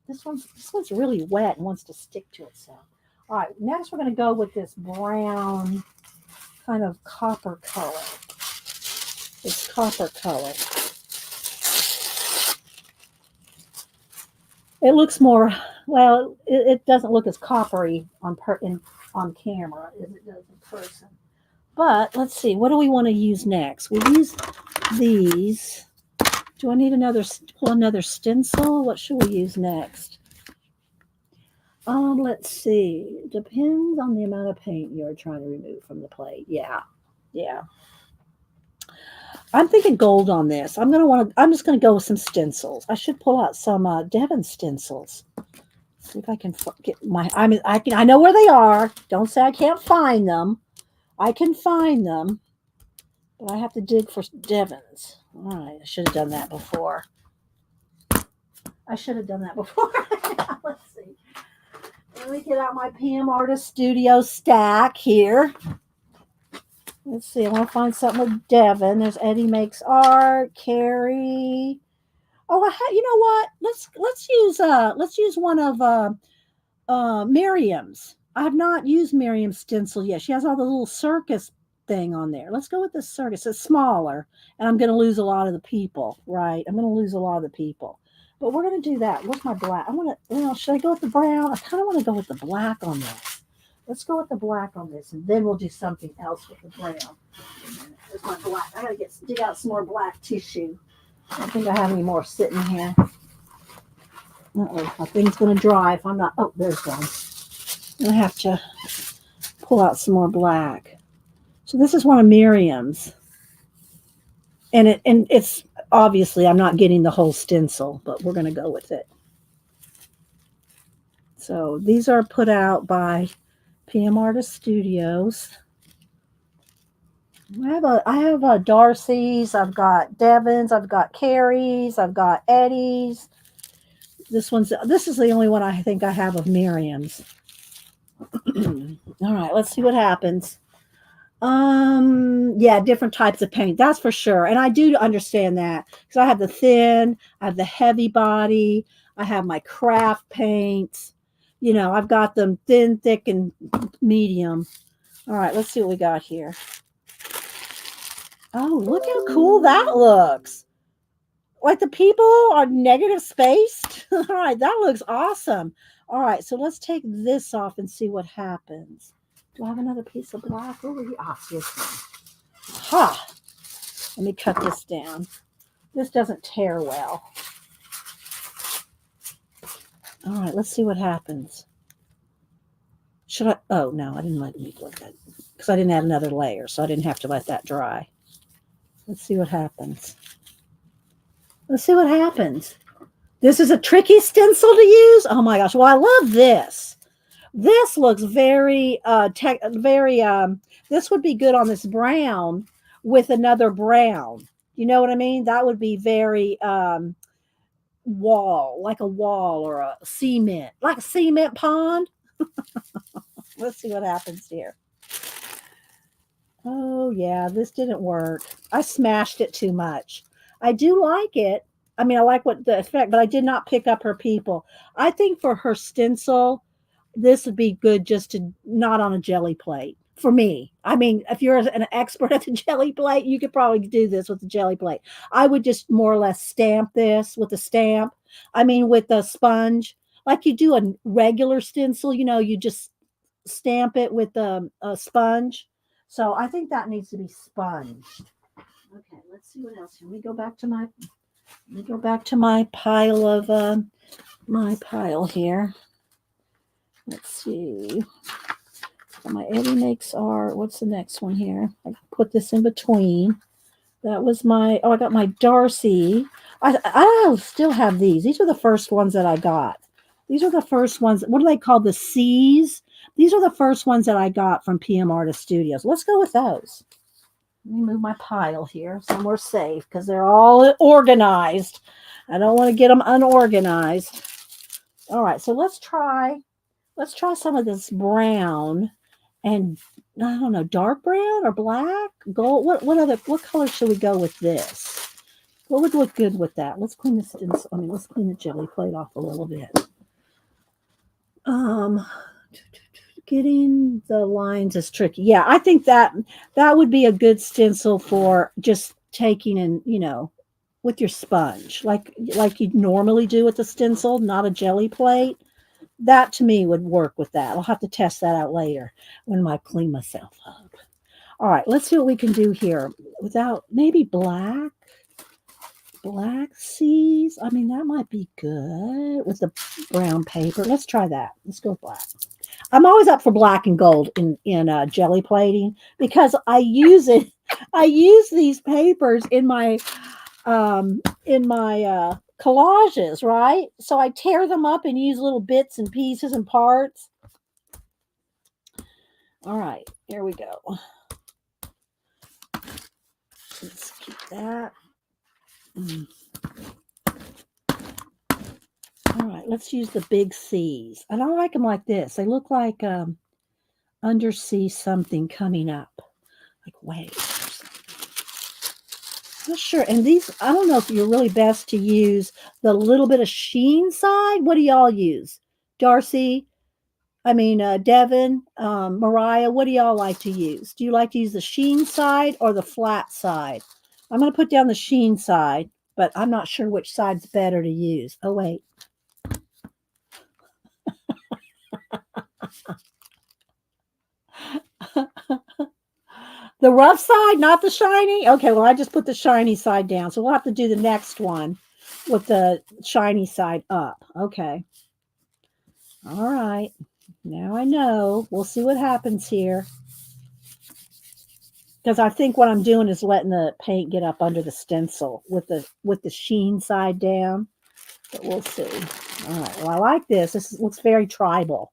this one's really wet and wants to stick to itself. All right, next we're going to go with this brown kind of copper color. This copper color. It looks more, well, it doesn't look as coppery on camera as it does in person. But let's see, what do we want to use next? We'll use these. Do I need another stencil? What should we use next? Let's see. Depends on the amount of paint you're trying to remove from the plate. Yeah. I'm thinking gold on this. I'm just gonna go with some stencils. I should pull out some Devon stencils. See if I can get my. I know where they are. Don't say I can't find them. I can find them, but I have to dig for Devons. All right, I should have done that before. Let's see. Let me get out my PM Artist Studio stack here. Let's see. I want to find something with Devon. There's Eddie Makes Art, Carrie. Oh, you know what? Let's use one of Miriam's. I have not used Miriam's stencil yet. She has all the little circus thing on there. Let's go with the circus. It's smaller, and I'm going to lose a lot of the people. Right? I'm going to lose a lot of the people. But we're going to do that. What's my black? I want to. Should I go with the brown? I kind of want to go with the black on this. Let's go with the black on this, and then we'll do something else with the brown. There's my black. I gotta dig out some more black tissue. I don't think I have any more sitting here. Uh-oh, my thing's gonna dry if I'm not. Oh, there's one. I have to pull out some more black. So this is one of Miriam's, and it's obviously I'm not getting the whole stencil, but we're gonna go with it. So these are put out by PM Artist Studios. I have a Darcy's, I've got Devon's, I've got Carrie's, I've got Eddie's. This is the only one I think I have of Miriam's. All right, let's see what happens. Yeah, different types of paint, that's for sure. And I do understand that because I have the thin, I have the heavy body, I have my craft paints. You know, I've got them thin, thick, and medium. All right, let's see what we got here. Oh, look how cool that looks. Like the people are negative spaced. All right, that looks awesome. All right, so let's take this off and see what happens. Do I have another piece of black over here? Ah, here's one. Ha! Let me cut this down. This doesn't tear well. All right, let's see what happens. Should I? Oh, no, I didn't let me do that because I didn't add another layer, so I didn't have to let that dry. Let's see what happens. Let's see what happens. This is a tricky stencil to use. Oh my gosh. Well, I love this. This looks very, this would be good on this brown with another brown. You know what I mean? That would be very, wall, like a wall or a cement, like a cement pond. Let's see what happens here. Oh, yeah, this didn't work. I smashed it too much. I do like it. I mean, I like what the effect, but I did not pick up her people. I think for her stencil, this would be good just to not on a jelly plate for me. I mean, if you're an expert at the jelly plate, you could probably do this with the jelly plate. I would just more or less stamp this with a stamp. I mean, with a sponge, like you do a regular stencil, you know, you just stamp it with a sponge. So I think that needs to be sponged. Okay, let's see what else. Let me go back to my pile of my pile here. Let's see. My Eddie makes art. What's the next one here? I put this in between. That was my, I got my Darcy. I still have these. These are the first ones that I got. These are the first ones. What do they call the C's? These are the first ones that I got from PM Artist Studios. Let's go with those. Let me move my pile here somewhere safe because they're all organized. I don't want to get them unorganized. All right, so let's try some of this brown and I don't know, dark brown or black, gold. What color should we go with this? What would look good with that? Let's clean this. Let's clean the jelly plate off a little bit. Getting the lines is tricky. Yeah, I think that would be a good stencil for just taking and, you know, with your sponge, like you normally do with the stencil, not a jelly plate. That to me would work with that. I'll have to test that out later when I clean myself up. All right, let's see what we can do here without maybe black C's. I mean, that might be good with the brown paper. Let's try that. Let's go with black. I'm always up for black and gold in jelly plating because I use it. I use these papers in my collages, right? So I tear them up and use little bits and pieces and parts. All right, here we go. Let's keep that. All right, let's use the big C's. And I like them like this. They look like undersea something coming up, like waves or something. Not sure. And these, I don't know if you're really best to use the little bit of sheen side. What do y'all use? Darcy, Devin, Mariah, what do y'all like to use? Do you like to use the sheen side or the flat side? I'm going to put down the sheen side, but I'm not sure which side's better to use. Oh, wait. The rough side, not the shiny? Okay, well, I just put the shiny side down. So we'll have to do the next one with the shiny side up. Okay. All right. Now I know. We'll see what happens here. Because I think what I'm doing is letting the paint get up under the stencil with the sheen side down. But we'll see. All right. Well, I like this. This looks very tribal.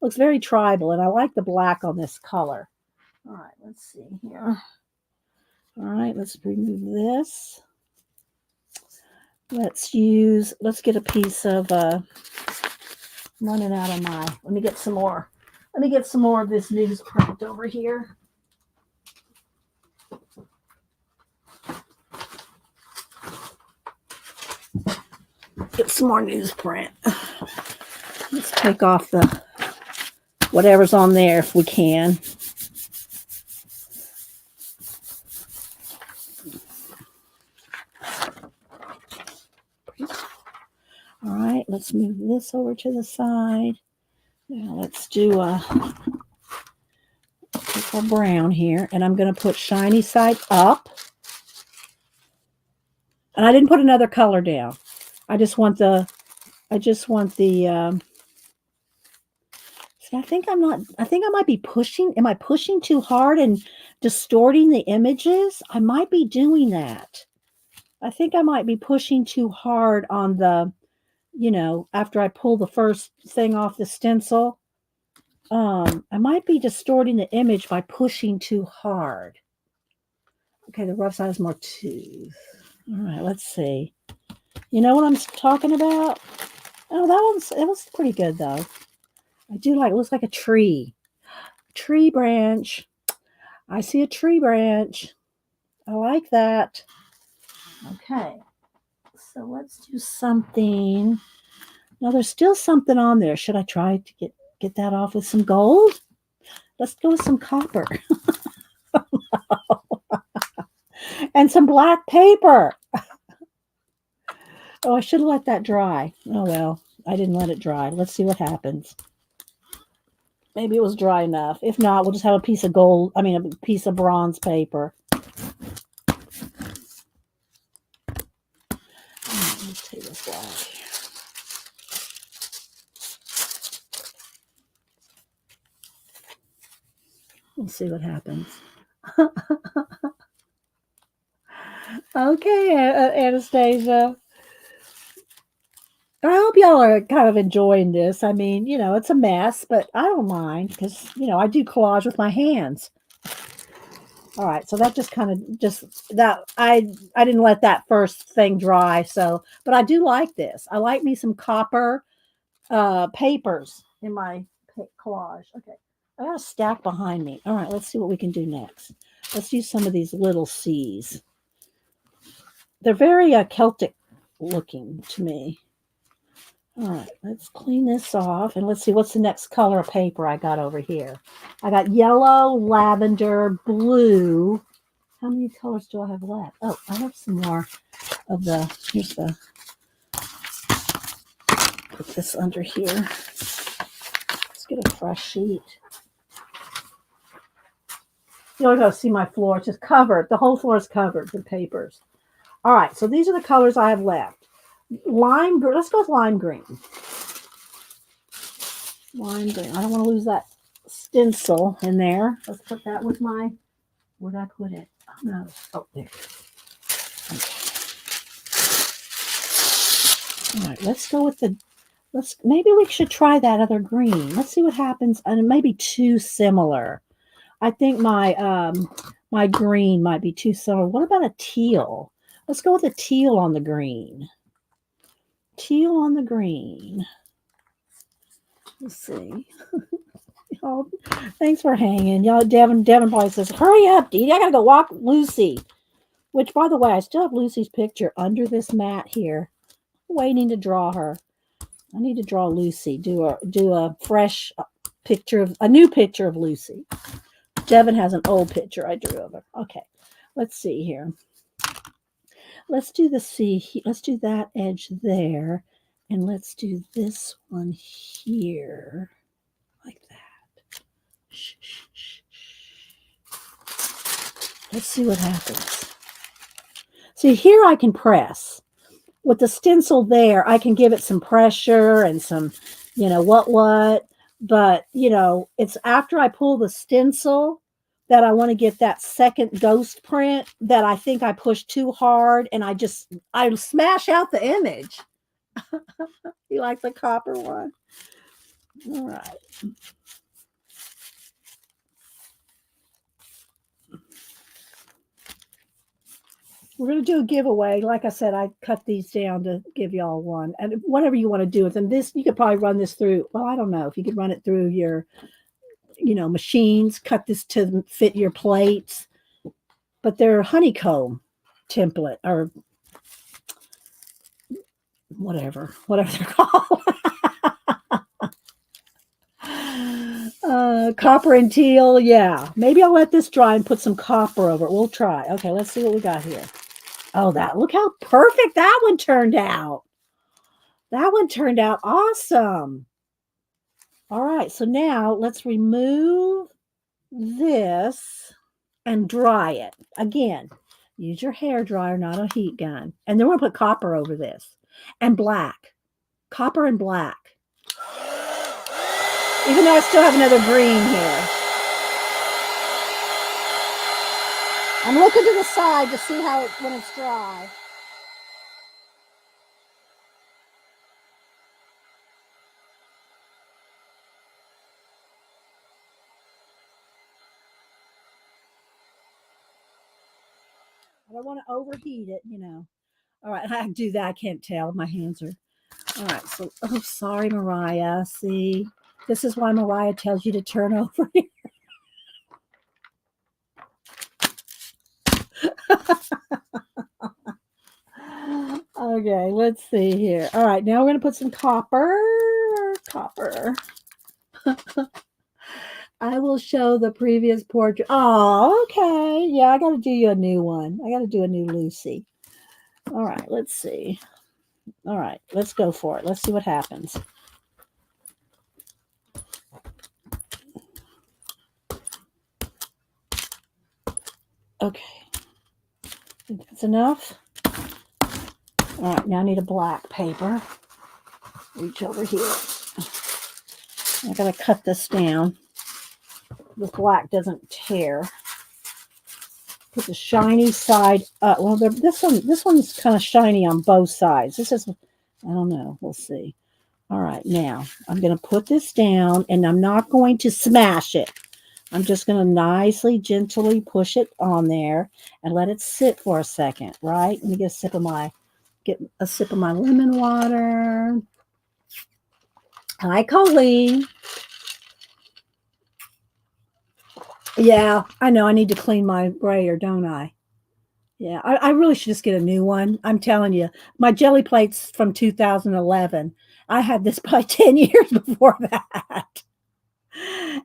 Looks very tribal, and I like the black on this color. All right, let's see here. All right, let's remove this. Let's get a piece of, I'm running out of my, let me get some more of this newsprint over here. Get some more newsprint. Let's take off the whatever's on there if we can. All right, let's move this over to the side. Now let's do a brown here, and I'm going to put shiny side up. And I didn't put another color down. I just want the, see, I think I might be pushing, am I pushing too hard and distorting the images? I might be doing that. I think I might be pushing too hard on the, after I pull the first thing off the stencil. I might be distorting the image by pushing too hard. Okay, the rough side is more tooth. All right, let's see. You know what I'm talking about? Oh, it was pretty good though. I do like, it looks like a tree. Tree branch. I see a tree branch. I like that. Okay. So let's do something. Now there's still something on there. Should I try to get that off with some gold? Let's go with some copper. And some black paper. Oh, I should have let that dry. Oh well, I didn't let it dry. Let's see what happens. Maybe it was dry enough. If not, we'll just have a piece of gold, a piece of bronze paper. Let's take this black. We'll see what happens. Okay, Anastasia. I hope y'all are kind of enjoying this. I mean, it's a mess, but I don't mind because, I do collage with my hands. All right, so that just kind of that I didn't let that first thing dry, so but I do like this. I like me some copper papers in my collage. Okay, I got a stack behind me. All right, let's see what we can do next. Let's use some of these little C's. They're very Celtic looking to me. All right, let's clean this off and let's see what's the next color of paper I got over here. I got yellow, lavender, blue. How many colors do I have left? Oh, I have some more of here's put this under here. Let's get a fresh sheet. You don't see my floor. It's just covered. The whole floor is covered with papers. All right, so these are the colors I have left. Lime green. Let's go with lime green. Lime green. I don't want to lose that stencil in there. Let's put that with my. Where did I put it? Oh no. Oh, there. Okay. All right. Let's go with the. Maybe we should try that other green. Let's see what happens. And it may be too similar. I think my green might be too similar. What about a teal? Let's go with a teal on the green. Teal on the green. Let's see. Oh, thanks for hanging. Y'all, Devin probably says, hurry up, Dee Dee. I gotta go walk Lucy. Which, by the way, I still have Lucy's picture under this mat here. Waiting to draw her. I need to draw Lucy. Do a fresh a new picture of Lucy. Devin has an old picture I drew of her. Okay. Let's see here. Let's do the C. Let's do that edge there. And let's do this one here. Like that. Shh, shh, shh. Let's see what happens. See, here I can press. With the stencil there, I can give it some pressure and some, what. But, it's after I pull the stencil that I want to get that second ghost print that I think I pushed too hard and I smash out the image. You like the copper one? All right. We're going to do a giveaway. Like I said, I cut these down to give y'all one. And whatever you want to do with them, you could probably run this through. Well, I don't know if you could run it through your, machines, cut this to fit your plates. But they're honeycomb template or whatever they're called. Copper and teal. Yeah. Maybe I'll let this dry and put some copper over it. We'll try. Okay, let's see what we got here. Oh, look how perfect that one turned out. That one turned out awesome. All right, so now let's remove this and dry it. Again, Use your hair dryer, not a heat gun. And then we're going to put copper over this. And black. Copper and black. Even though I still have another green here. I'm looking to the side to see how when it's dry. I don't want to overheat it, you know. All right, I do that. I can't tell. My hands are. All right, so, oh, sorry, Mariah. See, this is why Mariah tells you to turn over here. Okay, let's see here. All right, now we're going to put some copper. Copper. I will show the previous portrait. Oh, okay. Yeah, I got to do you a new one. I got to do a new Lucy. All right, let's see. All right, let's go for it. Let's see what happens. Okay. That's enough. All right, now I need a black paper. Reach over here. I got to cut this down. The black doesn't tear. Put the shiny side up. Well, this one's kind of shiny on both sides. This is, I don't know. We'll see. All right, now I'm going to put this down, and I'm not going to smash it. I'm just going to nicely, gently push it on there and let it sit for a second. Right? Let me get a sip of my lemon water. Hi, Colleen. Yeah, I know. I need to clean my brayer, don't I? Yeah, I really should just get a new one. I'm telling you, my jelly plate's from 2011. I had this probably 10 years before that.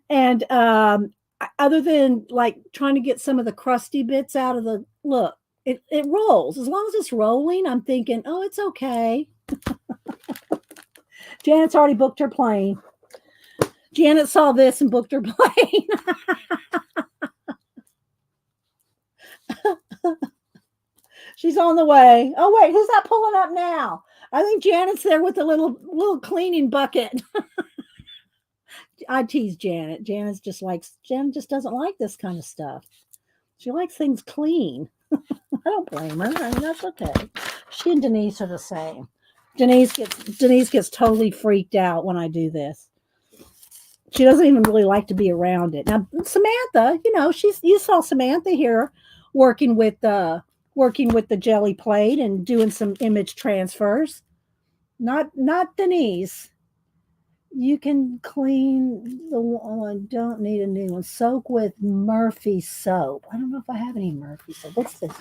And other than like trying to get some of the crusty bits out of the look, it rolls. As long as it's rolling, I'm thinking, oh, it's okay. Janet's already booked her plane. Janet saw this and booked her plane. She's on the way. Oh, wait, who's that pulling up now? I think Janet's there with a little cleaning bucket. I tease Janet. Janet just doesn't like this kind of stuff. She likes things clean. I don't blame her. I mean, that's okay. She and Denise are the same. Denise gets totally freaked out when I do this. She doesn't even really like to be around it. Now, Samantha, you saw Samantha here working with the jelly plate and doing some image transfers. Not Denise. You can clean the one. Don't need a new one. Soak with Murphy soap. I don't know if I have any Murphy soap. What's this?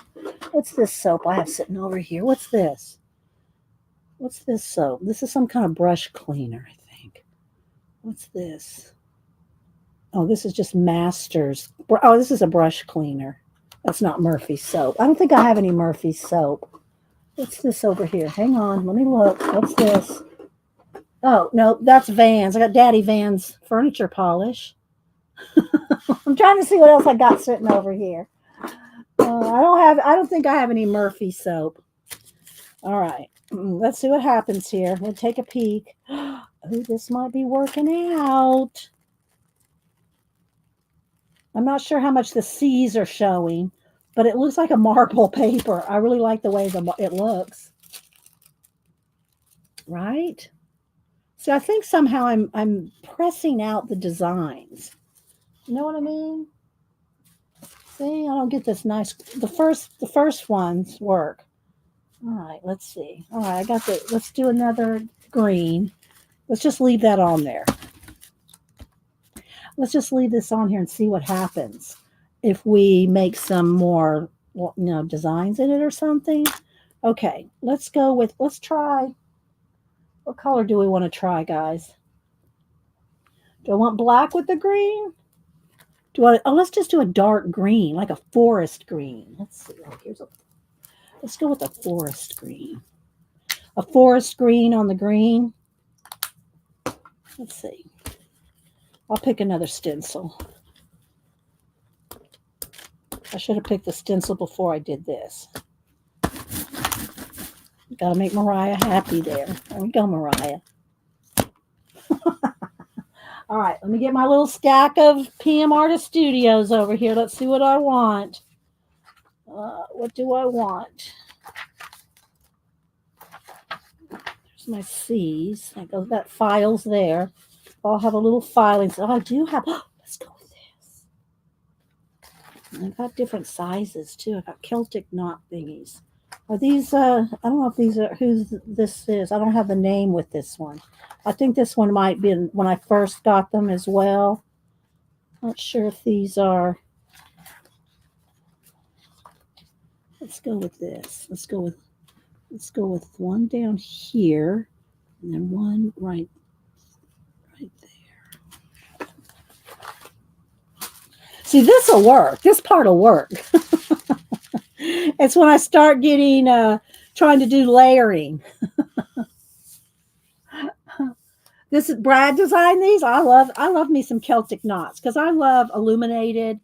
What's this soap I have sitting over here? What's this? What's this soap? This is some kind of brush cleaner, I think. What's this? Oh, this is just Masters. Oh, this is a brush cleaner. That's not Murphy soap. I don't think I have any Murphy soap. What's this over here? Hang on. Let me look. What's this? Oh, no, that's Vans. I got Daddy Vans furniture polish. I'm trying to see what else I got sitting over here. I don't think I have any Murphy soap. All right. Let's see what happens here. I'm going to take a peek. Oh, this might be working out. I'm not sure how much the C's are showing, but it looks like a marble paper. I really like the way it looks. Right? So I think somehow I'm pressing out the designs. You know what I mean? See, I don't get this nice. The first ones work. All right, let's see. All right, let's do another green. Let's just leave that on there. Let's just leave this on here and see what happens if we make some more, designs in it or something. Okay, let's try. What color do we want to try, guys? Do I want black with the green? Let's just do a dark green, like a forest green. Let's see. Let's go with a forest green. A forest green on the green. Let's see. I'll pick another stencil. I should have picked the stencil before I did this. Gotta make Mariah happy there. There we go, Mariah. All right, let me get my little stack of PM Artist Studios over here. Let's see what I want. What do I want? There's my C's. That file's there. I'll have a little filing. So I do have. Let's go with this. I've got different sizes too. I've got Celtic knot thingies. Are these? I don't know if these are whose this is. I don't have the name with this one. I think this one might be when I first got them as well. Not sure if these are. Let's go with this. Let's go with one down here, and then one right there. See, this will work. This part will work. It's when I start getting trying to do layering. This is Brad designed these. I love me some Celtic knots because I love illuminated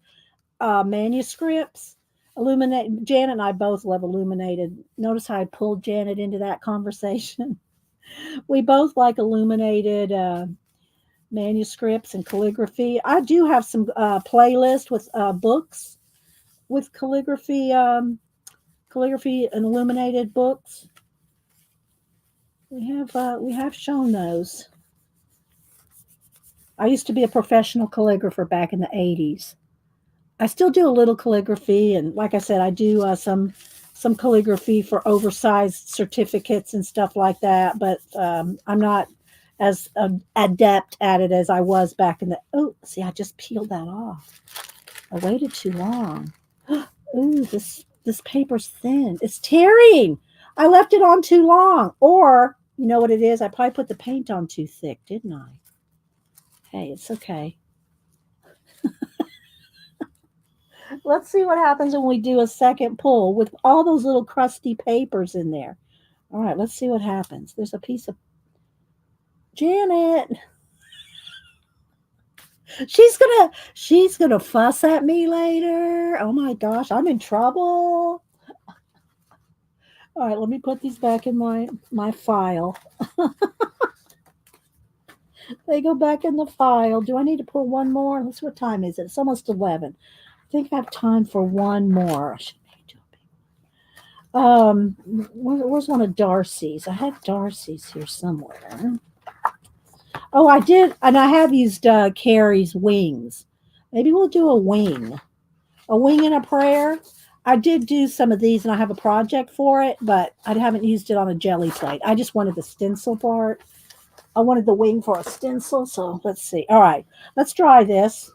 manuscripts. Janet and I both love illuminated. Notice how I pulled Janet into that conversation. We both like illuminated manuscripts and calligraphy. I do have some playlist with books with calligraphy and illuminated books. We have shown those. I used to be a professional calligrapher back in the 80s. I still do a little calligraphy, and like I said, I do some calligraphy for oversized certificates and stuff like that. But I'm not as adept at it as I was back in the. Oh, see, I just peeled that off. I waited too long. Ooh, this paper's thin. It's tearing. I left it on too long. Or you know what it is? I probably put the paint on too thick, didn't I? Hey, it's okay. Let's see what happens when we do a second pull with all those little crusty papers in there. All right, let's see what happens. There's a piece of Janet. She's gonna fuss at me later. Oh my gosh, I'm in trouble. All right, let me put these back in my file. They go back in the file. Do I need to pull one more? Let's see, what time is it? It's almost 11. I think I have time for one more. I should maybe do a big one. Where's one of Darcy's? I had Darcy's here somewhere. Oh, I did, and I have used Carrie's wings. Maybe we'll do a wing and a prayer. I did do some of these, and I have a project for it, but I haven't used it on a jelly plate. I just wanted the stencil part. I wanted the wing for a stencil, so let's see. All right, let's try this.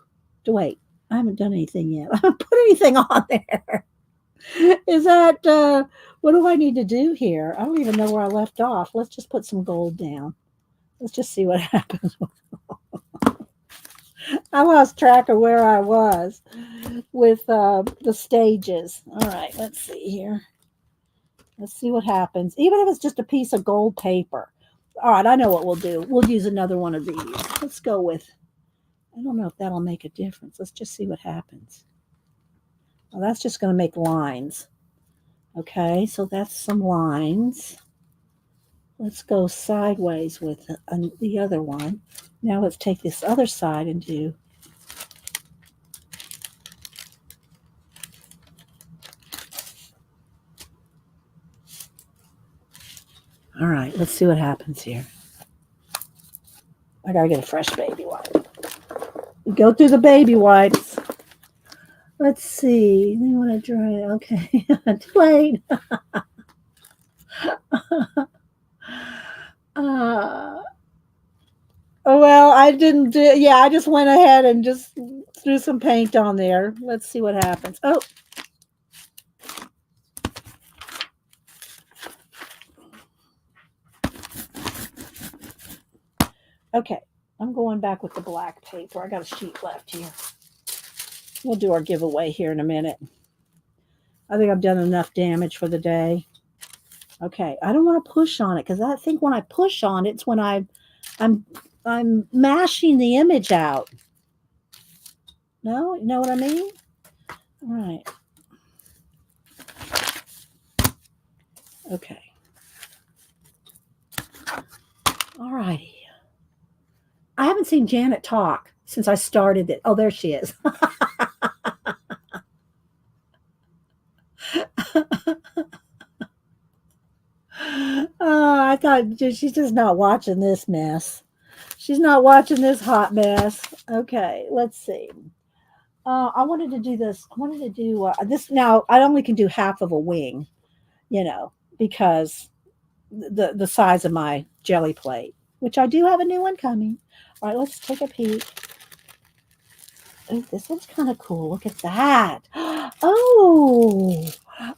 Wait, I haven't done anything yet. I haven't put anything on there. Is that, what do I need to do here? I don't even know where I left off. Let's just put some gold down. Let's just see what happens. I lost track of where I was with the stages. All right, let's see here. Let's see what happens. Even if it's just a piece of gold paper. All right, I know what we'll do. We'll use another one of these. Let's go with, I don't know if that'll make a difference. Let's just see what happens. Well, that's just going to make lines. Okay, so that's some lines. Let's go sideways with the other one. Now let's take this other side and do. All right, let's see what happens here. I gotta get a fresh baby wipe. Go through the baby wipes. Let's see. You want to dry it? Okay. Too late. Oh, well, I didn't do. Yeah, I just went ahead and just threw some paint on there. Let's see what happens. Oh. Okay, I'm going back with the black paper. I got a sheet left here. We'll do our giveaway here in a minute. I think I've done enough damage for the day. Okay, I don't want to push on it because I think when I push on it, it's when I'm mashing the image out. No, you know what I mean? All right, Okay. All righty. I haven't seen Janet talk since I started it. Oh, there she is. I thought she's just not watching this mess. She's not watching this hot mess. Okay, let's see. I wanted to do this. I wanted to do this. Now I only can do half of a wing, you know, because the size of my jelly plate, which I do have a new one coming. All right, let's take a peek. Oh, this one's kind of cool. Look at that. Oh,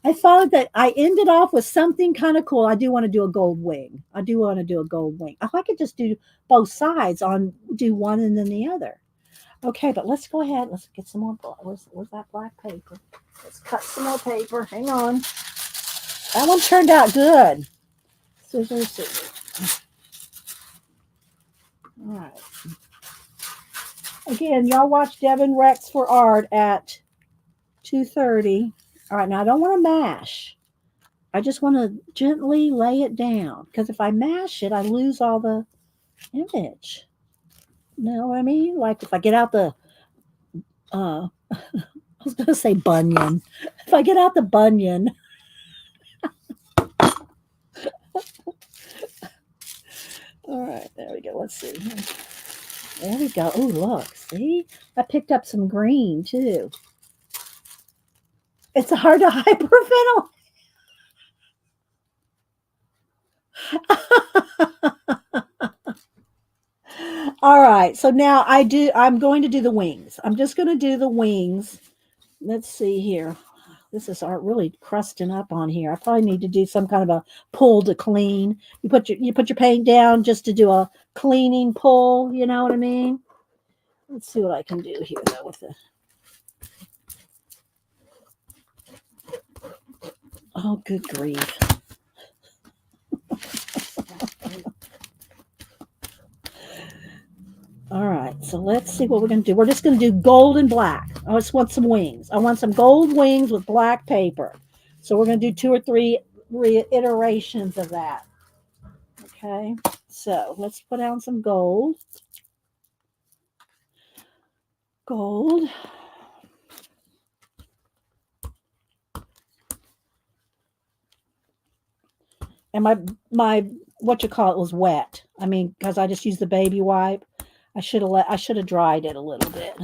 I thought that I ended off with something kind of cool. I do want to do a gold wing. I do want to do a gold wing. If I could just do both sides on, do one and then the other. Okay, but let's go ahead. Let's get some more. Where's that black paper? Let's cut some more paper. Hang on. That one turned out good. Scissors, scissors. All right. Again, y'all watch Devin Rex for Art at 2:30. All right, now I don't want to mash. I just want to gently lay it down because if I mash it, I lose all the image. You know what I mean? Like if I get out the, I was going to say bunion. If I get out the bunion, all right, there we go. Let's see. There we go. Oh, look, see? I picked up some green too. It's hard to hyperventilate. All right, so now I'm going to do the wings. I'm just going to do the wings. Let's see here. This is really crusting up on here. I probably need to do some kind of a pull to clean. You put your paint down just to do a cleaning pull, you know what I mean? Let's see what I can do here though with the Oh, good grief. All right, so let's see what we're going to do. We're just going to do gold and black. I just want some wings. I want some gold wings with black paper. So we're going to do 2 or 3 iterations of that. Okay, so let's put down some gold. Gold. And my what you call it was wet. I mean, because I just used the baby wipe. I should have dried it a little bit.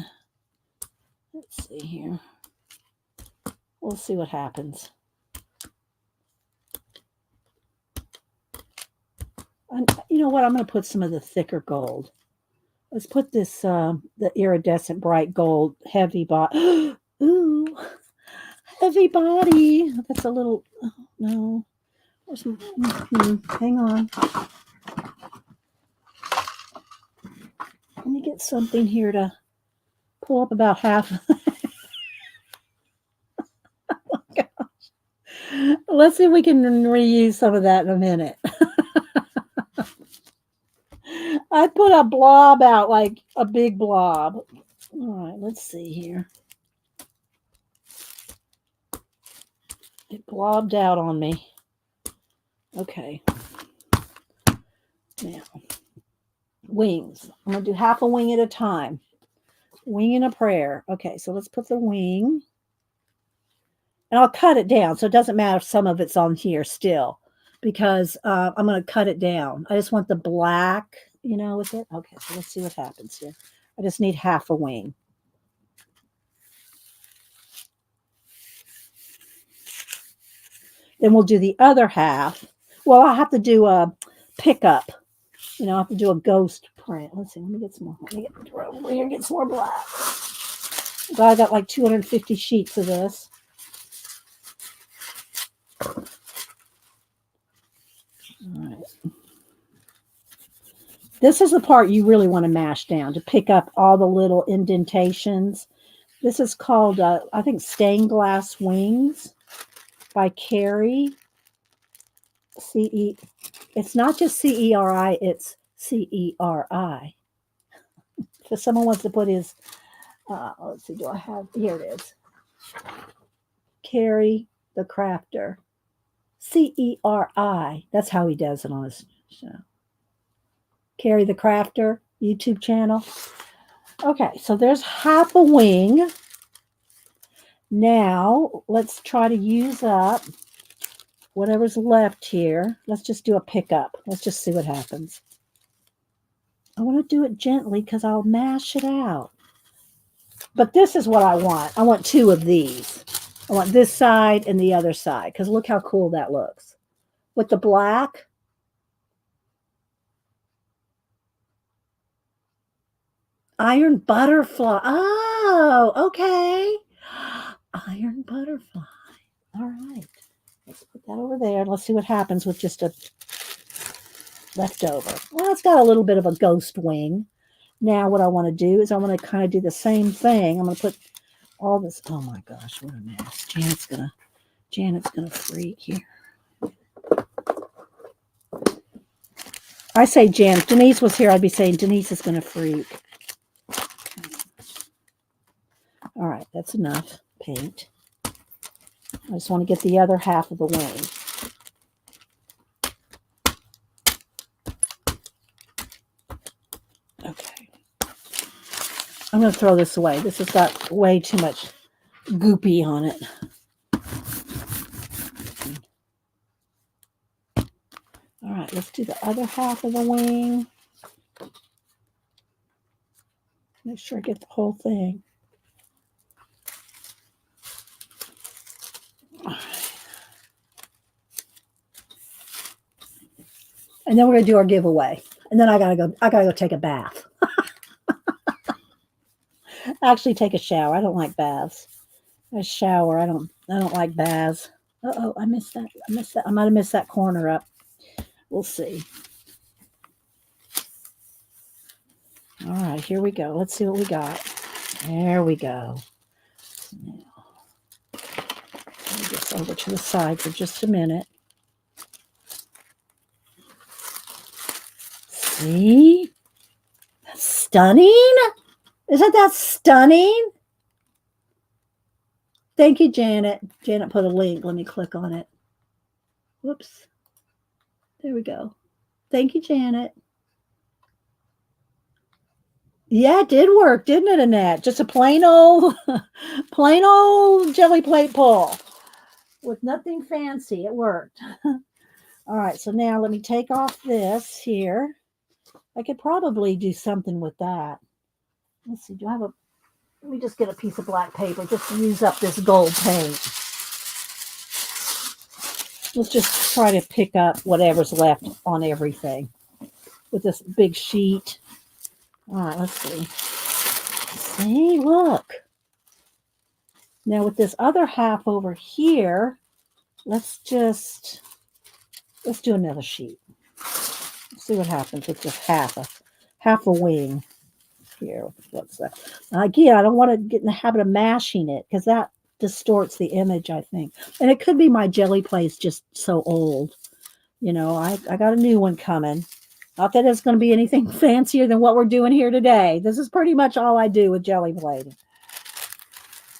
Let's see here. We'll see what happens. And you know what? I'm going to put some of the thicker gold. Let's put this the iridescent bright gold heavy body. Ooh, heavy body. That's a little. Oh, no. Hang on. Let me get something here to pull up about half. Oh my gosh. Let's see if we can reuse some of that in a minute. I put a blob out, like a big blob. All right, let's see here. It blobbed out on me. Okay. Now, wings. I'm going to do half a wing at a time. Wing and a prayer. Okay, so let's put the wing. And I'll cut it down. So it doesn't matter if some of it's on here still. Because I'm going to cut it down. I just want the black, you know, with it. Okay, so let's see what happens here. I just need half a wing. Then we'll do the other half. Well, I have to do a pickup. You know, I have to do a ghost print. Let's see. Let me get some more. Let me get over here and get some more black. So I got like 250 sheets of this. All right. This is the part you really want to mash down to pick up all the little indentations. This is called, I think, Stained Glass Wings by Carrie. C-E. It's not just C-E-R-I, it's C-E-R-I. If someone wants to put his, let's see, do I have, here it is. Carrie the Crafter. Ceri. That's how he does it on his show. Carrie the Crafter YouTube channel. Okay, so there's half a wing. Now, let's try to use up whatever's left here. Let's just do a pickup. Let's just see what happens. I want to do it gently because I'll mash it out. But this is what I want. I want 2 of these. I want this side and the other side because look how cool that looks. With the black. Iron butterfly. Oh, okay. Iron butterfly. All right. Let's put that over there. Let's see what happens with just a leftover. Well, it's got a little bit of a ghost wing. Now what I want to do is I want to kind of do the same thing. I'm going to put all this. Oh my gosh, what a mess. Janet's gonna freak here. I say Jan. If Denise was here, I'd be saying Denise is gonna freak. All right, that's enough paint. I just want to get the other half of the wing. Okay. I'm going to throw this away. This has got way too much goopy on it. All right, let's do the other half of the wing. Make sure I get the whole thing. And then we're gonna do our giveaway. And then I gotta go take a bath. Actually take a shower. I don't like baths. I shower. I don't like baths. Uh-oh, I missed that. I might have missed that corner up. We'll see. All right, here we go. Let's see what we got. There we go. Now, move this over to the side for just a minute. See? That's stunning. Isn't that stunning? Thank you, Janet. Janet put a link. Let me click on it. Whoops. There we go. Thank you, Janet. Yeah, it did work, didn't it, Annette? Just a plain old jelly plate pull with nothing fancy. It worked. All right, so now let me take off this here. I could probably do something with that. Let's see, do I have a, let me just get a piece of black paper just to use up this gold paint. Let's just try to pick up whatever's left on everything with this big sheet. All right, let's see. See, look. Now with this other half over here, let's do another sheet. Let's see what happens with just half a wing here. What's that? Again, I don't want to get in the habit of mashing it because that distorts the image, I think. And it could be my jelly plate's just so old. You know, I got a new one coming. Not that it's going to be anything fancier than what we're doing here today. This is pretty much all I do with jelly plating.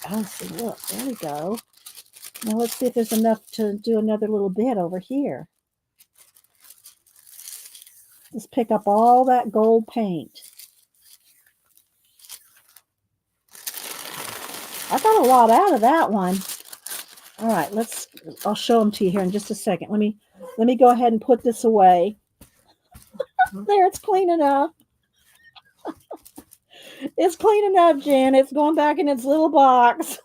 Oh, see, look, there we go. Now let's see if there's enough to do another little bit over here. Just pick up all that gold paint. I got a lot out of that one. All right, I'll show them to you here in just a second. Let me go ahead and put this away. There, it's clean enough. It's clean enough, Jan. It's going back in its little box.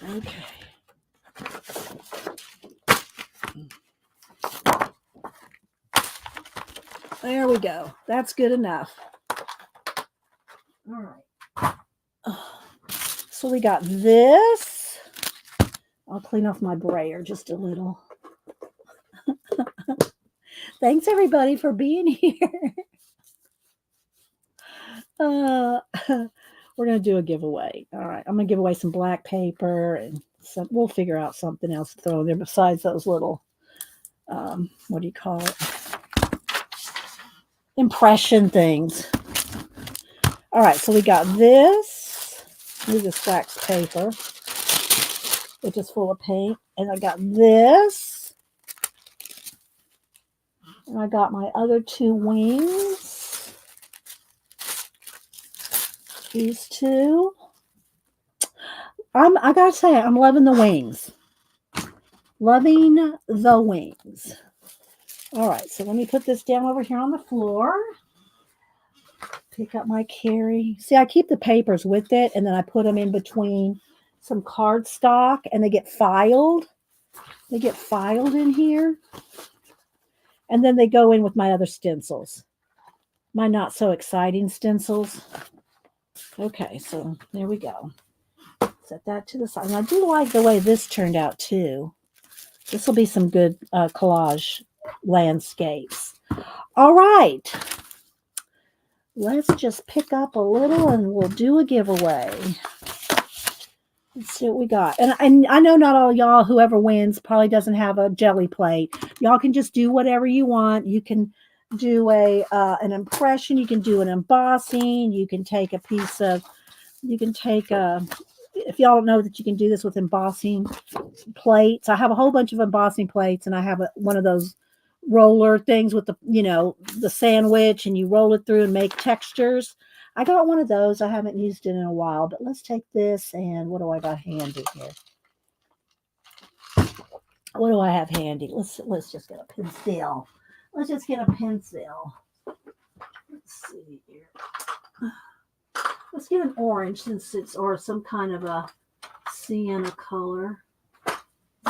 Okay. There we go. That's good enough. All right. So we got this. I'll clean off my brayer just a little. Thanks, everybody, for being here. We're going to do a giveaway. All right. I'm going to give away some black paper and we'll figure out something else to throw in there besides those little, what do you call it? Impression things. All right, so we got this. This is wax paper, which is full of paint. And I got this. And I got my other two wings. These two. I gotta say, I'm loving the wings. Loving the wings. All right, so let me put this down over here on the floor. Pick up my carry. See, I keep the papers with it, and then I put them in between some cardstock, and they get filed. They get filed in here. And then they go in with my other stencils. My not so exciting stencils. Okay, so there we go. Set that to the side. And I do like the way this turned out too. This will be some good collage landscapes. All right. Let's just pick up a little and we'll do a giveaway. Let's see what we got. And I know not all y'all, whoever wins, probably doesn't have a jelly plate. Y'all can just do whatever you want. You can do an impression. You can do an embossing. You can take a piece of, if y'all don't know that you can do this with embossing plates. I have a whole bunch of embossing plates, and I have one of those roller things with the sandwich, and you roll it through and make textures. I got one of those. I haven't used it in a while, but let's take this, and what do I got handy here? What do I have handy? Let's just get a pencil. Let's just get a pencil. Let's see here. Let's get an orange or some kind of a sienna color.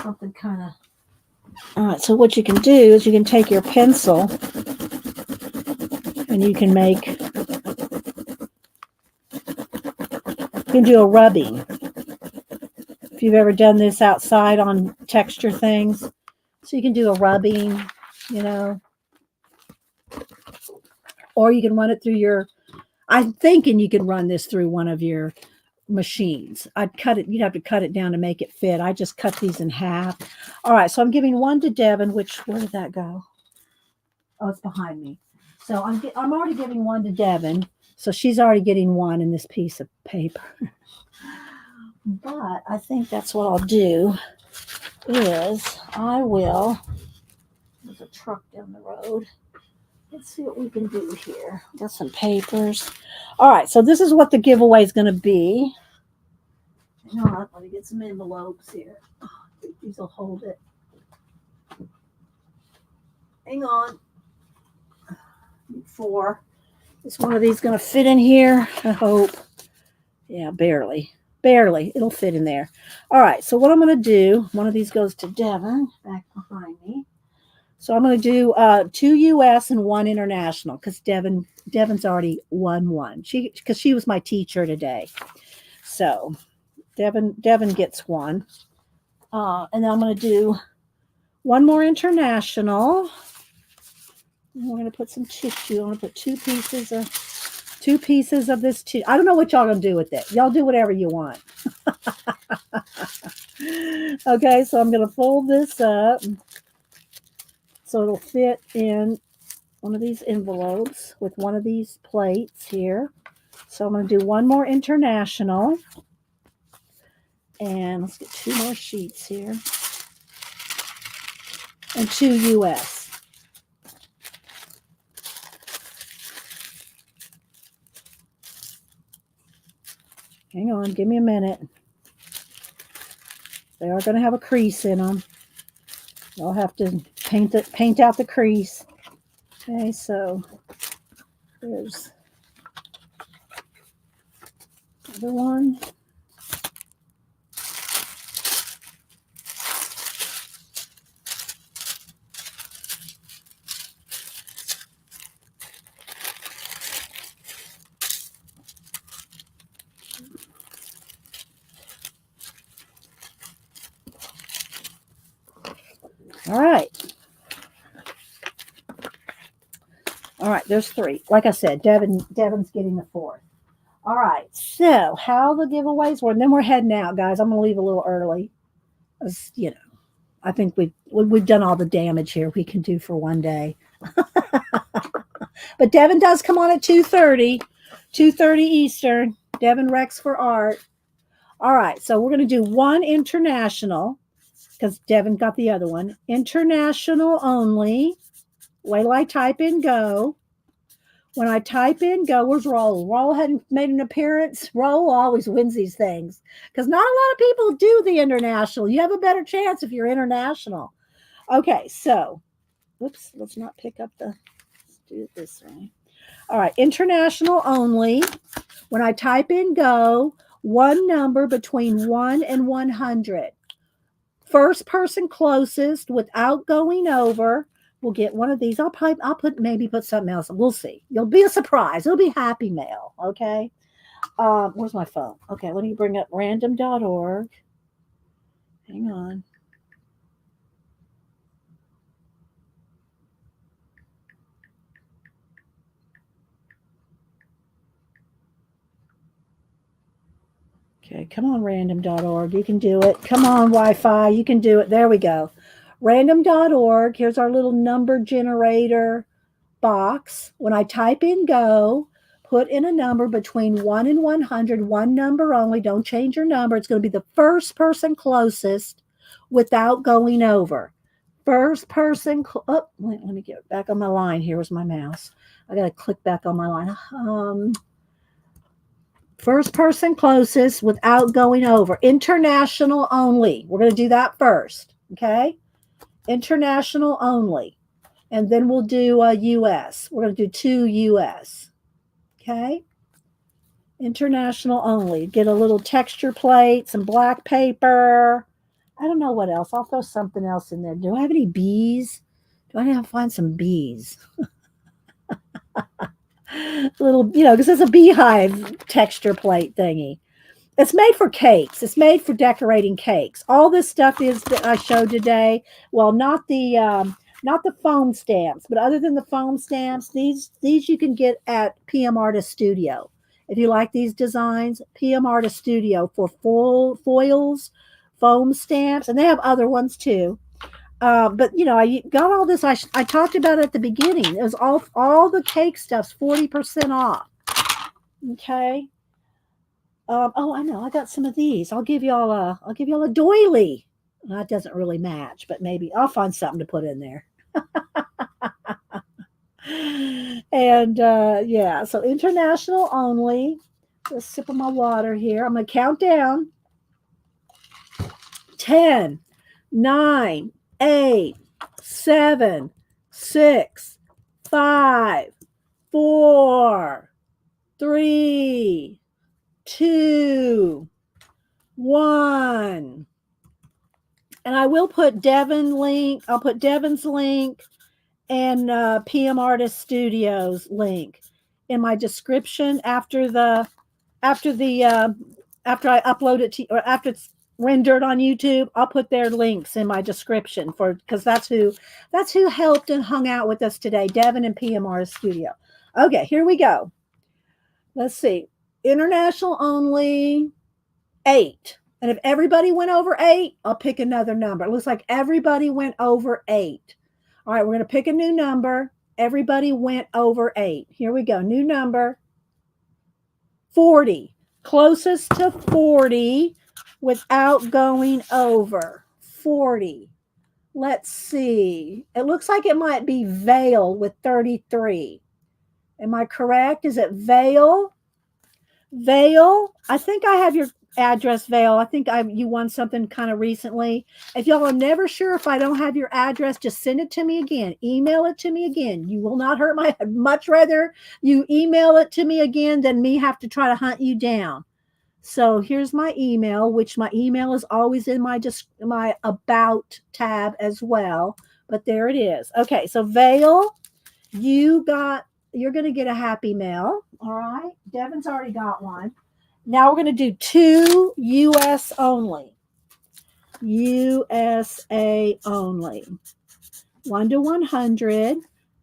Something kind of. All right, so what you can do is you can take your pencil and you can do a rubbing. If you've ever done this outside on texture things. So you can do a rubbing, or you can run it through I'm thinking you could run this through one of your machines. You'd have to cut it down to make it fit. I just cut these in half. All right, so I'm giving one to Devin, where did that go? Oh, it's behind me. So I'm already giving one to Devin. So she's already getting one in this piece of paper. But I think that's what I'll do is there's a truck down the road. Let's see what we can do here. Got some papers. All right, so this is what the giveaway is going to be. Hang on, let me get some envelopes here. I think these will hold it. Hang on. 4. Is one of these going to fit in here? I hope. Yeah, barely. Barely. It'll fit in there. All right, so what I'm going to do, one of these goes to Devin, back behind me. So I'm going to do 2 U.S. and 1 international because Devin's already won one. Because she was my teacher today. So Devin gets one. And then I'm going to do 1 more international. And we're going to put some tissue. I'm going to put 2 pieces of this tissue. I don't know what y'all going to do with it. Y'all do whatever you want. Okay, so I'm going to fold this up. So it'll fit in one of these envelopes with one of these plates here. So I'm going to do 1 more international. And let's get 2 more sheets here. And 2 U.S. Hang on, give me a minute. They are going to have a crease in them. I'll have to paint out the crease. Okay, so there's another one. All right. All right, there's 3. Like I said, Devin's getting the 4th. All right, so how the giveaways were, and then we're heading out, guys. I'm going to leave a little early. As, I think we've done all the damage here we can do for one day. But Devin does come on at 2:30. 2:30 Eastern. Devin Rex for art. All right, so we're going to do one international because Devin got the other one. International only. Wait till I type in go. When I type in go, where's Roll? Roll hadn't made an appearance. Roll always wins these things because not a lot of people do the international. You have a better chance if you're international. Okay, so, whoops, let's not pick up the, let's do it this way. All right, international only. When I type in go, one number between 1 and 100. First person closest without going over will get one of these. I'll maybe put something else. We'll see. You'll be a surprise. It'll be happy mail. Okay. Where's my phone? Okay, let me bring up random.org. Hang on. Okay, come on, random.org. You can do it. Come on, Wi-Fi. You can do it. There we go. Random.org. Here's our little number generator box. When I type in go, put in a number between 1 and 100, one number only. Don't change your number. It's going to be the first person closest without going over. First person. Let me get back on my line. Here was my mouse. I got to click back on my line. First person closest without going over. International only. We're going to do that first. Okay. International only. And then we'll do US. We're going to do 2 US. Okay. International only. Get a little texture plate, some black paper. I don't know what else. I'll throw something else in there. Do I have any bees? Do I have to find some bees? Little, because it's a beehive texture plate thingy. It's made for cakes. It's made for decorating cakes. All this stuff is that I showed today. Well, not the foam stamps, but other than the foam stamps, these you can get at PM Artist Studio. If you like these designs, PM Artist Studio for full foils, foam stamps, and they have other ones too. But I got all this. I talked about it at the beginning. It was all the cake stuff's 40% off. Okay. Oh, I know. I got some of these. I'll give y'all a doily. That doesn't really match, but maybe I'll find something to put in there. And yeah, so international only. Just sip of my water here. I'm gonna count down. 10, 9, 8, 7, 6, 5, 4, 3, 2, 1. And I will put I'll put Devin's link and PM Artist Studios link in my description after I upload it to, or after it's rendered on YouTube. I'll put their links in my description because that's who helped and hung out with us today, Devin and PM Artist Studio. Okay, here we go. Let's see. International only 8. And if everybody went over 8, I'll pick another number. It looks like everybody went over 8. All right, we're going to pick a new number. Everybody went over 8. Here we go. New number. 40. Closest to 40 without going over. 40. Let's see. It looks like it might be Vale with 33. Am I correct? Is it Vale? Vale? I think I have your address, Vale. I think you won something kind of recently. If y'all are never sure if I don't have your address, just send it to me again. Email it to me again. You will not hurt my head. Much rather you email it to me again than me have to try to hunt you down. So here's my email, which my email is always in my about tab as well. But there it is. Okay, so Vale, you're going to get a happy mail. All right. Devin's already got one. Now we're going to do 2 US only. USA only. 1 to 100.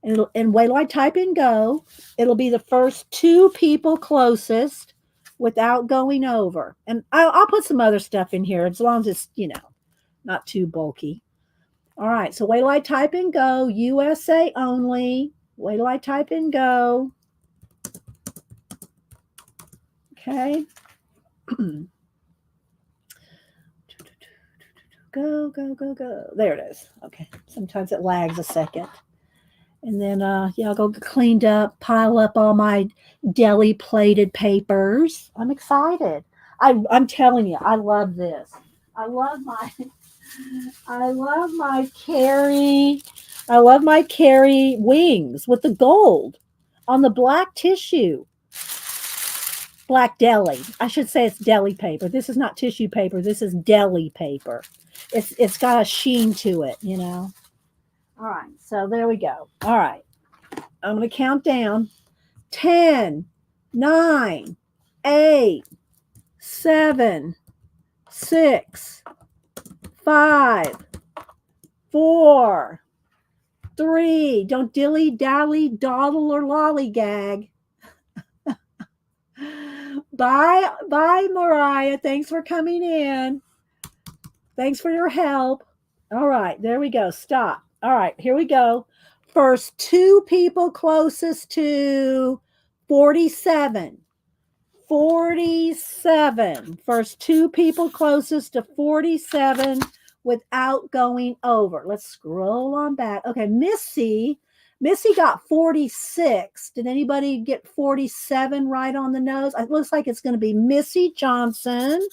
And wait till I type in go. It'll be the first 2 people closest without going over. And I'll put some other stuff in here as long as it's, not too bulky. All right. So wait till I type in go. USA only. Wait till I type in go. Okay. Go, go, go, go. There it is. Okay. Sometimes it lags a second. And then, yeah, I'll go get cleaned up, pile up all my deli plated papers. I'm excited. I'm telling you, I love this. I love my, I love my carry. I love my carry wings with the gold on the black tissue. Black deli. I should say it's deli paper. This is not tissue paper. This is deli paper. It's got a sheen to it, you know. All right, so there we go. All right, I'm going to count down 10, 9, 8, 7, 6, 5, 4, 3. Don't dilly dally, dawdle, or lollygag. Bye, bye, Mariah. Thanks for coming in. Thanks for your help. All right, there we go. Stop. All right, here we go. First two people closest to 47. 47. First two people closest to 47 without going over. Let's scroll on back. Okay, Missy got 46. Did anybody get 47 right on the nose? It looks like it's going to be Missy Johnson.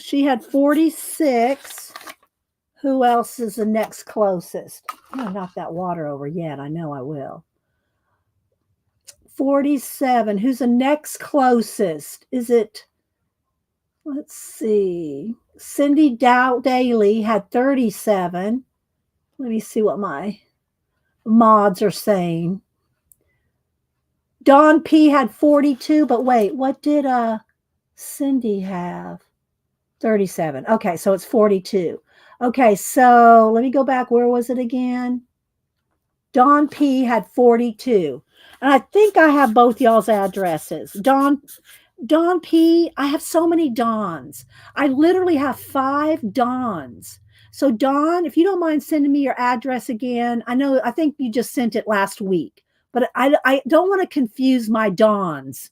She had 46. Who else is the next closest? I'm going to knock that water over yet. I know I will. 47. Who's the next closest? Is it, let's see. Cindy Daly had 37. Let me see what my mods are saying. Dawn P had 42, but wait, what did Cindy have? 37. Okay, so it's 42. Okay, so let me go back. Where was it again? Dawn P had 42. And I think I have both y'all's addresses. Dawn P, I have so many Dawns. I literally have 5 Dawns. So Dawn, if you don't mind sending me your address again, I think you just sent it last week, but I don't want to confuse my Dawns.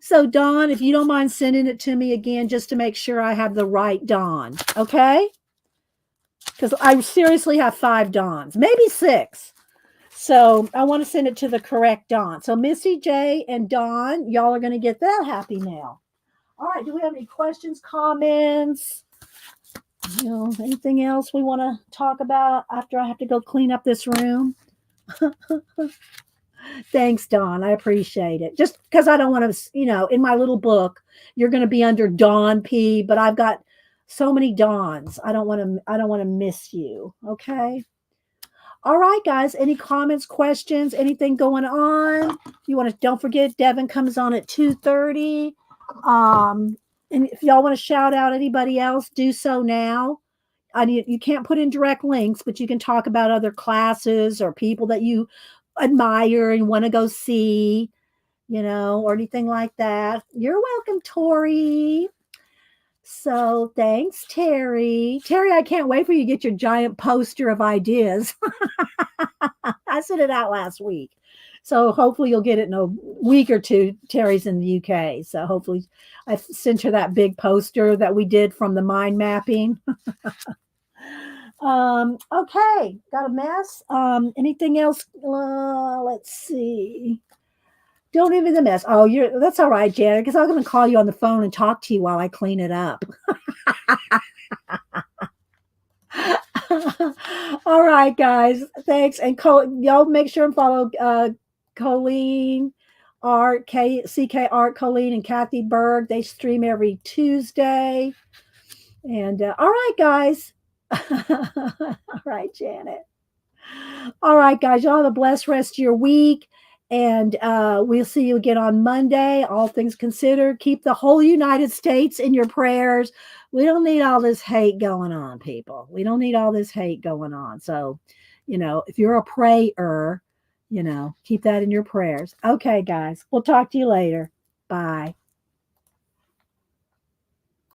So Dawn, if you don't mind sending it to me again, just to make sure I have the right Dawn, okay? Because I seriously have 5 Dawns, maybe 6. So I want to send it to the correct Dawn. So Missy J and Dawn, y'all are going to get that happy mail. All right. Do we have any questions, comments? Anything else we want to talk about after I have to go clean up this room? Thanks, Dawn. I appreciate it. Just because I don't want to, in my little book, you're going to be under Dawn P, but I've got so many Dawns. I don't want to miss you. Okay. All right, guys. Any comments, questions, anything going on? Don't forget, Devin comes on at 2:30. And if y'all want to shout out anybody else, do so now. You can't put in direct links, but you can talk about other classes or people that you admire and want to go see, or anything like that. You're welcome, Tori. So thanks, Terry. Terry, I can't wait for you to get your giant poster of ideas. I sent it out last week. So hopefully you'll get it in a week or two. Terry's in the UK. So hopefully I sent her that big poster that we did from the mind mapping. Okay, got a mess. Anything else? Let's see. Don't even the mess. Oh, that's all right, Janet, because I'm going to call you on the phone and talk to you while I clean it up. All right, guys. Thanks. And y'all make sure and follow Colleen Art, CK Art, Colleen and Kathy Berg. They stream every Tuesday. And all right, guys. All right, Janet. All right, guys. Y'all have a blessed rest of your week. And we'll see you again on Monday. All things considered, keep the whole United States in your prayers. We don't need all this hate going on, people. We don't need all this hate going on. So, if you're a prayer, keep that in your prayers. Okay, guys. We'll talk to you later. Bye.